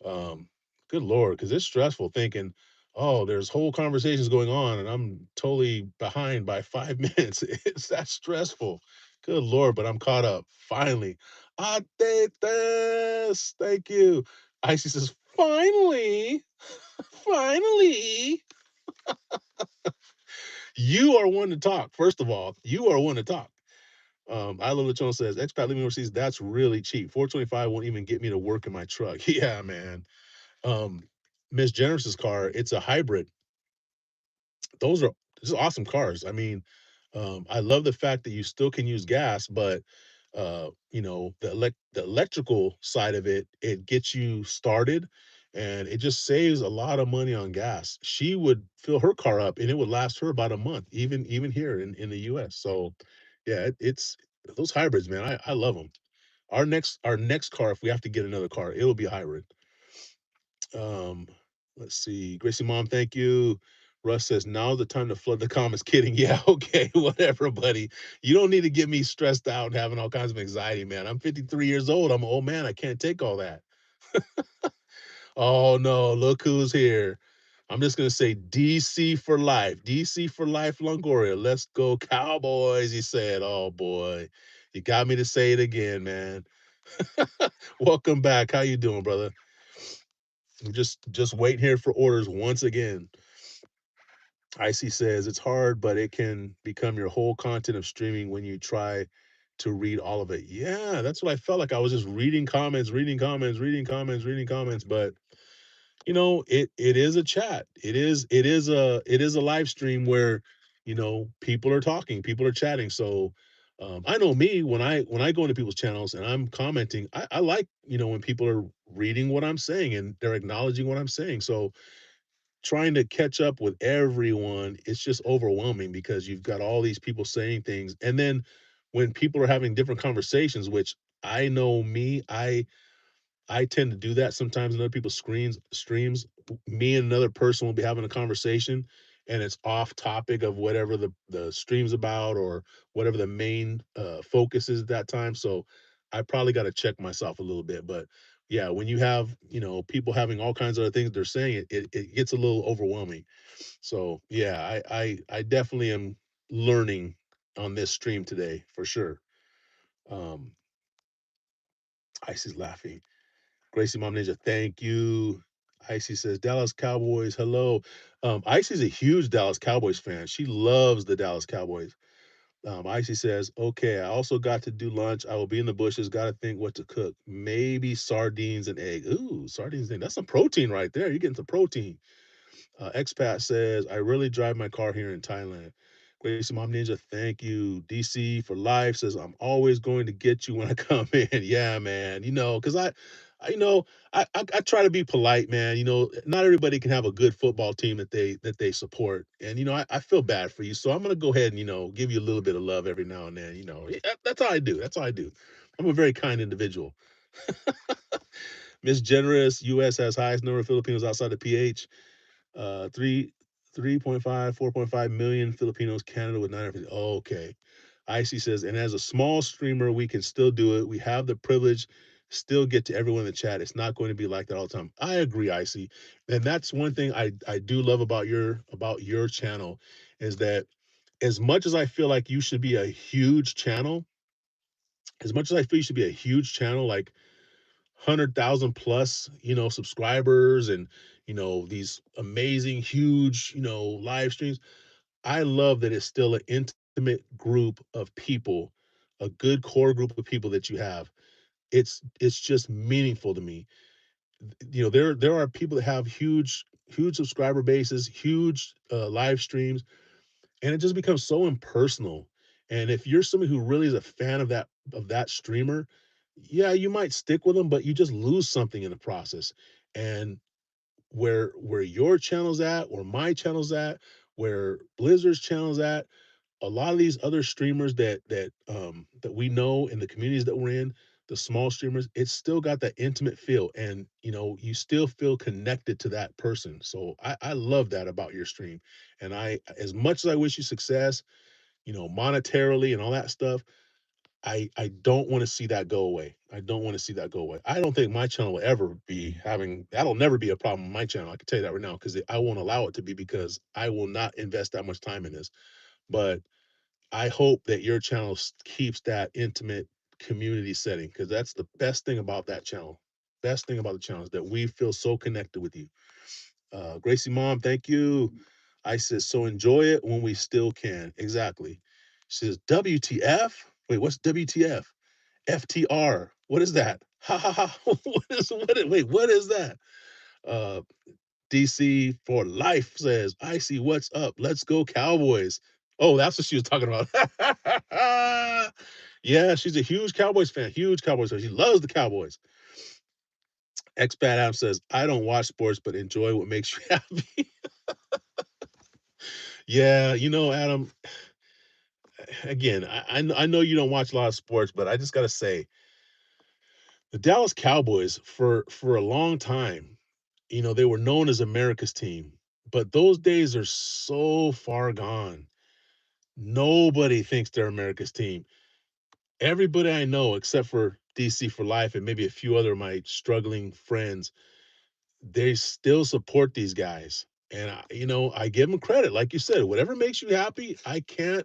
Um, Good Lord, because it's stressful thinking, oh, there's whole conversations going on and I'm totally behind by 5 minutes. It's that stressful. Good Lord, but I'm caught up. Finally. Atetes. Thank you. Icy says, finally, finally. You are one to talk. First of all, you are one to talk. I Love Lechon says, expat living overseas, that's really cheap. 425 won't even get me to work in my truck. Yeah, man. Um, Miss Generous's car, it's a hybrid. Those are just awesome cars. I mean, I love the fact that you still can use gas, but the electrical side of it, it gets you started and it just saves a lot of money on gas. She would fill her car up and it would last her about a month, even here in the US. So yeah, it's those hybrids, man. I love them. Our next car, if we have to get another car, it'll be a hybrid. Um, let's see. Gracie Mom, thank you. Russ says, now's the time to flood the comments. Kidding. Yeah, okay, whatever, buddy. You don't need to get me stressed out and having all kinds of anxiety, man. I'm 53 years old. I'm an old man. I can't take all that. Oh, no, look who's here. I'm just going to say DC for life. DC for life, Longoria. Let's go, Cowboys, he said. Oh, boy. You got me to say it again, man. Welcome back. How you doing, brother? I'm just waiting here for orders once again. Icy says it's hard, but it can become your whole content of streaming when you try to read all of it. Yeah, that's what I felt like. I was just reading comments, reading comments, reading comments, reading comments. But it is a chat. It is a live stream where people are talking, people are chatting. So I know me when I go into people's channels and I'm commenting, I like when people are reading what I'm saying and they're acknowledging what I'm saying. So trying to catch up with everyone, it's just overwhelming because you've got all these people saying things. And then when people are having different conversations, which I know me, I tend to do that sometimes in other people's streams. Me and another person will be having a conversation and it's off topic of whatever the stream's about or whatever the main focus is at that time. So I probably got to check myself a little bit. But yeah, when you have, people having all kinds of other things they're saying, it gets a little overwhelming. So yeah, I definitely am learning on this stream today for sure. Um Icy's laughing. Gracie Mom Ninja, thank you. Icy says, Dallas Cowboys, hello. Icy's a huge Dallas Cowboys fan. She loves the Dallas Cowboys. Icy says, okay, I also got to do lunch. I will be in the bushes. Got to think what to cook. Maybe sardines and egg. Ooh, sardines and egg. That's some protein right there. You're getting some protein. Expat says, I really drive my car here in Thailand. Gracie Mom Ninja, thank you. DC for life says, I'm always going to get you when I come in. Yeah, man. Because I try to be polite, man. Not everybody can have a good football team that they support. And I feel bad for you. So I'm gonna go ahead and, give you a little bit of love every now and then. That's how I do. That's how I do. I'm a very kind individual. Miss Generous, US has highest number of Filipinos outside the PH. 3.5, 4.5 million Filipinos, Canada with 950. Oh, okay. Icy says, and as a small streamer, we can still do it. We have the privilege, still get to everyone in the chat. It's not going to be like that all the time. I agree, Icy. And that's one thing I do love about your channel is that as much as I feel like you should be a huge channel, as much as I feel you should be a huge channel, like 100,000 plus, subscribers and, these amazing, huge, live streams. I love that it's still an intimate group of people, a good core group of people that you have. It's just meaningful to me. There are people that have huge subscriber bases, huge live streams, and it just becomes so impersonal. And if you're somebody who really is a fan of that streamer, yeah, you might stick with them, but you just lose something in the process. And where your channel's at, or my channel's at, where Blizzard's channel's at, a lot of these other streamers that we know in the communities that we're in, the small streamers, it's still got that intimate feel, and you still feel connected to that person. So I love that about your stream, and as much as I wish you success, monetarily and all that stuff, I don't want to see that go away. I don't want to see that go away. I don't think my channel will ever be having that'll never be a problem on my channel. I can tell you that right now because I won't allow it to be because I will not invest that much time in this. But I hope that your channel keeps that intimate community setting because that's the best thing about that channel. Best thing about the channel is that we feel so connected with you. Gracie Mom, thank you. I says, so enjoy it when we still can. Exactly. She says, WTF? Wait, what's WTF? FTR. What is that? Ha ha ha. What is that? Uh, DC for life says, I see what's up. Let's go, Cowboys. Oh, that's what she was talking about. Yeah, she's a huge Cowboys fan. Huge Cowboys fan. She loves the Cowboys. Expat App says, I don't watch sports, but enjoy what makes you happy. Yeah, Adam, again, I know you don't watch a lot of sports, but I just gotta say, the Dallas Cowboys for a long time, they were known as America's team, but those days are so far gone. Nobody thinks they're America's team. Everybody I know, except for DC for life and maybe a few other of my struggling friends, they still support these guys. And I give them credit. Like you said, whatever makes you happy, I can't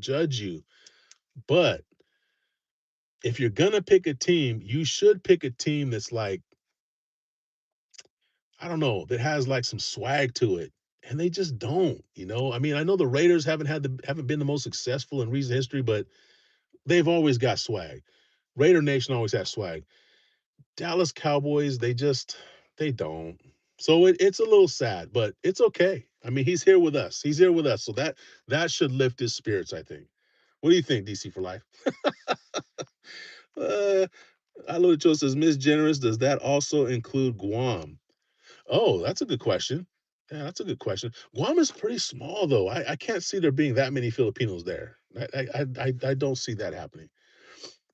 judge you. But if you're gonna pick a team, you should pick a team that's like, I don't know, that has like some swag to it. And they just don't. I mean, I know the Raiders haven't been the most successful in recent history, but they've always got swag. Raider Nation always has swag. Dallas Cowboys, they don't. So it's a little sad, but it's okay. I mean, he's here with us. He's here with us. So that should lift his spirits, I think. What do you think, DC for life? Uh Alo Joe says, Miss Generous, does that also include Guam? Oh, that's a good question. Yeah, that's a good question. Guam is pretty small though. I can't see there being that many Filipinos there. I don't see that happening.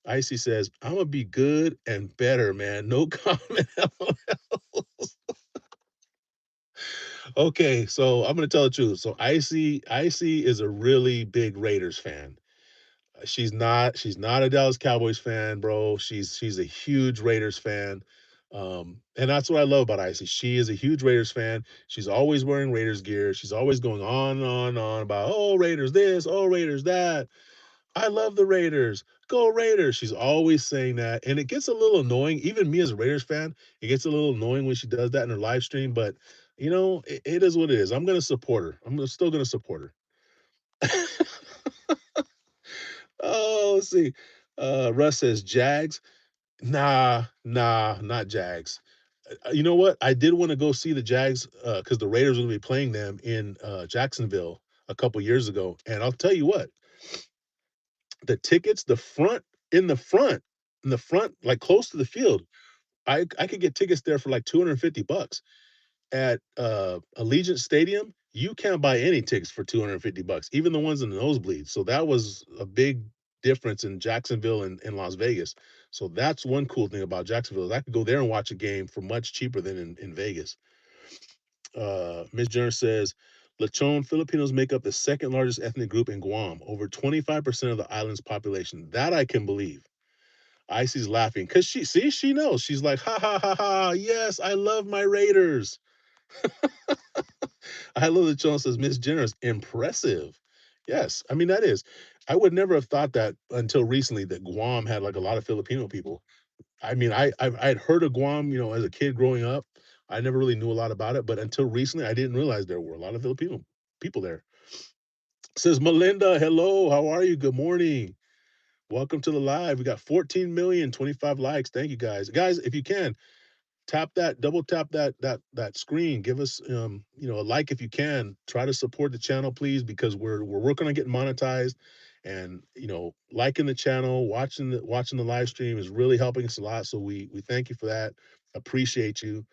Icy says, I'm gonna be good and better, man. No comment. Okay, so I'm gonna tell the truth. So Icy is a really big Raiders fan. She's not a Dallas Cowboys fan, bro. She's a huge Raiders fan. And that's what I love about Icy. She is a huge Raiders fan. She's always wearing Raiders gear. She's always going on about, oh, Raiders this, oh, Raiders that. I love the Raiders. Go Raiders. She's always saying that. And it gets a little annoying. Even me as a Raiders fan, it gets a little annoying when she does that in her live stream. But it is what it is. I'm gonna support her. Still gonna support her. Oh, let's see. Russ says Jags. Nah, not Jags. You know what? I did want to go see the Jags because the Raiders were going to be playing them in Jacksonville a couple years ago. And I'll tell you what, the tickets, in the front, like close to the field, I could get tickets there for like $250 at Allegiant Stadium. You can't buy any tickets for $250, even the ones in the nosebleeds. So that was a big difference in Jacksonville and Las Vegas. So that's one cool thing about Jacksonville is I could go there and watch a game for much cheaper than in Vegas. Ms. Jones says Lechon Filipinos make up the second largest ethnic group in Guam, over 25% of the island's population. That I can believe. Icy's laughing because she knows. She's like, ha ha ha ha. Yes, I love my Raiders. I love that John says Miss Generous. Impressive. Yes, I mean that is. I would never have thought that until recently that Guam had like a lot of Filipino people. I mean, I'd heard of Guam, as a kid growing up. I never really knew a lot about it, but until recently, I didn't realize there were a lot of Filipino people there. Says Melinda, hello, how are you? Good morning. Welcome to the live. We got 14 million, 25 likes. Thank you guys. Guys, if you can, double tap that screen. Give us a like if you can. Try to support the channel, please, because we're working on getting monetized. And liking the channel, watching the live stream is really helping us a lot. So we thank you for that. Appreciate you.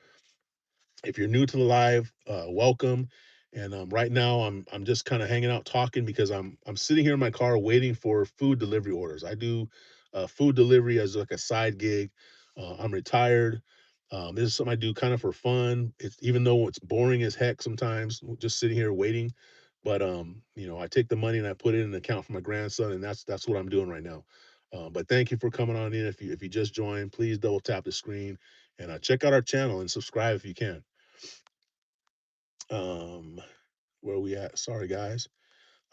If you're new to the live, welcome. And right now, I'm just kind of hanging out talking because I'm sitting here in my car waiting for food delivery orders. I do food delivery as like a side gig. I'm retired. This is something I do kind of for fun. It's even though it's boring as heck sometimes, just sitting here waiting. But I take the money and I put it in an account for my grandson, and that's what I'm doing right now. But thank you for coming on in. If you just joined, please double tap the screen and check out our channel and subscribe if you can. Um, where are we at? Sorry, guys.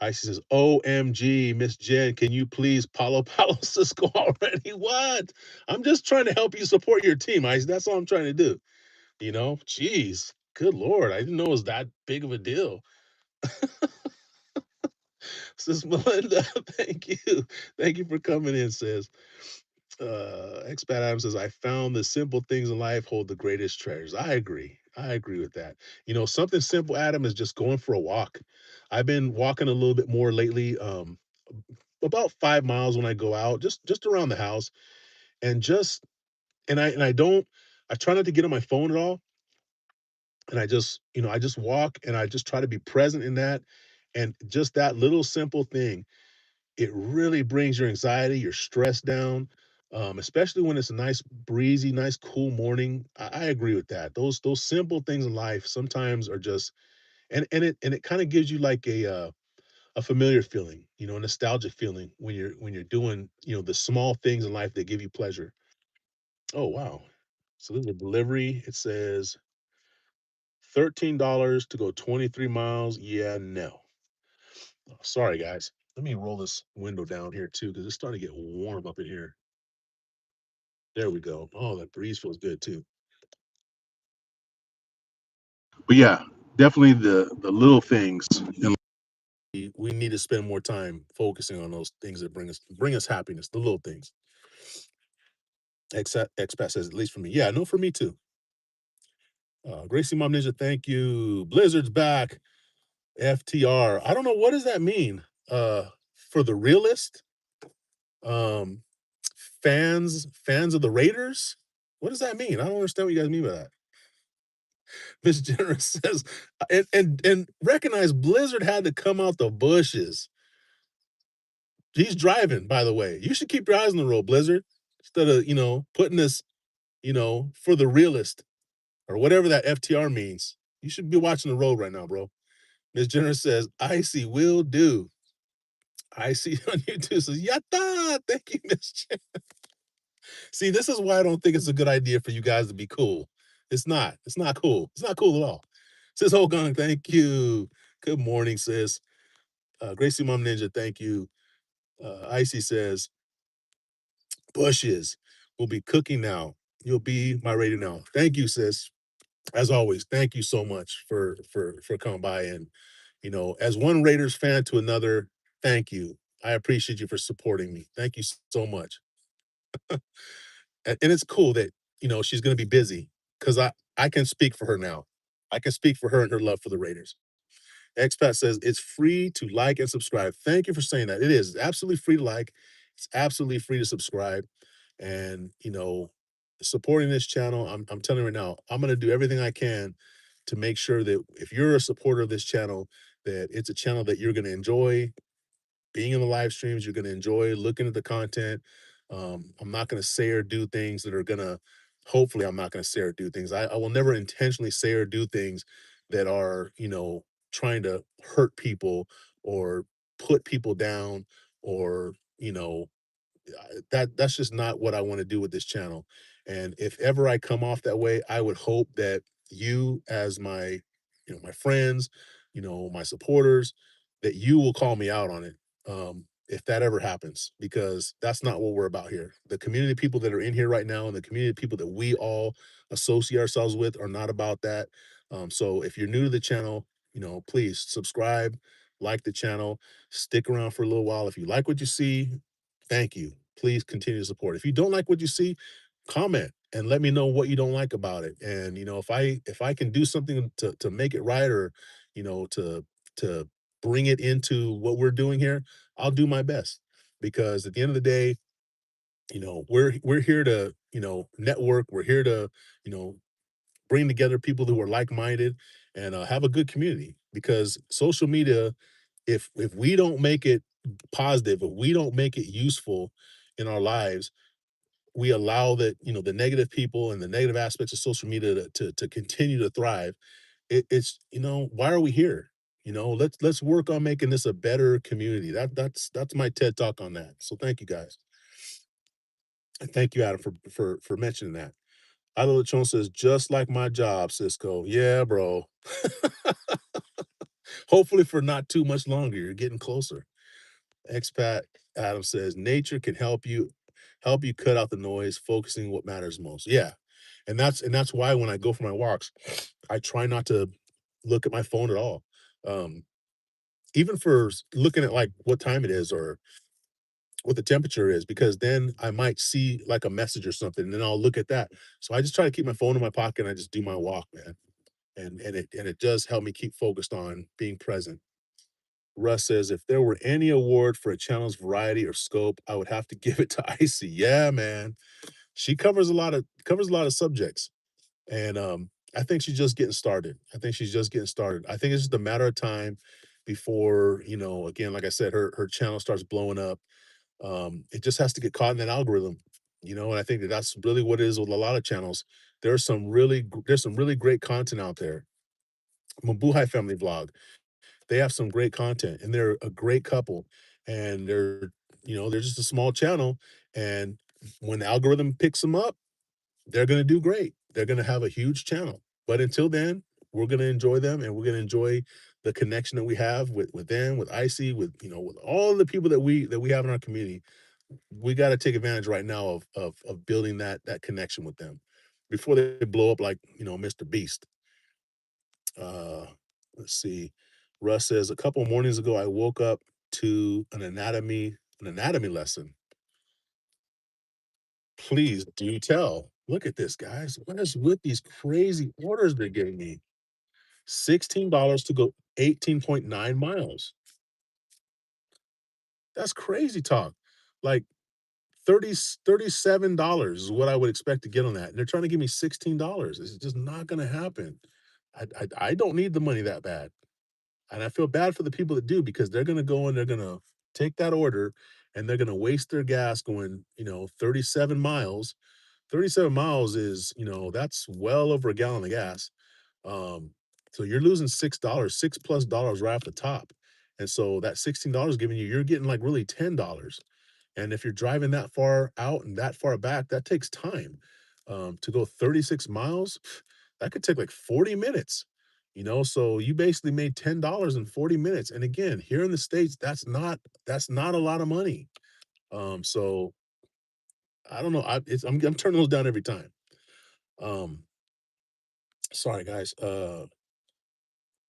Icy says, OMG, Miss Jen, can you please Palo Cisco already? What? I'm just trying to help you support your team, Icy. That's all I'm trying to do. Jeez, good Lord. I didn't know it was that big of a deal. Sis Melinda, thank you. Thank you for coming in, sis. Expat Adam says, I found the simple things in life hold the greatest treasures. I agree. I agree with that. Something simple, Adam, is just going for a walk. I've been walking a little bit more lately, about 5 miles when I go out, just around the house, and just and I don't I try not to get on my phone at all. And I just walk and I just try to be present in that. And just that little simple thing, it really brings your anxiety, your stress down, especially when it's a nice, breezy, nice, cool morning. I agree with that. Those simple things in life sometimes are just, and it kind of gives you like a familiar feeling, a nostalgic feeling when you're doing the small things in life that give you pleasure. Oh wow! So there's a delivery. It says $13 to go 23 miles. Yeah, no. Oh, sorry guys. Let me roll this window down here too because it's starting to get warm up in here. There we go. Oh, that breeze feels good too. But yeah, definitely the little things in we need to spend more time focusing on those things that bring us happiness, the little things. Expat says, at least for me. Yeah, no, for me too. Gracie Mom Ninja, thank you. Blizzard's back. FTR. I don't know, what does that mean. For the realist, um, fans of the Raiders. What does that mean? I don't understand what you guys mean by that. Miss Generous says, and recognize Blizzard had to come out the bushes. He's driving, by the way. You should keep your eyes on the road, Blizzard, instead of putting this, for the realist or whatever that FTR means. You should be watching the road right now, bro. Miss Jenner says, "Icy will do." Icy on YouTube says, "Yatta!" Thank you, Miss Jenner. See, this is why I don't think it's a good idea for you guys to be cool. It's not. It's not cool. It's not cool at all. Sis Hogang, thank you. Good morning, sis. Gracie Mom Ninja, thank you. Icy says, "Bushes will be cooking now. You'll be my radio now." Thank you, sis. As always, thank you so much for coming by. And as one Raiders fan to another, thank you. I appreciate you for supporting me. Thank you so much. And it's cool that she's going to be busy, because I can speak for her now. I can speak for her and her love for the Raiders. Expat says it's free to like and subscribe. Thank you for saying that. It is absolutely free to like. It's absolutely free to subscribe. And supporting this channel, I'm telling you right now, I'm going to do everything I can to make sure that if you're a supporter of this channel, that it's a channel that you're going to enjoy being in the live streams. You're going to enjoy looking at the content. I'm not going to say or do things that are going to, hopefully, I'm not going to say or do things. I will never intentionally say or do things that are, trying to hurt people or put people down, or, that's just not what I want to do with this channel. And if ever I come off that way, I would hope that you, as my friends, my supporters, that you will call me out on it. If that ever happens, because that's not what we're about here. The community people that are in here right now and the community people that we all associate ourselves with are not about that. So if you're new to the channel, please subscribe, like the channel, stick around for a little while. If you like what you see, thank you. Please continue to support. If you don't like what you see, comment and let me know what you don't like about it. And if I can do something to make it right, or to bring it into what we're doing here, I'll do my best. Because at the end of the day, we're here to network. We're here to you know bring together people who are like-minded, and have a good community. Because social media, if we don't make it positive, if we don't make it useful in our lives, we allow that the negative people and the negative aspects of social media to continue to thrive. It's why are we here? Let's work on making this a better community. That's my TED talk on that. So thank you guys, and thank you, Adam, for mentioning that. Ilo Lechon says, "Just like my job, Cisco." Yeah, bro. Hopefully for not too much longer. You're getting closer. Expat Adam says, "Nature can help you cut out the noise, focusing what matters most." Yeah. And that's why when I go for my walks, I try not to look at my phone at all. Um, Even for looking at like what time it is or what the temperature is, because then I might see like a message or something, and then I'll look at that. So I just try to keep my phone in my pocket and I just do my walk, man. And it does help me keep focused on being present. Russ says, "If there were any award for a channel's variety or scope, I would have to give it to Icy." Yeah, man. She covers a lot of subjects. And I think she's just getting started. I think she's just getting started. I think it's just a matter of time before, again, like I said, her channel starts blowing up. It just has to get caught in that algorithm, and I think that's really what it is with a lot of channels. There's some really great content out there. Mabuhay Family Vlog, they have some great content, and they're a great couple, and they're just a small channel, and when the algorithm picks them up, they're going to do great. They're going to have a huge channel. But until then, we're going to enjoy them, and we're going to enjoy the connection that we have with them, with Icy, with all the people that we have in our community. We got to take advantage right now of building that connection with them before they blow up like Mr. Beast. Uh, let's see. Russ says, a couple mornings ago, I woke up to an anatomy lesson. Please do tell. Look at this, guys. What is with these crazy orders they're giving me? $16 to go 18.9 miles. That's crazy talk. Like 30 $37 is what I would expect to get on that. And they're trying to give me $16. It's just not gonna happen. I don't need the money that bad. And I feel bad for the people that do because they're gonna go and they're gonna take that order and they're gonna waste their gas going, 37 miles. 37 miles is, that's well over a gallon of gas. Um, so you're losing $6, $6 plus dollars right off the top. And so that $16 giving you, you're getting like really $10. And if you're driving that far out and that far back, that takes time. To go 36 miles, that could take like 40 minutes. So you basically made $10 in 40 minutes. And again, here in the States, that's not a lot of money. So I don't know. I'm turning those down every time. Um, sorry guys.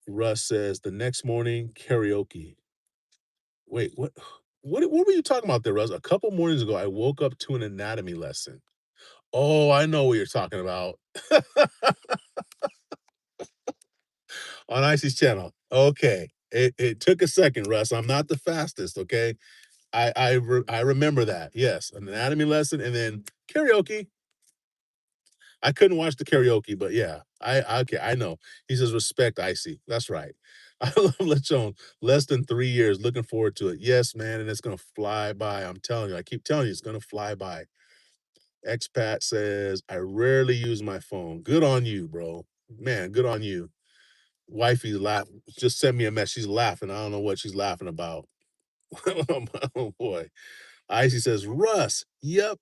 Russ says the next morning karaoke. Wait, what? What were you talking about there, Russ? A couple mornings ago, I woke up to an anatomy lesson. Oh, I know what you're talking about. On Icy's channel. Okay. It took a second, Russ. I'm not the fastest, okay? I remember that. Yes, an anatomy lesson and then karaoke. I couldn't watch the karaoke, but yeah, okay, I know. He says respect Icy. That's right. I love Lechon. Less than 3 years. Looking forward to it. Yes, man, and it's gonna fly by. I'm telling you. I keep telling you, it's gonna fly by. Expat says, I rarely use my phone. Good on you, bro. Man, good on you. Wifey laugh just sent me a message. She's laughing. I don't know what she's laughing about. Oh boy. Icy says, Russ, yep.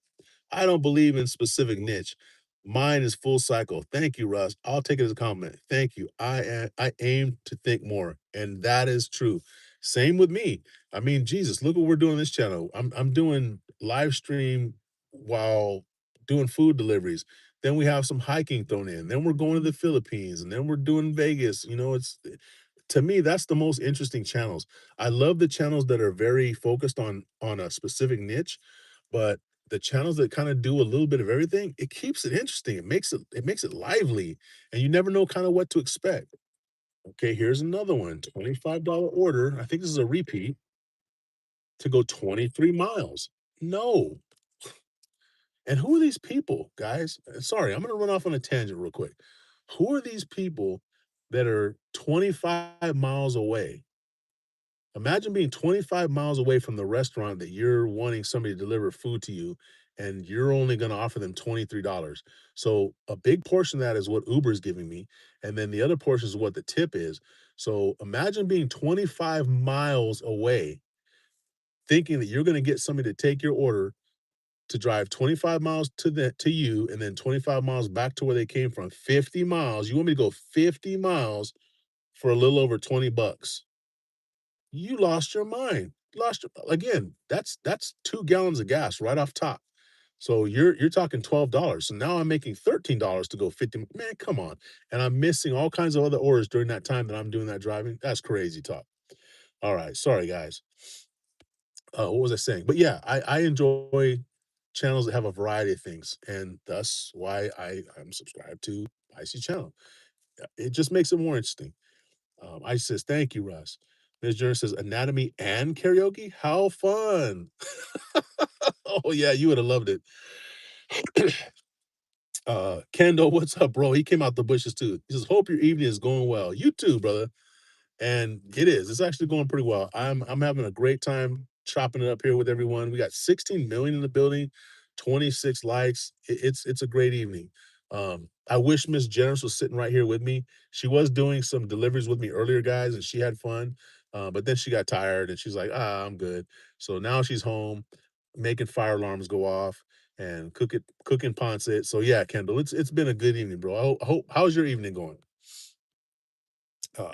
I don't believe in specific niche. Mine is full cycle. Thank you, Russ. I'll take it as a compliment. Thank you. I aim to think more, and that is true. Same with me. I mean, Jesus, look what we're doing on this channel. I'm doing live stream while doing food deliveries. Then we have some hiking thrown in. Then we're going to the Philippines, and then we're doing Vegas. It's to me that's the most interesting channels. I love the channels that are very focused on a specific niche, but the channels that kind of do a little bit of everything, it keeps it interesting. It makes it lively, and you never know kind of what to expect. Okay, here's another one. $25 order. I think this is a repeat to go 23 miles. No. And who are these people, guys? Sorry, I'm going to run off on a tangent real quick. Who are these people that are 25 miles away? Imagine being 25 miles away from the restaurant that you're wanting somebody to deliver food to you, and you're only going to offer them $23. So a big portion of that is what Uber is giving me, and then the other portion is what the tip is. So imagine being 25 miles away, thinking that you're going to get somebody to take your order to drive 25 miles to you, and then 25 miles back to where they came from. 50 miles. You want me to go 50 miles for a little over 20 bucks? You lost your mind. Lost your again, that's 2 gallons of gas right off top. So you're talking $12. So now I'm making $13 to go 50. Man, come on. And I'm missing all kinds of other orders during that time that I'm doing that driving. That's crazy talk. All right. Sorry, guys. What was I saying? But yeah, I enjoy channels that have a variety of things. And that's why I'm subscribed to Icy channel. It just makes it more interesting. Ice says, thank you, Russ. Ms. Jones says, anatomy and karaoke? How fun. Oh, yeah, you would have loved it. Kendall, what's up, bro? He came out the bushes too. He says, hope your evening is going well. You too, brother. And it is. It's actually going pretty well. I'm having a great time chopping it up here with everyone. We got 16 million in the building, 26 likes. It's a great evening. I wish Miss Generous was sitting right here with me. She was doing some deliveries with me earlier, guys, and she had fun. But then she got tired and she's like, I'm good. So now she's home making fire alarms go off and cooking pancit. So yeah, Kendall, it's been a good evening, bro. How's your evening going?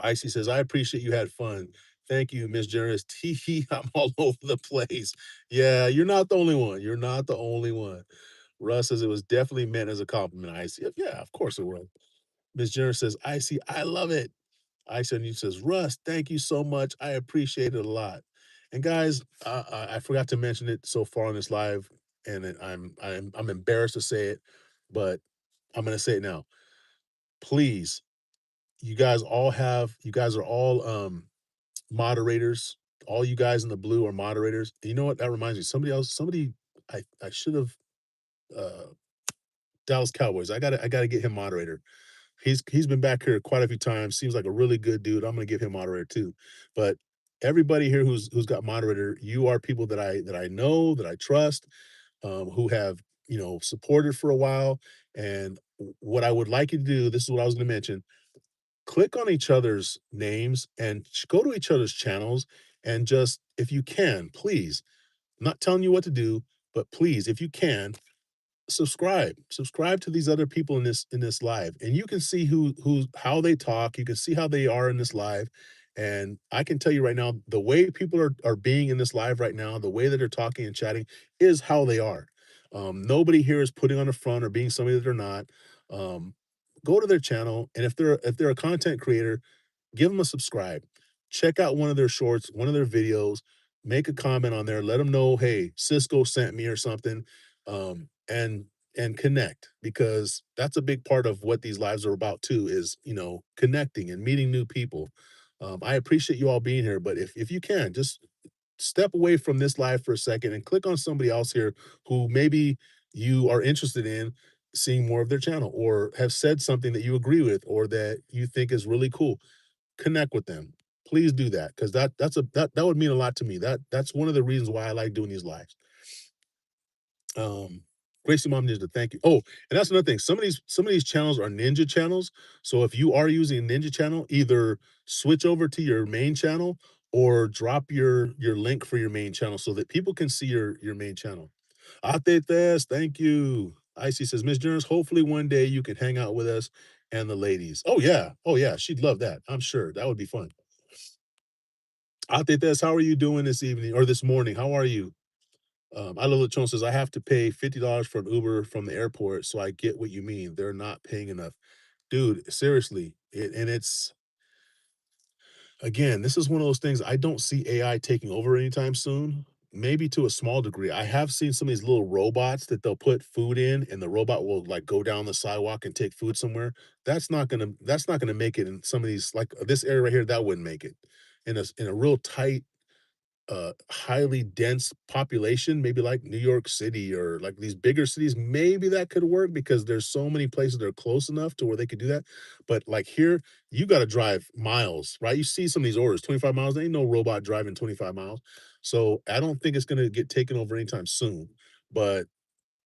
Icy says, I appreciate you had fun. Thank you, Miss Generous. Tee I'm all over the place. Yeah, you're not the only one. You're not the only one. Russ says it was definitely meant as a compliment, Icy. Yeah, of course it was. Miss Generous says, Icy, I love it. Ice on you says, Russ, thank you so much. I appreciate it a lot. And guys, I forgot to mention it so far on this live, and I'm embarrassed to say it, but I'm gonna say it now. Please, you guys are all moderators. All you guys in the blue are moderators. And you know what? That reminds me. Somebody I should have uh Dallas Cowboys. I gotta get him moderator. He's been back here quite a few times. Seems like a really good dude. I'm gonna give him moderator too. But everybody here who's got moderator, you are people that I know, that I trust, who have supported for a while. And what I would like you to do, this is what I was going to mention. Click on each other's names and go to each other's channels and just, if you can, please. I'm not telling you what to do, but please, if you can, subscribe to these other people in this live, and you can see who how they talk. You can see how they are in this live, and I can tell you right now, the way people are being in this live right now, the way that they're talking and chatting is how they are. Nobody here is putting on a front or being somebody that they're not. um, Go to their channel, and if they're a content creator, give them a subscribe. Check out one of their shorts, one of their videos, make a comment on there, let them know, hey, Cisco sent me or something. And connect, because that's a big part of what these lives are about too, is connecting and meeting new people. I appreciate you all being here, but if you can, just step away from this live for a second and click on somebody else here who maybe you are interested in seeing more of their channel, or have said something that you agree with or that you think is really cool. Connect with them. Please do that, because that would mean a lot to me. That's one of the reasons why I like doing these lives. Um, Gracie Mom Ninja, thank you. Oh, and that's another thing. Some of these channels are ninja channels. So if you are using a ninja channel, either switch over to your main channel or drop your link for your main channel so that people can see your main channel. Atetes, thank you. Icy says, Miss Jones, hopefully one day you can hang out with us and the ladies. Oh yeah. Oh yeah. She'd love that. I'm sure that would be fun. Atetes, how are you doing this evening or this morning? How are you? I love Lachon says, I have to pay $50 for an Uber from the airport, so I get what you mean. They're not paying enough. Dude, seriously. And it's, again, this is one of those things. I don't see AI taking over anytime soon. Maybe to a small degree. I have seen some of these little robots that they'll put food in, and the robot will like go down the sidewalk and take food somewhere. That's not gonna make it in some of these, like this area right here. That wouldn't make it in a real tight, highly dense population, maybe like New York City or like these bigger cities, maybe that could work because there's so many places that are close enough to where they could do that. But like here, you got to drive miles, right? You see some of these orders, 25 miles. There ain't no robot driving 25 miles. So I don't think it's going to get taken over anytime soon. But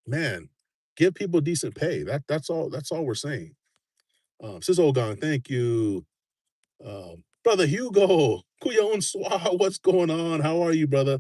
man, give people decent pay. That's all we're saying. Sis Ogon, thank you. Brother Hugo, Kuya Unswa, what's going on? How are you, brother?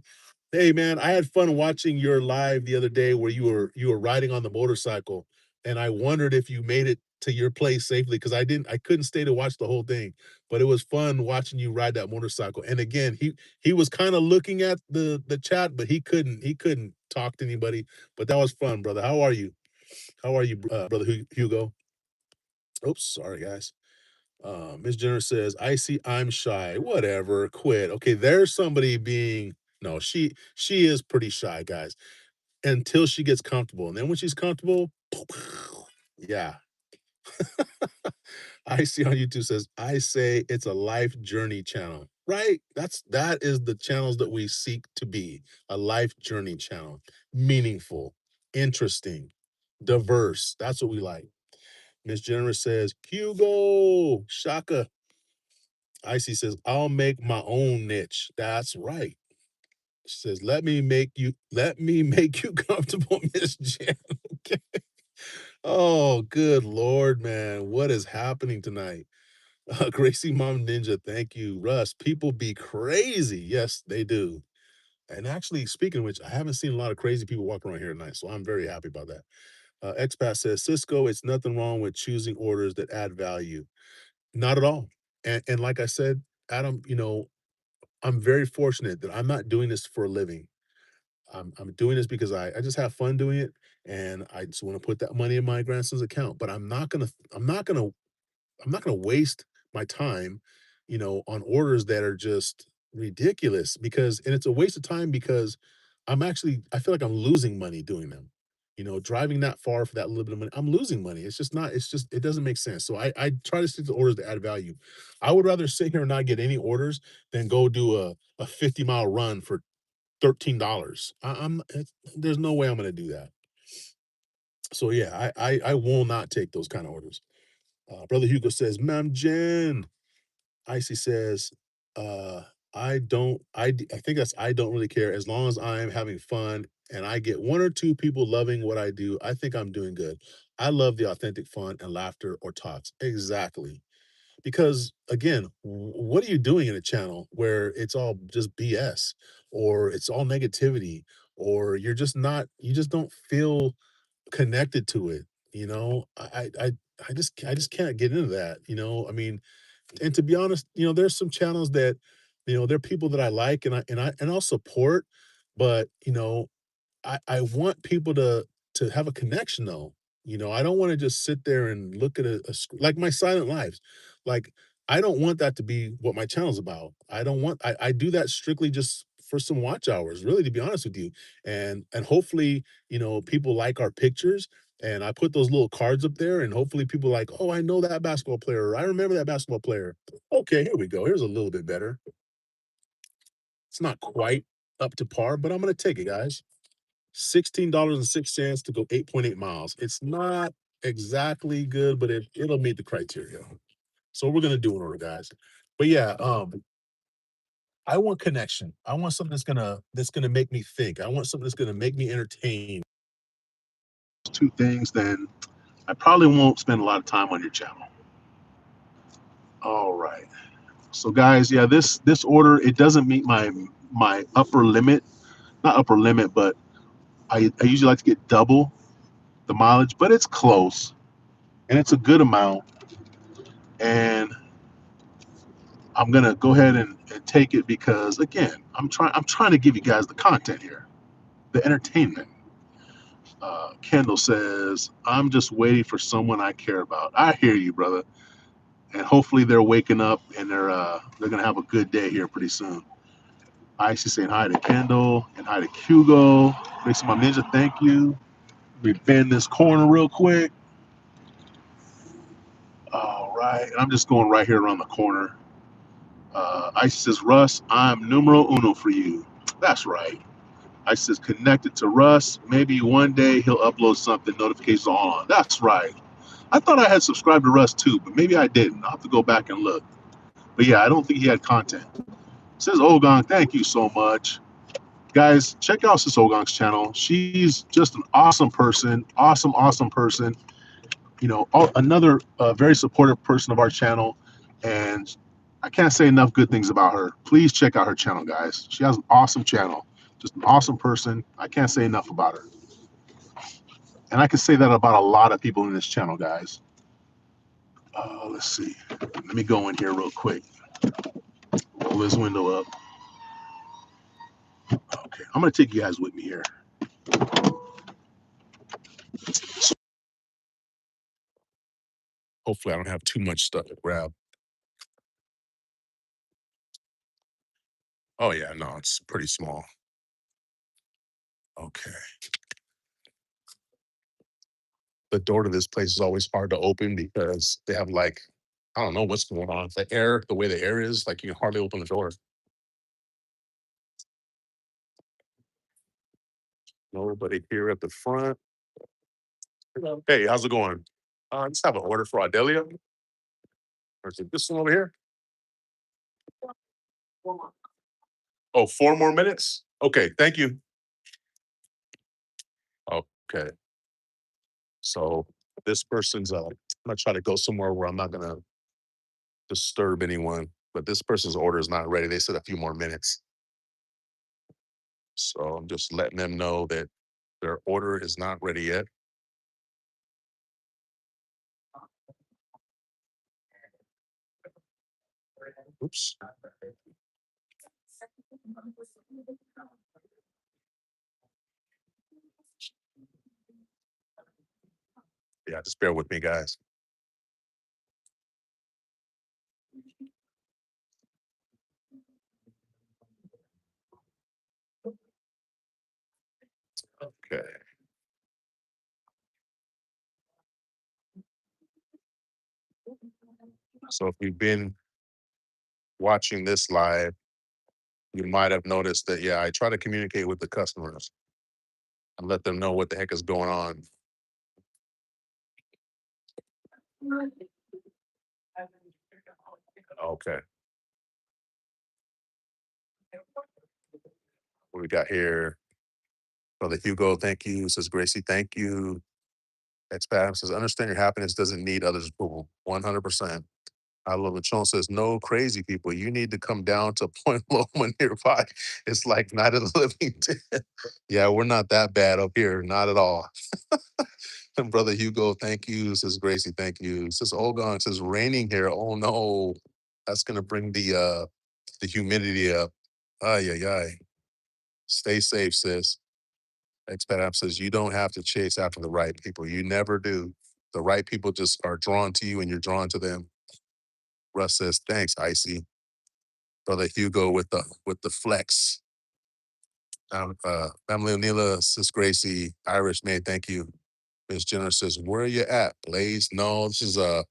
Hey man, I had fun watching your live the other day where you were riding on the motorcycle, and I wondered if you made it to your place safely, because I couldn't stay to watch the whole thing, but it was fun watching you ride that motorcycle. And again, he was kind of looking at the chat, but he couldn't talk to anybody. But that was fun, brother. How are you? How are you, brother Hugo? Oops, sorry guys. Miss Jenner says, I see I'm shy. Whatever, quit. Okay, there's somebody being, no, she is pretty shy, guys, until she gets comfortable. And then when she's comfortable, yeah. I see on YouTube says, I say it's a life journey channel. Right? That is the channels that we seek to be. A life journey channel. Meaningful, interesting, diverse. That's what we like. Miss Jenner says, Hugo, Shaka. Icy says, I'll make my own niche. That's right. She says, let me make you comfortable, Miss Jen. Okay. Oh, good Lord, man. What is happening tonight? Gracie Mom Ninja, thank you. Russ, people be crazy. Yes, they do. And actually, speaking of which, I haven't seen a lot of crazy people walking around here tonight, so I'm very happy about that. Expat says, Cisco, it's nothing wrong with choosing orders that add value. Not at all. And like I said, Adam, I'm very fortunate that I'm not doing this for a living. I'm doing this because I just have fun doing it, and I just want to put that money in my grandson's account. But I'm not gonna waste my time on orders that are just ridiculous and it's a waste of time because I feel like I'm losing money doing them. Driving that far for that little bit of money, I'm losing money. It doesn't make sense. So I try to stick to orders that add value. I would rather sit here and not get any orders than go do a 50-mile run for $13. There's no way I'm gonna do that. So yeah, I will not take those kind of orders. Brother Hugo says, Ma'am Jen. Icy says, uh, I think that's I don't really care as long as I'm having fun and I get one or two people loving what I do. I think I'm doing good. I love the authentic fun and laughter or talks. Exactly. Because again, what are you doing in a channel where it's all just BS or it's all negativity or you just don't feel connected to it, you know? I just can't get into that, I mean, and to be honest, there's some channels that, there are people that I like and I'll support, but I want people to have a connection though. I don't want to just sit there and look at like my silent lives. Like I don't want that to be what my channel's about. I don't want I do that strictly just for some watch hours, really, to be honest with you. And hopefully, people like our pictures and I put those little cards up there and hopefully people like, "Oh, I know that basketball player. Or I remember that basketball player." Okay, here we go. Here's a little bit better. It's not quite up to par, but I'm going to take it, guys. $16.06 to go 8.8 miles. It's not exactly good, but it'll meet the criteria. So we're gonna do an order, guys. But yeah, I want connection. I want something that's gonna make me think. I want something that's gonna make me entertain. Two things, then I probably won't spend a lot of time on your channel. All right. So guys, yeah, this order it doesn't meet my upper limit, not upper limit, but I usually like to get double the mileage, but it's close and it's a good amount. And I'm gonna go ahead and take it because again, I'm trying to give you guys the content here, the entertainment. Kendall says, I'm just waiting for someone I care about. I hear you, brother. And hopefully they're waking up and they're gonna have a good day here pretty soon. Icy saying hi to Kendall and hi to Hugo. Mason my ninja, thank you. We bend this corner real quick. All right, and I'm just going right here around the corner. Icy says, Russ, I'm numero uno for you. That's right. Icy says, connected to Russ. Maybe one day he'll upload something, notifications are on. That's right. I thought I had subscribed to Russ too, but maybe I didn't. I'll have to go back and look. But yeah, I don't think he had content. Says Ogong, thank you so much. Guys, check out Sis Ogong's channel. She's just an awesome person. Awesome, awesome person. Another very supportive person of our channel. And I can't say enough good things about her. Please check out her channel, guys. She has an awesome channel. Just an awesome person. I can't say enough about her. And I can say that about a lot of people in this channel, guys. Let's see. Let me go in here real quick. Roll this window up. Okay, I'm going to take you guys with me here. Hopefully, I don't have too much stuff to grab. Oh yeah, no, it's pretty small. Okay. The door to this place is always hard to open because they have like, I don't know what's going on. The way the air is, like you can hardly open the door. Nobody here at the front. Hello. Hey, how's it going? I just have an order for Adelia. Or is it this one over here? Oh, 4 more minutes? Okay, thank you. Okay. So this person's I'm gonna try to go somewhere where I'm not gonna disturb anyone, but this person's order is not ready. They said a few more minutes. So I'm just letting them know that their order is not ready yet. Oops. Yeah, just bear with me, guys. Okay. So if you've been watching this live, you might have noticed that, yeah, I try to communicate with the customers and let them know what the heck is going on. Okay. What we got here? Brother Hugo, thank you. Says Gracie, thank you. Expat says, understand your happiness doesn't need others' approval. 100%. I love it. Sean says, no crazy people. You need to come down to Point Loma nearby. It's like Night of the Living Dead. Yeah, we're not that bad up here. Not at all. And Brother Hugo, thank you. Says Gracie, thank you. Says Olga, it says raining here. Oh no. That's gonna bring the humidity up. Ay ay ay. Stay safe, sis. Expat app says you don't have to chase after the right people. You never do. The right people just are drawn to you and you're drawn to them. Russ says, thanks, Icy. Brother Hugo with the flex. Family O'Neilla, Sis Gracie, Irish Maid, thank you. Miss Jenner says, where are you at, Blaze? No, this is a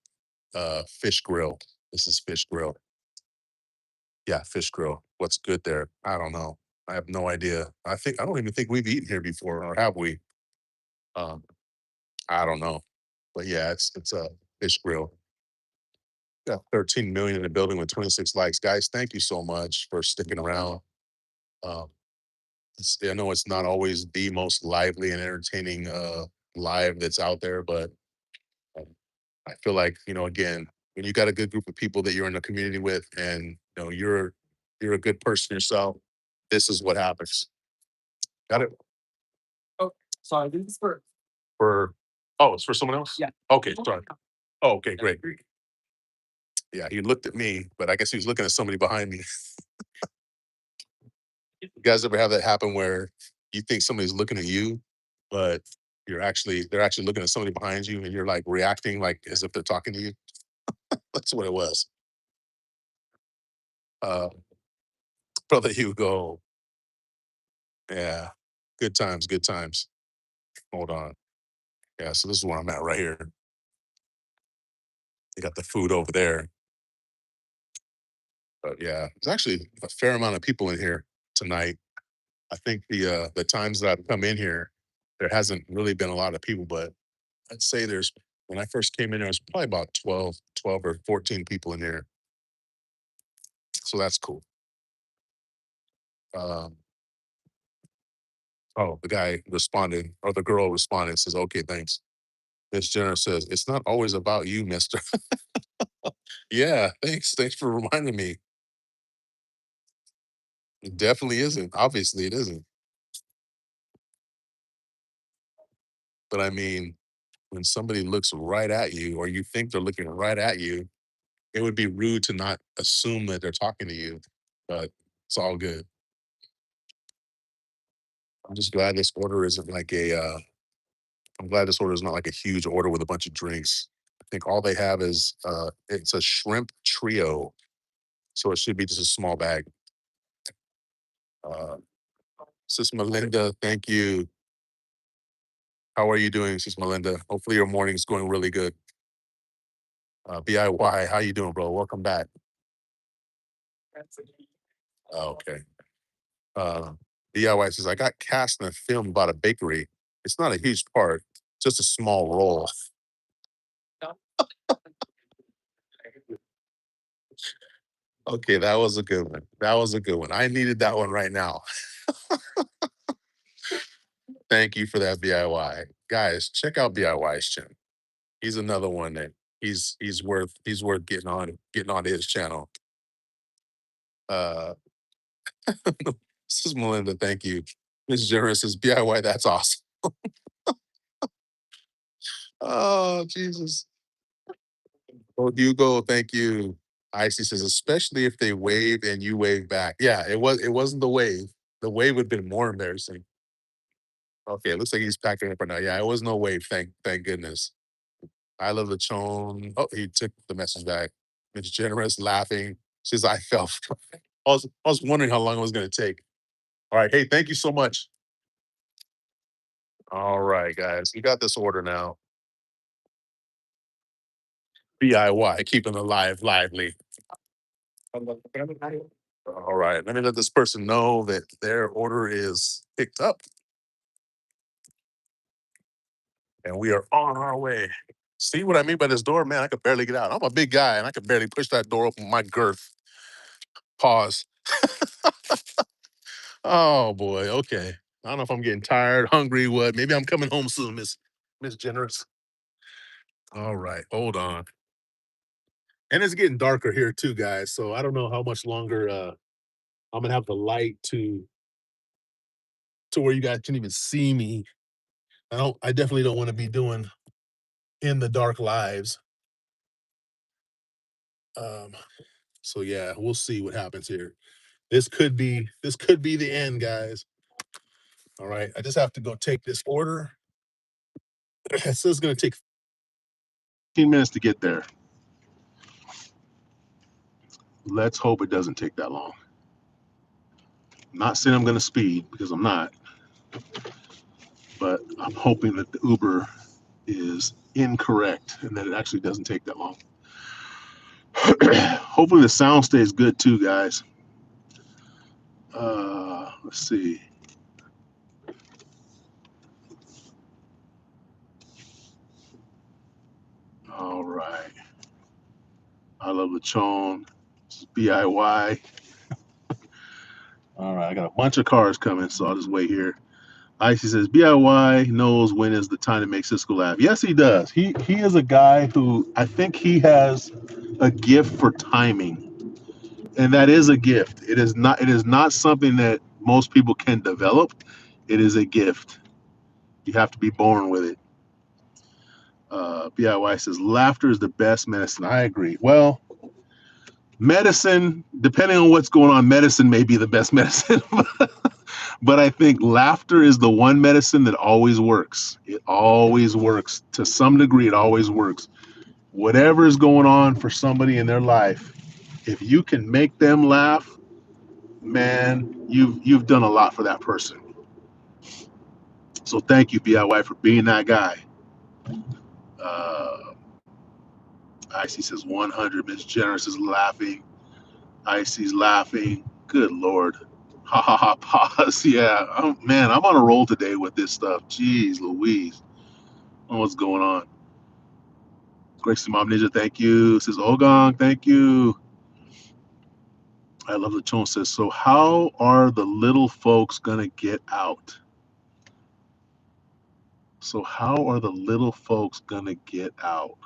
fish grill. This is fish grill. Yeah, fish grill. What's good there? I don't know. I have no idea. I don't even think we've eaten here before, or have we? Um, I don't know. But yeah, it's a fish grill. Got 13 million in the building with 26 likes. Guys, thank you so much for sticking around. Um, I know it's not always the most lively and entertaining live that's out there, but um, I feel like, again, when you got a good group of people that you're in a community with, and you're a good person yourself, this is what happens. Got it. Oh, sorry, this is for oh, it's for someone else? Yeah. Okay, sorry. Oh, okay, great. Yeah, he looked at me, but I guess he was looking at somebody behind me. You guys ever have that happen where you think somebody's looking at you, but they're actually looking at somebody behind you and you're like reacting like as if they're talking to you? That's what it was. Uh, Brother Hugo. Yeah. Good times, good times. Hold on. Yeah, so this is where I'm at right here. They got the food over there. But yeah, there's actually a fair amount of people in here tonight. I think the times that I've come in here, there hasn't really been a lot of people, but I'd say there's when I first came in there, was probably about 12 or 14 people in there. So that's cool. Um, oh, the guy responded, or the girl responded, says, okay, thanks. Miss Jenner says, it's not always about you, mister. Yeah, thanks. Thanks for reminding me. It definitely isn't. Obviously, it isn't. But I mean, when somebody looks right at you, or you think they're looking right at you, it would be rude to not assume that they're talking to you. But it's all good. I'm just glad this order isn't like I'm glad this order is not like a huge order with a bunch of drinks. I think all they have is it's a shrimp trio, so it should be just a small bag. Uh, Sis Melinda, thank you. How are you doing, Sis Melinda? Hopefully your morning's going really good. BIY, how you doing, bro? Welcome back. Okay. Uh, DIY says I got cast in a film about a bakery. It's not a huge part, just a small role. Okay, that was a good one. That was a good one. I needed that one right now. Thank you for that, BIY. Guys, check out BIY's channel. He's another one that he's worth getting on his channel. Uh this is Melinda, thank you. Miss Generous says BIY, that's awesome. Oh Jesus. Oh Hugo, thank you. Icy says, especially if they wave and you wave back. Yeah, it wasn't the wave. The wave would have been more embarrassing. Okay, it looks like he's packing up right now. Yeah, it was no wave, thank goodness. I love the tone. Oh, he took the message back. Miss Generous laughing. Says I fell. I was wondering how long it was gonna take. All right. Hey, thank you so much. All right, guys, we got this order now. DIY, keeping the live lively. All right, let me let this person know that their order is picked up and we are on our way. See what I mean by this door? Man, I could barely get out. I'm a big guy and I could barely push that door open with my girth. Pause. Oh boy, okay. I don't know if I'm getting tired, hungry, what. Maybe I'm coming home soon, Miss Generous. All right, hold on. And it's getting darker here too, guys. So I don't know how much longer I'm gonna have the light to where you guys can even see me. I definitely don't want to be doing in the dark lives. Um, so yeah, we'll see what happens here. This could be the end, guys. All right. I just have to go take this order. It says it's gonna take 15 minutes to get there. Let's hope it doesn't take that long. I'm not saying I'm going to speed because I'm not, but I'm hoping that the Uber is incorrect and that it actually doesn't take that long. Hopefully the sound stays good too, guys. Let's see. All right. I love Lechon. This is BIY. All right. I got a bunch of cars coming, so I'll just wait here. Icy says BIY knows when is the time to make Cisco laugh. Yes, he does. He is a guy who I think he has a gift for timing, and that is a gift. It is not something that most people can develop. It is a gift. You have to be born with it. BIY says laughter is the best medicine. I agree. Well, medicine, depending on what's going on, medicine may be the best medicine. But I think laughter is the one medicine that always works. It always works. To some degree, it always works. Whatever is going on for somebody in their life, if you can make them laugh, man, you've done a lot for that person. So thank you, BIY, for being that guy. Uh, Icy says 100. Miss Generous is laughing. Icy's laughing. Good Lord. Ha ha ha. Pause. Yeah. Man, I'm on a roll today with this stuff. Jeez Louise. I don't know what's going on. Gracie Mom Ninja, thank you. Says Ogong, thank you. I love the tone. Says, so how are the little folks gonna get out? So how are the little folks gonna get out?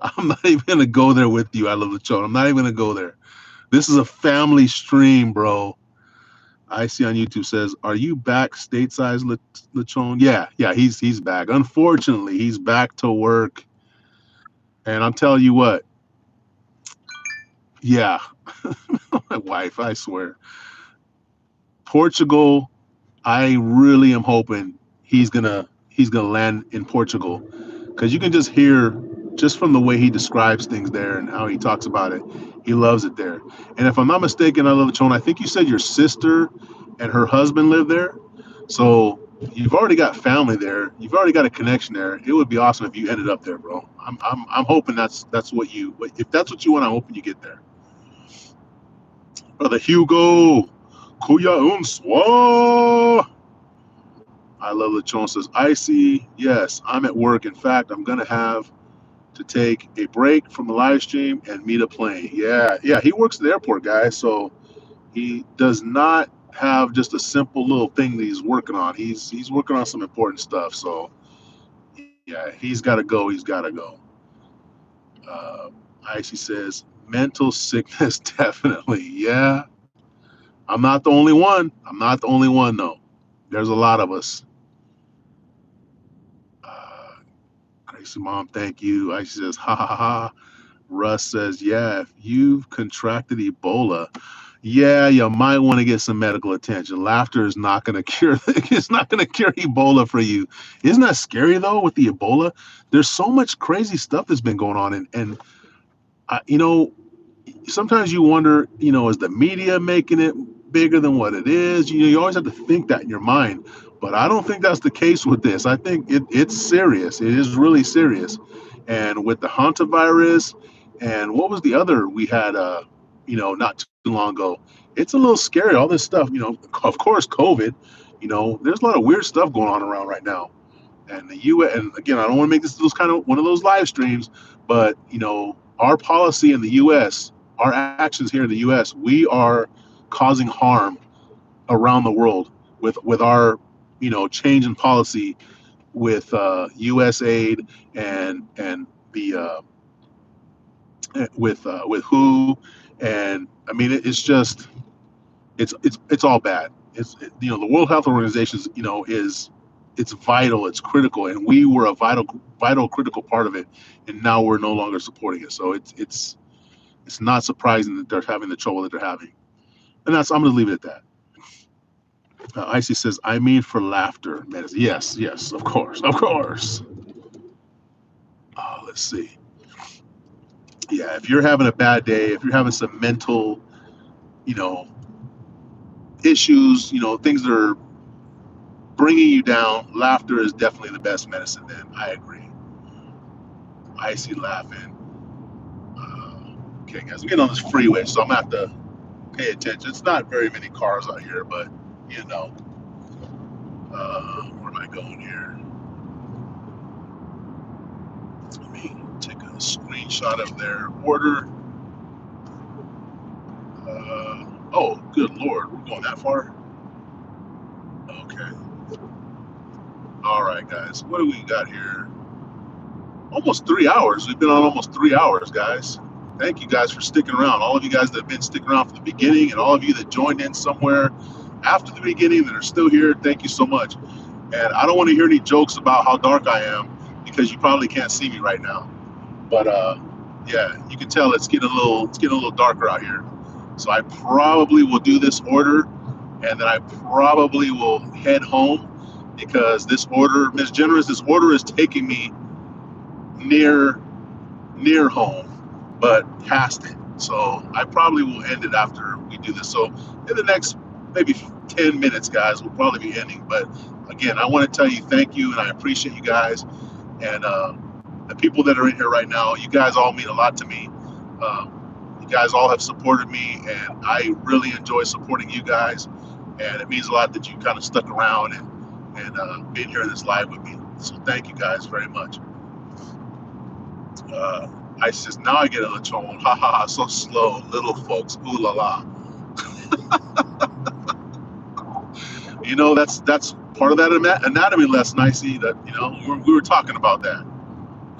I'm not even gonna go there with you. I love the tone. I'm not even gonna go there. This is a family stream, bro. I see on YouTube says, are you back stateside, Lechon? Yeah, he's back. Unfortunately, he's back to work. And I'm telling you what, yeah, my wife, I swear. Portugal, I really am hoping he's gonna land in Portugal because you can just hear just from the way he describes things there and how he talks about it, he loves it there. And if I'm not mistaken, I love Chon. I think you said your sister and her husband live there, so you've already got family there. You've already got a connection there. It would be awesome if you ended up there, bro. I'm hoping that's what you if that's what you want. I'm hoping you get there, brother Hugo. Kuya unswa. I love Lechon says, Icy, yes, I'm at work. In fact, I'm going to have to take a break from the live stream and meet a plane. Yeah, he works at the airport, guys. So he does not have just a simple little thing that he's working on. He's working on some important stuff. So yeah, he's got to go. He's got to go. Uh, Icy says, mental sickness, definitely. Yeah, I'm not the only one. I'm not the only one, though. There's a lot of us. Uh, Gracie Mom, thank you. I says, ha ha ha. Russ says, yeah, if you've contracted Ebola, yeah, you might want to get some medical attention. Laughter is not going to cure. It's not going to cure Ebola for you. Isn't that scary though? With the Ebola, there's so much crazy stuff that's been going on, and sometimes you wonder, is the media making it bigger than what it is. You always have to think that in your mind. But I don't think that's the case with this. I think it's serious. It is really serious. And with the hantavirus and what was the other we had, not too long ago, it's a little scary. All this stuff, of course, COVID, there's a lot of weird stuff going on around right now. And the U.S. and again, I don't want to make this those kind of one of those live streams, but our policy in the U.S., our actions here in the U.S., we are causing harm around the world with our change in policy with U.S. aid and the with WHO, and I mean it's just it's all bad. The World Health Organization is it's vital, it's critical, and we were a vital critical part of it, and now we're no longer supporting it. So it's not surprising that they're having the trouble that they're having, and I'm going to leave it at that. Icy says, "I mean for laughter, man." Yes, of course, of course. Let's see. Yeah, if you're having a bad day, if you're having some mental, you know, issues, things that are bringing you down, laughter is definitely the best medicine. Then I agree. Icy laughing. Okay, guys, I'm getting on this freeway, so I'm gonna have to pay attention. It's not very many cars out here, but you know, where am I going here? Let me take a screenshot of their order. Oh, good Lord, we're going that far? Okay. All right, guys, what do we got here? Almost 3 hours. We've been on almost 3 hours, guys. Thank you guys for sticking around. All of you guys that have been sticking around from the beginning, and all of you that joined in somewhere after the beginning that are still here, thank you so much. And I don't want to hear any jokes about how dark I am because you probably can't see me right now. But yeah, you can tell it's getting a little darker out here. So I probably will do this order, and then I probably will head home because this order, Miss Generous, this order is taking me near home, but past it. So I probably will end it after we do this. So in the next maybe 10 minutes, guys, we'll probably be ending. But again, I want to tell you thank you, and I appreciate you guys. And the people that are in here right now, you guys all mean a lot to me. You guys all have supported me, and I really enjoy supporting you guys. And it means a lot that you kind of stuck around and been here in this live with me. So thank you guys very much. I says, now I get a tone. Ha ha ha, so slow, little folks. Ooh la la. That's part of that anatomy lesson I see that, we were talking about that.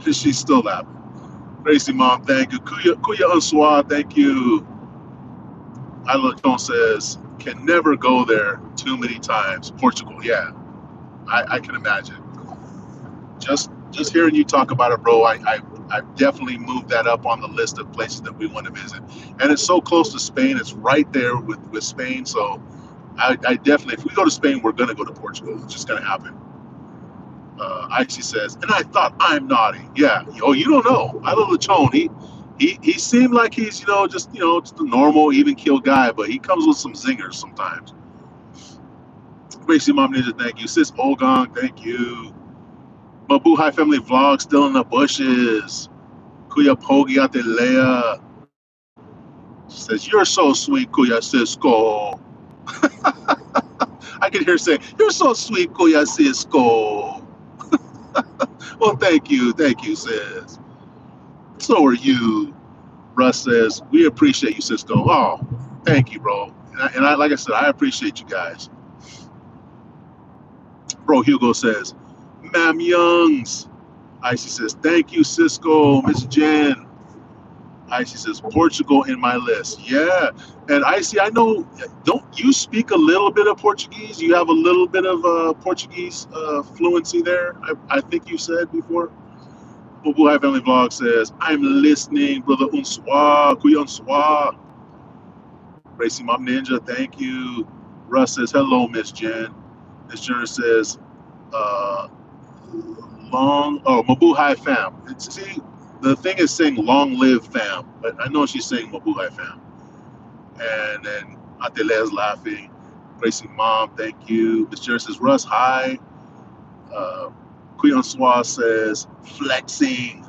She's still laughing. Gracie Mom, thank you. Kuya Unswa, thank you. Tone says, can never go there too many times. Portugal, yeah. I can imagine. Just hearing you talk about it, bro, I've definitely moved that up on the list of places that we want to visit. And it's so close to Spain. It's right there with Spain. So I definitely, if we go to Spain, we're going to go to Portugal. It's just going to happen. Icy says, and I thought I'm naughty. Yeah. Oh, you don't know. I love Lechon. He seemed like he's, just a normal, even keel guy, but he comes with some zingers sometimes. Gracie Mom Ninja, thank you. Sis Olgong, thank you. Mabuhay Family Vlog, still in the bushes. Kuya Pogi Ate Leia says, you're so sweet, Kuya Cisco. I can hear saying, you're so sweet, Kuya Cisco. Well, thank you, sis. So are you. Russ says, we appreciate you, Cisco. Oh, thank you, bro. And I like I said, I appreciate you guys. Bro Hugo says, Ma'am Youngs. Icy says, thank you, Cisco. Miss Jen. Icy says, Portugal in my list. Yeah. And Icy, I know, don't you speak a little bit of Portuguese? You have a little bit of Portuguese fluency there, I think you said before. Bubuhay Family Vlog says, I'm listening, brother Unswa, Kuya Unswa. Racy Mom Ninja, thank you. Russ says, hello, Miss Jen. Miss Jenner says, Mabuhay fam. See, the thing is saying long live fam, but I know she's saying Mabuhay fam. And then Atele's laughing. Gracie Mom, thank you. Miss Jerry says, Russ, hi. Uh, Queen Soir says, flexing.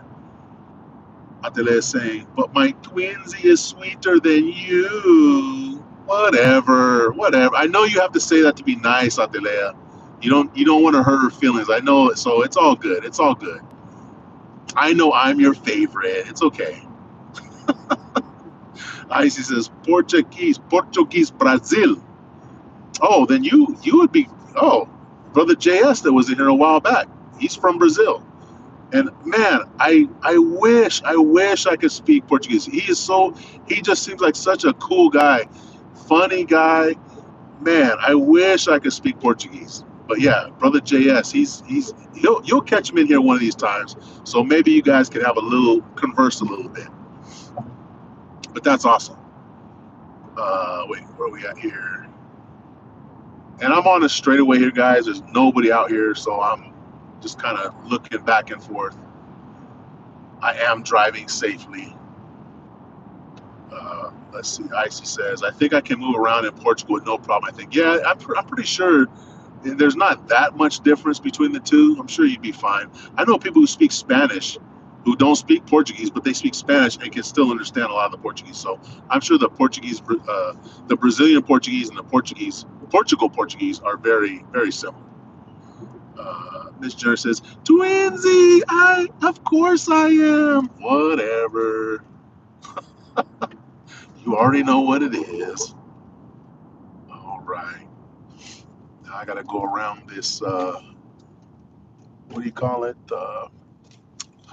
Atele is saying, but my twinsy is sweeter than you. Whatever, whatever. I know you have to say that to be nice, Atelea. You don't want to hurt her feelings. I know it, so it's all good. It's all good. I know I'm your favorite. It's okay. Icy says Portuguese, Brazil. Oh, then you would be. Oh, brother JS that was in here a while back. He's from Brazil. And man, I wish I could speak Portuguese. He just seems like such a cool guy, funny guy. Man, I wish I could speak Portuguese. But yeah, brother JS, you'll catch him in here one of these times. So maybe you guys can have a little converse a little bit. But that's awesome. Wait, where are we at here? And I'm on a straightaway here, guys. There's nobody out here, so I'm just kind of looking back and forth. I am driving safely. Let's see. Icy says, I think I can move around in Portugal with no problem. I think, yeah, I'm pretty sure there's not that much difference between the two. I'm sure you'd be fine. I know people who speak Spanish who don't speak Portuguese, but they speak Spanish and can still understand a lot of the Portuguese. So I'm sure the Brazilian Portuguese and the Portugal Portuguese are very, very similar. Miss Jerry says, Twinsy, of course I am. Whatever. You already know what it is. All right. Now I got to go around this, what do you call it?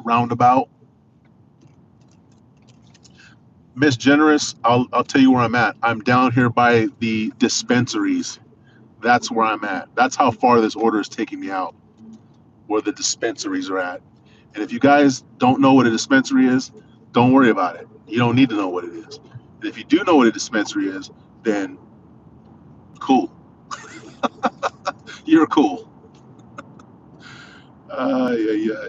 Roundabout. Miss Generous, I'll tell you where I'm at. I'm down here by the dispensaries. That's where I'm at. That's how far this order is taking me out, where the dispensaries are at. And if you guys don't know what a dispensary is, don't worry about it. You don't need to know what it is. And if you do know what a dispensary is, then cool. You're cool. Yeah, yeah.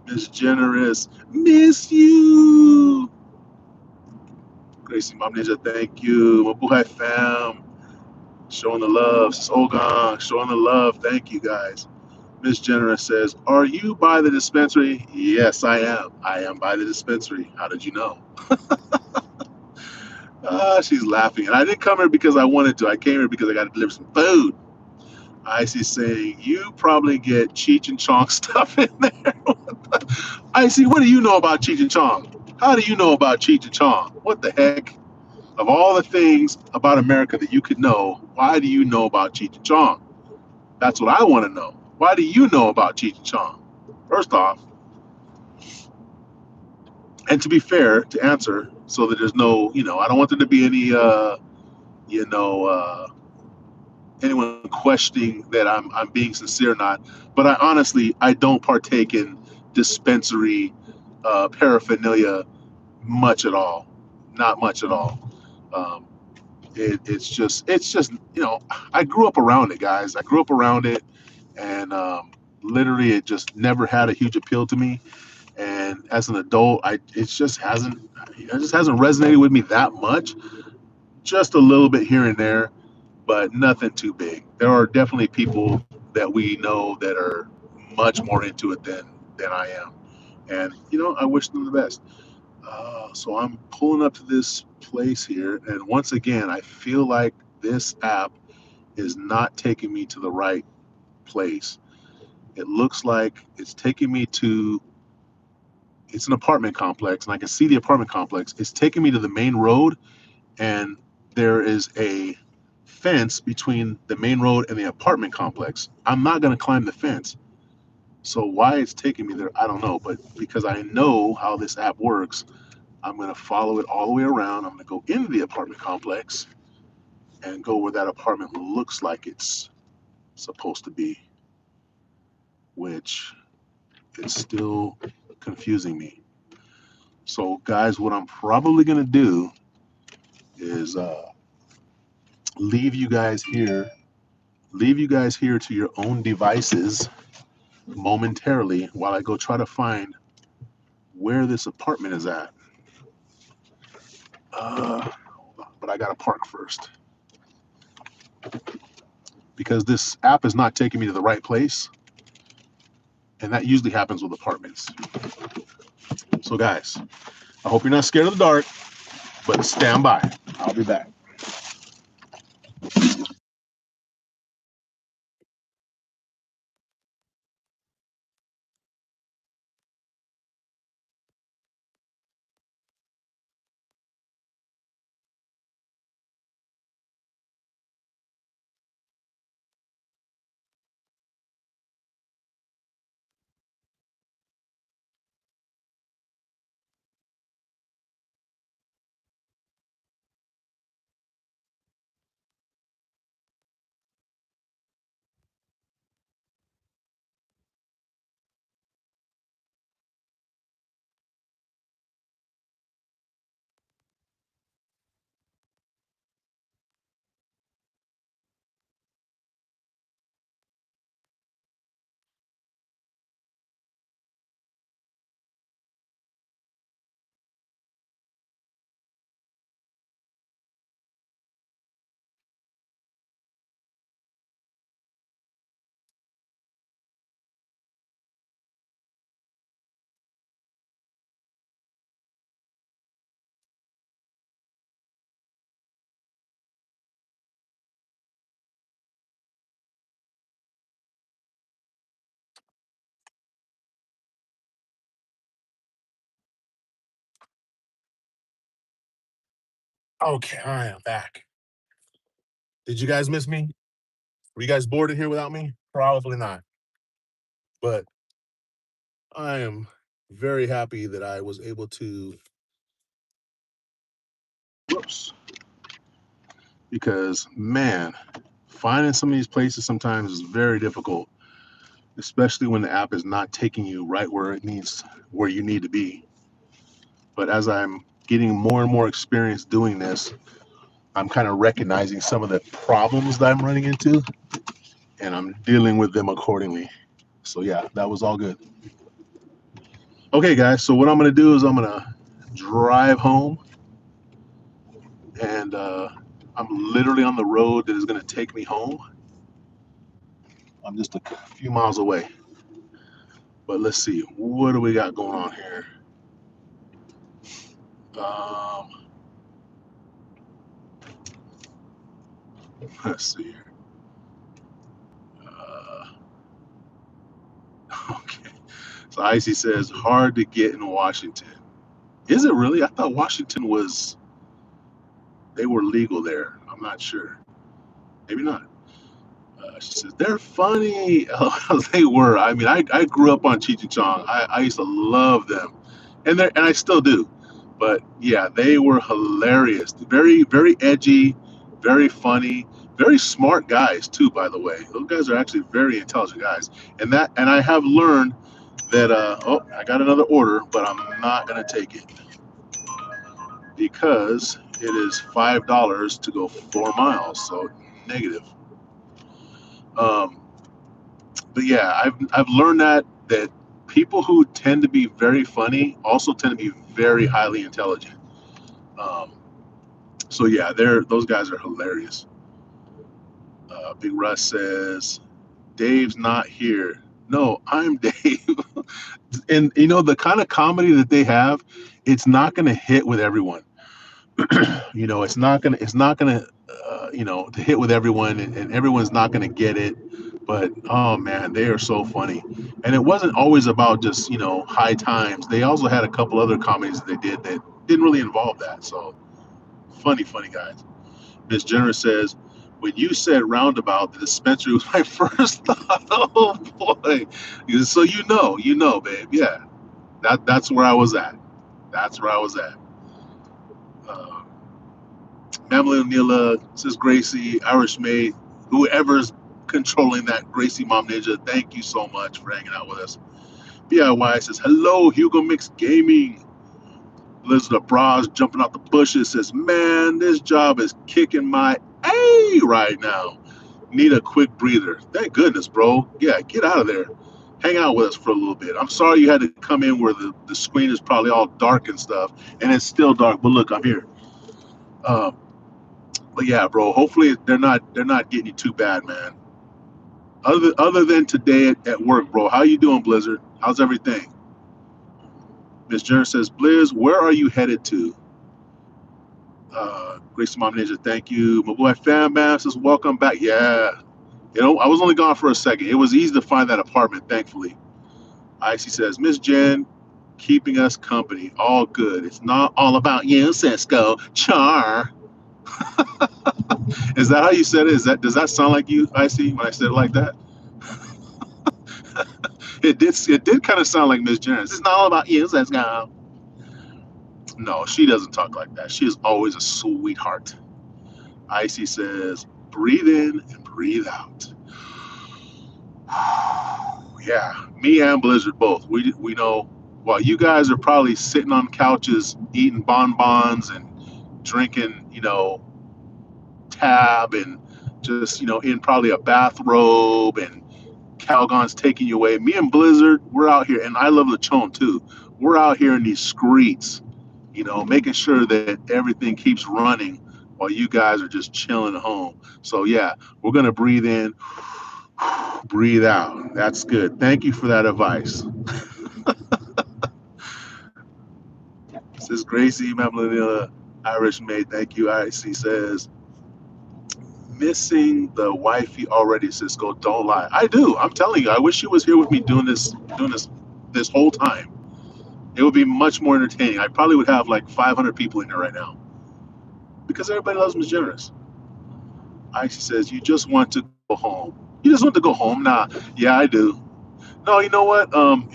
Miss Generous, miss you. Gracie Mom Ninja, thank you. Mabuhay fam, showing the love. Sogang, showing the love. Thank you guys. Miss Generous says, are you by the dispensary? Yes, I am. I am by the dispensary. How did you know? She's laughing. And I didn't come here because I wanted to. I came here because I got to deliver some food. Icy saying, you probably get Cheech and Chong stuff in there. Icy, what do you know about Cheech and Chong? How do you know about Cheech and Chong? What the heck? Of all the things about America that you could know, why do you know about Cheech and Chong? That's what I want to know. Why do you know about Cheech and Chong? First off, and to be fair, to answer, so that there's no, I don't want there to be any, you know, uh, anyone questioning that I'm being sincere or not. But I don't partake in dispensary paraphernalia much at all, not much at all. Um, it's just I grew up around it, guys. I grew up around it, and literally it just never had a huge appeal to me. And as an adult, it just hasn't resonated with me that much. Just a little bit here and there, but nothing too big. There are definitely people that we know that are much more into it than I am, and I wish them the best. So I'm pulling up to this place here, and once again, I feel like this app is not taking me to the right place. It looks like it's taking me to, it's an apartment complex, and I can see the apartment complex. It's taking me to the main road, and there is a fence between the main road and the apartment complex. I'm not going to climb the fence. So why it's taking me there, I don't know. But because I know how this app works, I'm going to follow it all the way around. I'm going to go into the apartment complex and go where that apartment looks like it's supposed to be, which is still confusing me. So, guys, what I'm probably going to do is leave you guys here, to your own devices momentarily while I go try to find where this apartment is at. but I got to park first because this app is not taking me to the right place. And that usually happens with apartments. So guys, I hope you're not scared of the dark, but stand by. I'll be back. Okay, I am back. Did you guys miss me? Were you guys bored in here without me? Probably not. But I am very happy that I was able to. Whoops. Because, man, finding some of these places sometimes is very difficult, especially when the app is not taking you right where you need to be. But as I'm getting more and more experience doing this, I'm kind of recognizing some of the problems that I'm running into, and I'm dealing with them accordingly. So yeah, that was all good. Okay, guys. So what I'm gonna do is I'm gonna drive home, and I'm literally on the road that is gonna take me home. I'm just a few miles away. But let's see, what do we got going on here? Um, let's see here. Uh, okay. So Icy says hard to get in Washington. Is it really? I thought Washington was they were legal there. I'm not sure. Maybe not. She says they're funny. They were. I mean, I grew up on Cheech and Chong. I used to love them, and I still do. But yeah, they were hilarious. Very very edgy, very funny, very smart guys too. By the way, those guys are actually very intelligent guys. And I have learned that. Oh, I got another order, but I'm not gonna take it because it is $5 to go 4 miles. So negative. Um, but yeah, I've learned that people who tend to be very funny also tend to be very highly intelligent. Um, so yeah, those guys are hilarious. Big Russ says Dave's not here. No, I'm Dave. And you know the kind of comedy that they have, it's not going to hit with everyone. It's not gonna to hit with everyone, and everyone's not gonna get it. But oh man, they are so funny. And it wasn't always about just high times. They also had a couple other comedies that they did that didn't really involve that. So funny guys. Miss Jenner says, when you said roundabout, the dispensary was my first thought. Oh boy. So babe. Yeah, that's where I was at. That's where I was at. Uh, Pamela O'Neilla says Gracie, Irish Maid, whoever's controlling that Gracie Mom Ninja, thank you so much for hanging out with us. BIY says, hello, Hugo Mix Gaming. Elizabeth Bras jumping out the bushes says, man, this job is kicking my A right now. Need a quick breather. Thank goodness, bro. Yeah, get out of there. Hang out with us for a little bit. I'm sorry you had to come in where the screen is probably all dark and stuff, and it's still dark, but look, I'm here. Um, But yeah, bro. Hopefully they're not getting you too bad, man. Other than today at work, bro. How you doing, Blizzard? How's everything? Miss Jenner says, Blizz, where are you headed to? Grace Mom Ninja, thank you. My boy Fan Man says, welcome back. Yeah. I was only gone for a second. It was easy to find that apartment, thankfully. Icy says, Miss Jen, keeping us company. All good. It's not all about you, Cisco. Char. Is that how you said it? Does that sound like you, Icy, when I said it like that? It did kind of sound like Miss Jen. It's not all about you, Cisco. No, she doesn't talk like that. She is always a sweetheart. Icy says, breathe in and breathe out. Yeah, me and Blizzard both. We know. While you guys are probably sitting on couches eating bonbons and drinking, tab and just in probably a bathrobe and Calgon's taking you away. Me and Blizzard, we're out here, and I love Lechon too. We're out here in these streets, making sure that everything keeps running while you guys are just chilling at home. So yeah, we're gonna breathe in, breathe out. That's good. Thank you for that advice. This is Gracie Mamlanilla, Irish maid. Thank you. Icy says, missing the wifey already, Cisco. Don't lie. I do. I'm telling you. I wish she was here with me doing this whole time. It would be much more entertaining. I probably would have like 500 people in here right now because everybody loves Miss Generous. Icy says, you just want to go home. You just want to go home? Nah. Yeah, I do. No, you know what? I've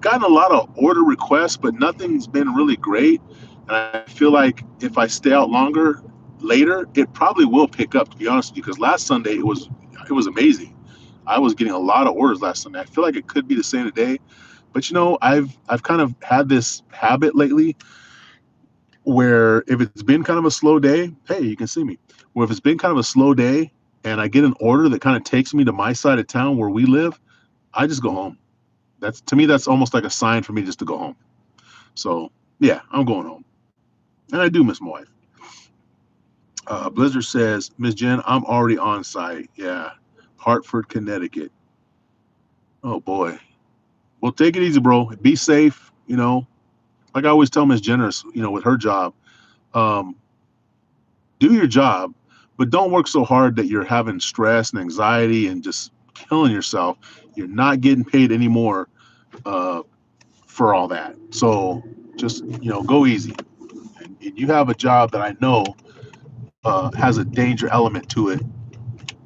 gotten a lot of order requests, but nothing's been really great. And I feel like if I stay out longer later, it probably will pick up. To be honest with you, because last Sunday it was amazing. I was getting a lot of orders last Sunday. I feel like it could be the same today, but I've kind of had this habit lately where if it's been kind of a slow day, hey, you can see me. Where if it's been kind of a slow day and I get an order that kind of takes me to my side of town where we live, I just go home. That's to me, that's almost like a sign for me just to go home. So yeah, I'm going home, and I do miss my wife. Blizzard says, Miss Jen, I'm already on site. Yeah, Hartford, Connecticut. Oh boy. Well, take it easy, bro. Be safe. Like I always tell Miss Jenner, with her job, um, do your job, but don't work so hard that you're having stress and anxiety and just killing yourself. You're not getting paid anymore uh, for all that. So just go easy. And you have a job that I know has a danger element to it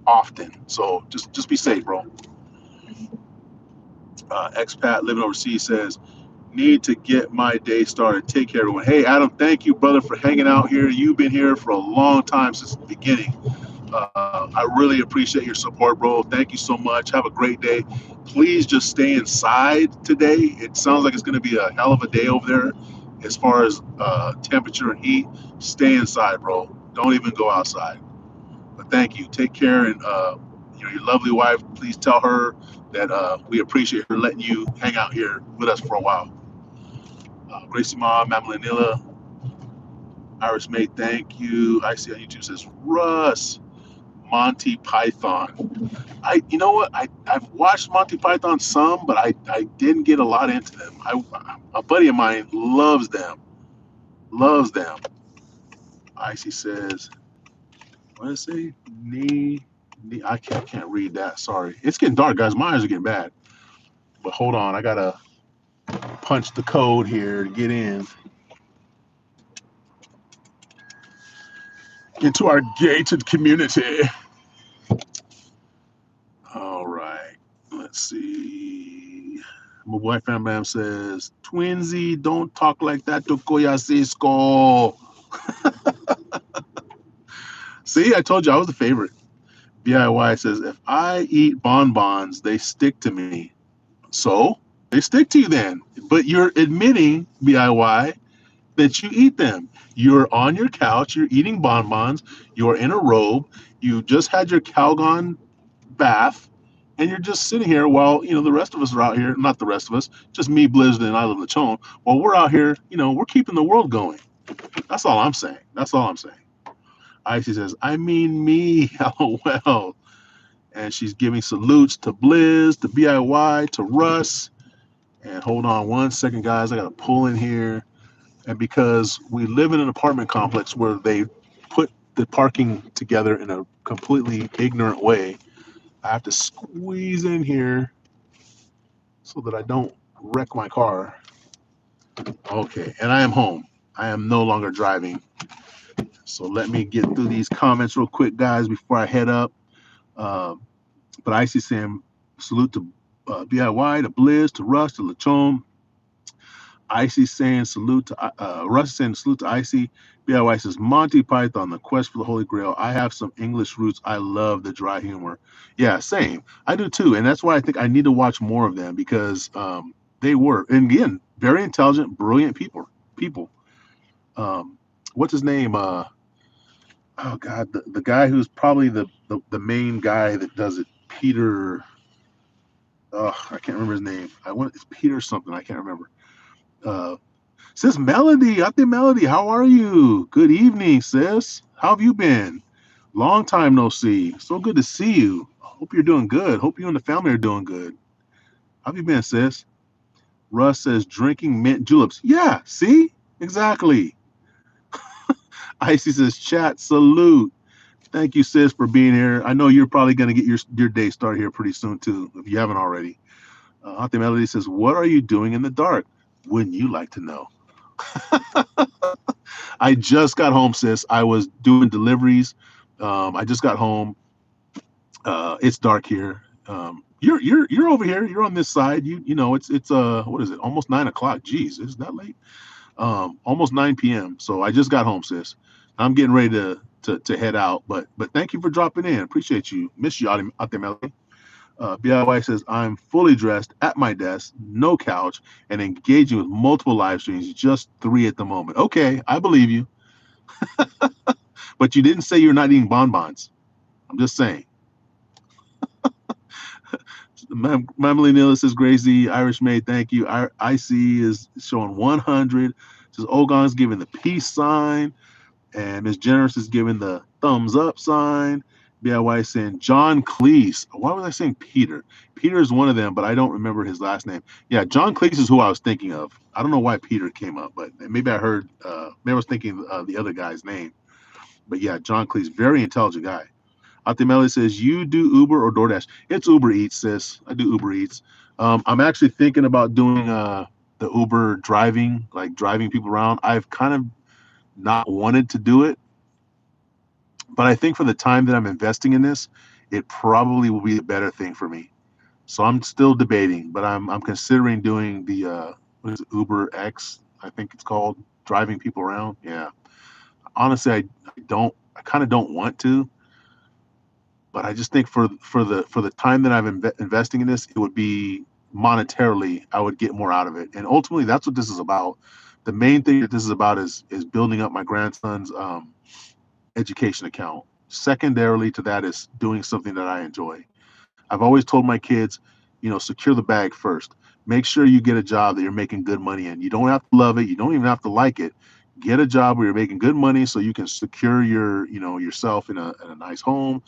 often. So just be safe, bro. Expat living overseas says, need to get my day started. Take care, everyone. Hey, Adam, thank you, brother, for hanging out here. You've been here for a long time since the beginning. I really appreciate your support, bro. Thank you so much. Have a great day. Please just stay inside today. It sounds like it's going to be a hell of a day over there as far as temperature and heat. Stay inside, bro. Don't even go outside. But thank you. Take care. And your lovely wife, please tell her that we appreciate her letting you hang out here with us for a while. Gracie Mom, Mamalanilla, Iris May, thank you. I see on YouTube says Russ. Monty Python. You know what? I've watched Monty Python some, but I didn't get a lot into them. A buddy of mine loves them. Loves them. Icy says, what did it say? Knee. I can't read that. Sorry. It's getting dark, guys. My eyes are getting bad. But hold on. I gotta punch the code here to get into our gated community. All right. Let's see. My boy Fam Bam says, Twinsy, don't talk like that to Koya Cisco. See, I told you I was the favorite. BIY says, if I eat bonbons, they stick to me. So they stick to you then. But you're admitting, BIY, that you eat them. You're on your couch, you're eating bonbons, you're in a robe, you just had your Calgon bath, and you're just sitting here while the rest of us are out here. Not the rest of us, just me, Blizzard, and I live Lechon. While we're out here, we're keeping the world going. That's all I'm saying. That's all I'm saying. Icy says, I mean me, LOL. And she's giving salutes to Blizz, to BIY, to Russ. And hold on one second, guys. I got to pull in here. And because we live in an apartment complex where they put the parking together in a completely ignorant way, I have to squeeze in here so that I don't wreck my car. Okay, and I am home. I am no longer driving. So let me get through these comments real quick, guys, before I head up. Um, but I see Sam salute to BIY, to Blizz, to Russ, to Lachon. Icy saying salute to Russ saying salute to Icy. BIY says Monty Python, the quest for the Holy Grail. I have some English roots. I love the dry humor. Yeah, same. I do too, and that's why I think I need to watch more of them because they were, and again, very intelligent, brilliant people. People. Um, what's his name? Oh God, the guy who's probably the main guy that does it. Peter. Oh, I can't remember his name. I want it's Peter something. I can't remember. Uh, Sis Melody, Ate Melody, how are you? Good evening, sis. How have you been? Long time no see. So good to see you. Hope you're doing good. Hope you and the family are doing good. How have you been, sis? Russ says drinking mint juleps. Yeah, see? Exactly. Icy says chat salute. Thank you, sis, for being here. I know you're probably going to get your day started here pretty soon, too, if you haven't already. Ate Melody says, what are you doing in the dark? Wouldn't you like to know? I just got home, sis. I was doing deliveries. I just got home. It's dark here. You're over here. You're on this side. You know it's what is it? Almost 9 o'clock. Jeez, is that late? Almost 9 p.m. So I just got home, sis. I'm getting ready to head out. But thank you for dropping in. Appreciate you. Miss you out there, Melody. BIY says I'm fully dressed at my desk, no couch, and engaging with multiple live streams. Just 3 at the moment. Okay, I believe you. But you didn't say you're not eating bonbons. I'm just saying. Mamily Nilla says Gracie, Irish Maid, thank you. IC is showing 100. Says Ogon's giving the peace sign. And Miss Generous is giving the thumbs up sign. BIY saying John Cleese. Why was I saying Peter? Peter is one of them, but I don't remember his last name. Yeah, John Cleese is who I was thinking of. I don't know why Peter came up, but maybe I heard, maybe I was thinking of the other guy's name. But yeah, John Cleese, very intelligent guy. Atimeli says, you do Uber or DoorDash? It's Uber Eats, sis. I do Uber Eats. I'm actually thinking about doing the Uber driving, like driving people around. I've kind of not wanted to do it, but I think for the time that I'm investing in this, it probably will be a better thing for me. So I'm still debating, but I'm considering doing the what is it, Uber X, I think it's called, driving people around. Yeah. Honestly, I kind of don't want to, but I just think for the time that I'm investing in this, it would be monetarily, I would get more out of it, and ultimately that's what this is about. The main thing that this is about is building up my grandson's education account. Secondarily to that is doing something that I enjoy. I've always told my kids, secure the bag first. Make sure you get a job that you're making good money in. You don't have to love it. You don't even have to like it. Get a job where you're making good money so you can secure yourself in a nice home,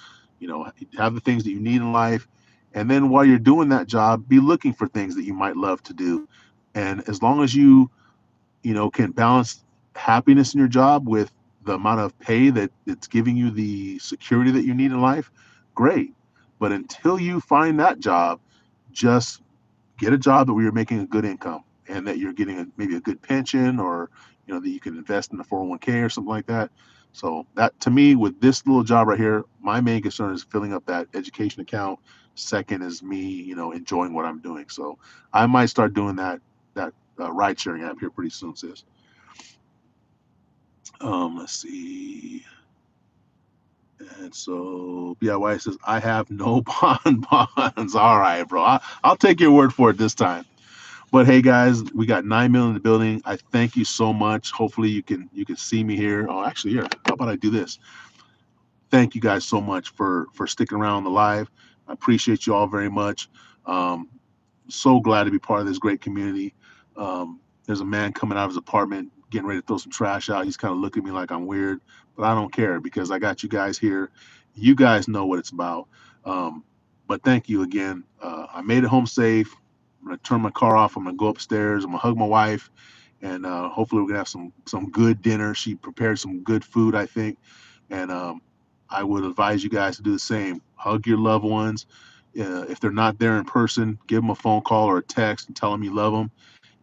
have the things that you need in life. And then while you're doing that job, be looking for things that you might love to do. And as long as you can balance happiness in your job with the amount of pay that it's giving you the security that you need in life, great. But until you find that job, just get a job that where you're making a good income and that you're getting maybe a good pension, or that you can invest in a 401k or something like that. So that, to me, with this little job right here, my main concern is filling up that education account. Second is me, enjoying what I'm doing. So I might start doing that ride sharing app here pretty soon, sis. Let's see. And so BIY says, I have no bonds. All right, bro. I'll take your word for it this time. But hey, guys, we got 9 million in the building. I thank you so much. Hopefully you can see me here. Oh, actually, here. How about I do this? Thank you guys so much for sticking around the live. I appreciate you all very much. So glad to be part of this great community. There's a man coming out of his apartment getting ready to throw some trash out. He's kind of looking at me like I'm weird, but I don't care because I got you guys here. You guys know what it's about. Um, but thank you again. I made it home safe. I'm gonna turn my car off. I'm gonna go upstairs. I'm gonna hug my wife, and hopefully we're gonna have some good dinner. She prepared some good food, I think, and I would advise you guys to do the same. Hug your loved ones. If they're not there in person, give them a phone call or a text and tell them you love them.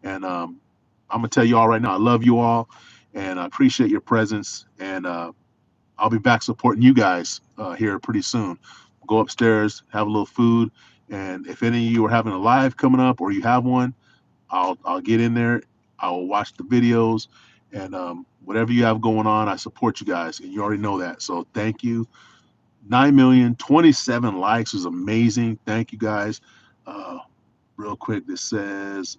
And I'm gonna tell you all right now, I love you all, and I appreciate your presence. And I'll be back supporting you guys here pretty soon. Go upstairs, have a little food, and if any of you are having a live coming up or you have one, I'll get in there. I'll watch the videos, and whatever you have going on, I support you guys, and you already know that. So thank you. 9,027 likes is amazing. Thank you guys. Uh, Real quick, this says.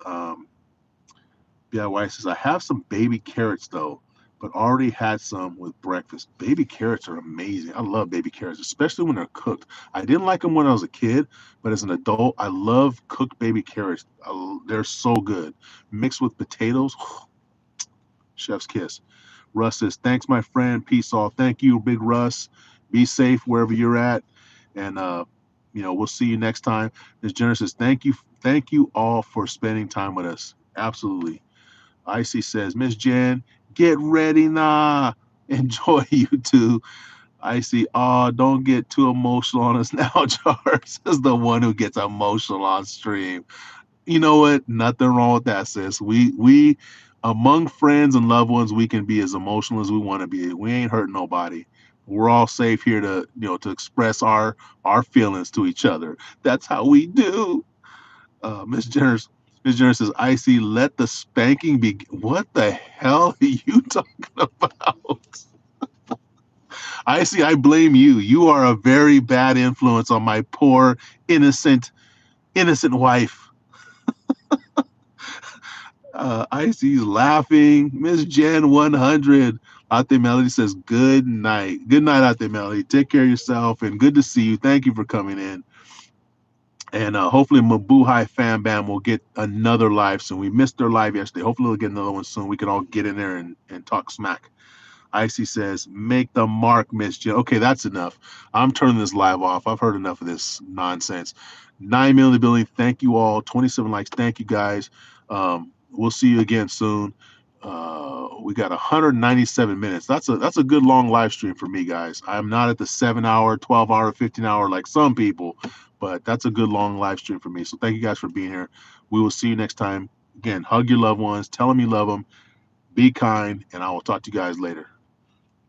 Yeah, wife says, I have some baby carrots though, but already had some with breakfast. Baby carrots are amazing. I love baby carrots, especially when they're cooked. I didn't like them when I was a kid, but as an adult, I love cooked baby carrots. They're so good. Mixed with potatoes, chef's kiss. Russ says, thanks, my friend. Peace all. Thank you, Big Russ. Be safe wherever you're at. And, we'll see you next time. Ms. Jenner says, thank you all for spending time with us. Absolutely. Icy says, Miss Jen, get ready now. Enjoy you too. Icy, don't get too emotional on us now. Charles is the one who gets emotional on stream. You know what? Nothing wrong with that, sis. We among friends and loved ones, we can be as emotional as we want to be. We ain't hurting nobody. We're all safe here to express our feelings to each other. That's how we do. Miss Jenner, Miss Jenner says, "Icy, let the spanking begin." What the hell are you talking about? Icy, I blame you. You are a very bad influence on my poor, innocent wife. Icy's laughing. Miss Jen 100. Ate Melody says, "Good night. Good night, Ate Melody. Take care of yourself, and good to see you. Thank you for coming in." And hopefully Mabuhay Fan Bam will get another live soon. We missed their live yesterday. Hopefully we'll get another one soon. We can all get in there and talk smack. Icy says, make the mark, Miss Jen. Okay, that's enough. I'm turning this live off. I've heard enough of this nonsense. 9 million in the building. Thank you all. 27 likes. Thank you guys. We'll see you again soon. We got 197 minutes. That's a good long live stream for me, guys. I'm not at the 7 hour, 12 hour, 15 hour like some people, but that's a good long live stream for me. So thank you guys for being here. We will see you next time. Again, hug your loved ones, tell them you love them, be kind, and I will talk to you guys later.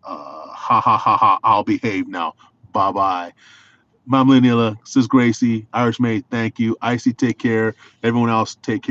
Ha ha ha ha. I'll behave now. Bye bye. Mom Lanilla, Sis Gracie, Irish Maid, thank you. Icy, take care. Everyone else, take care.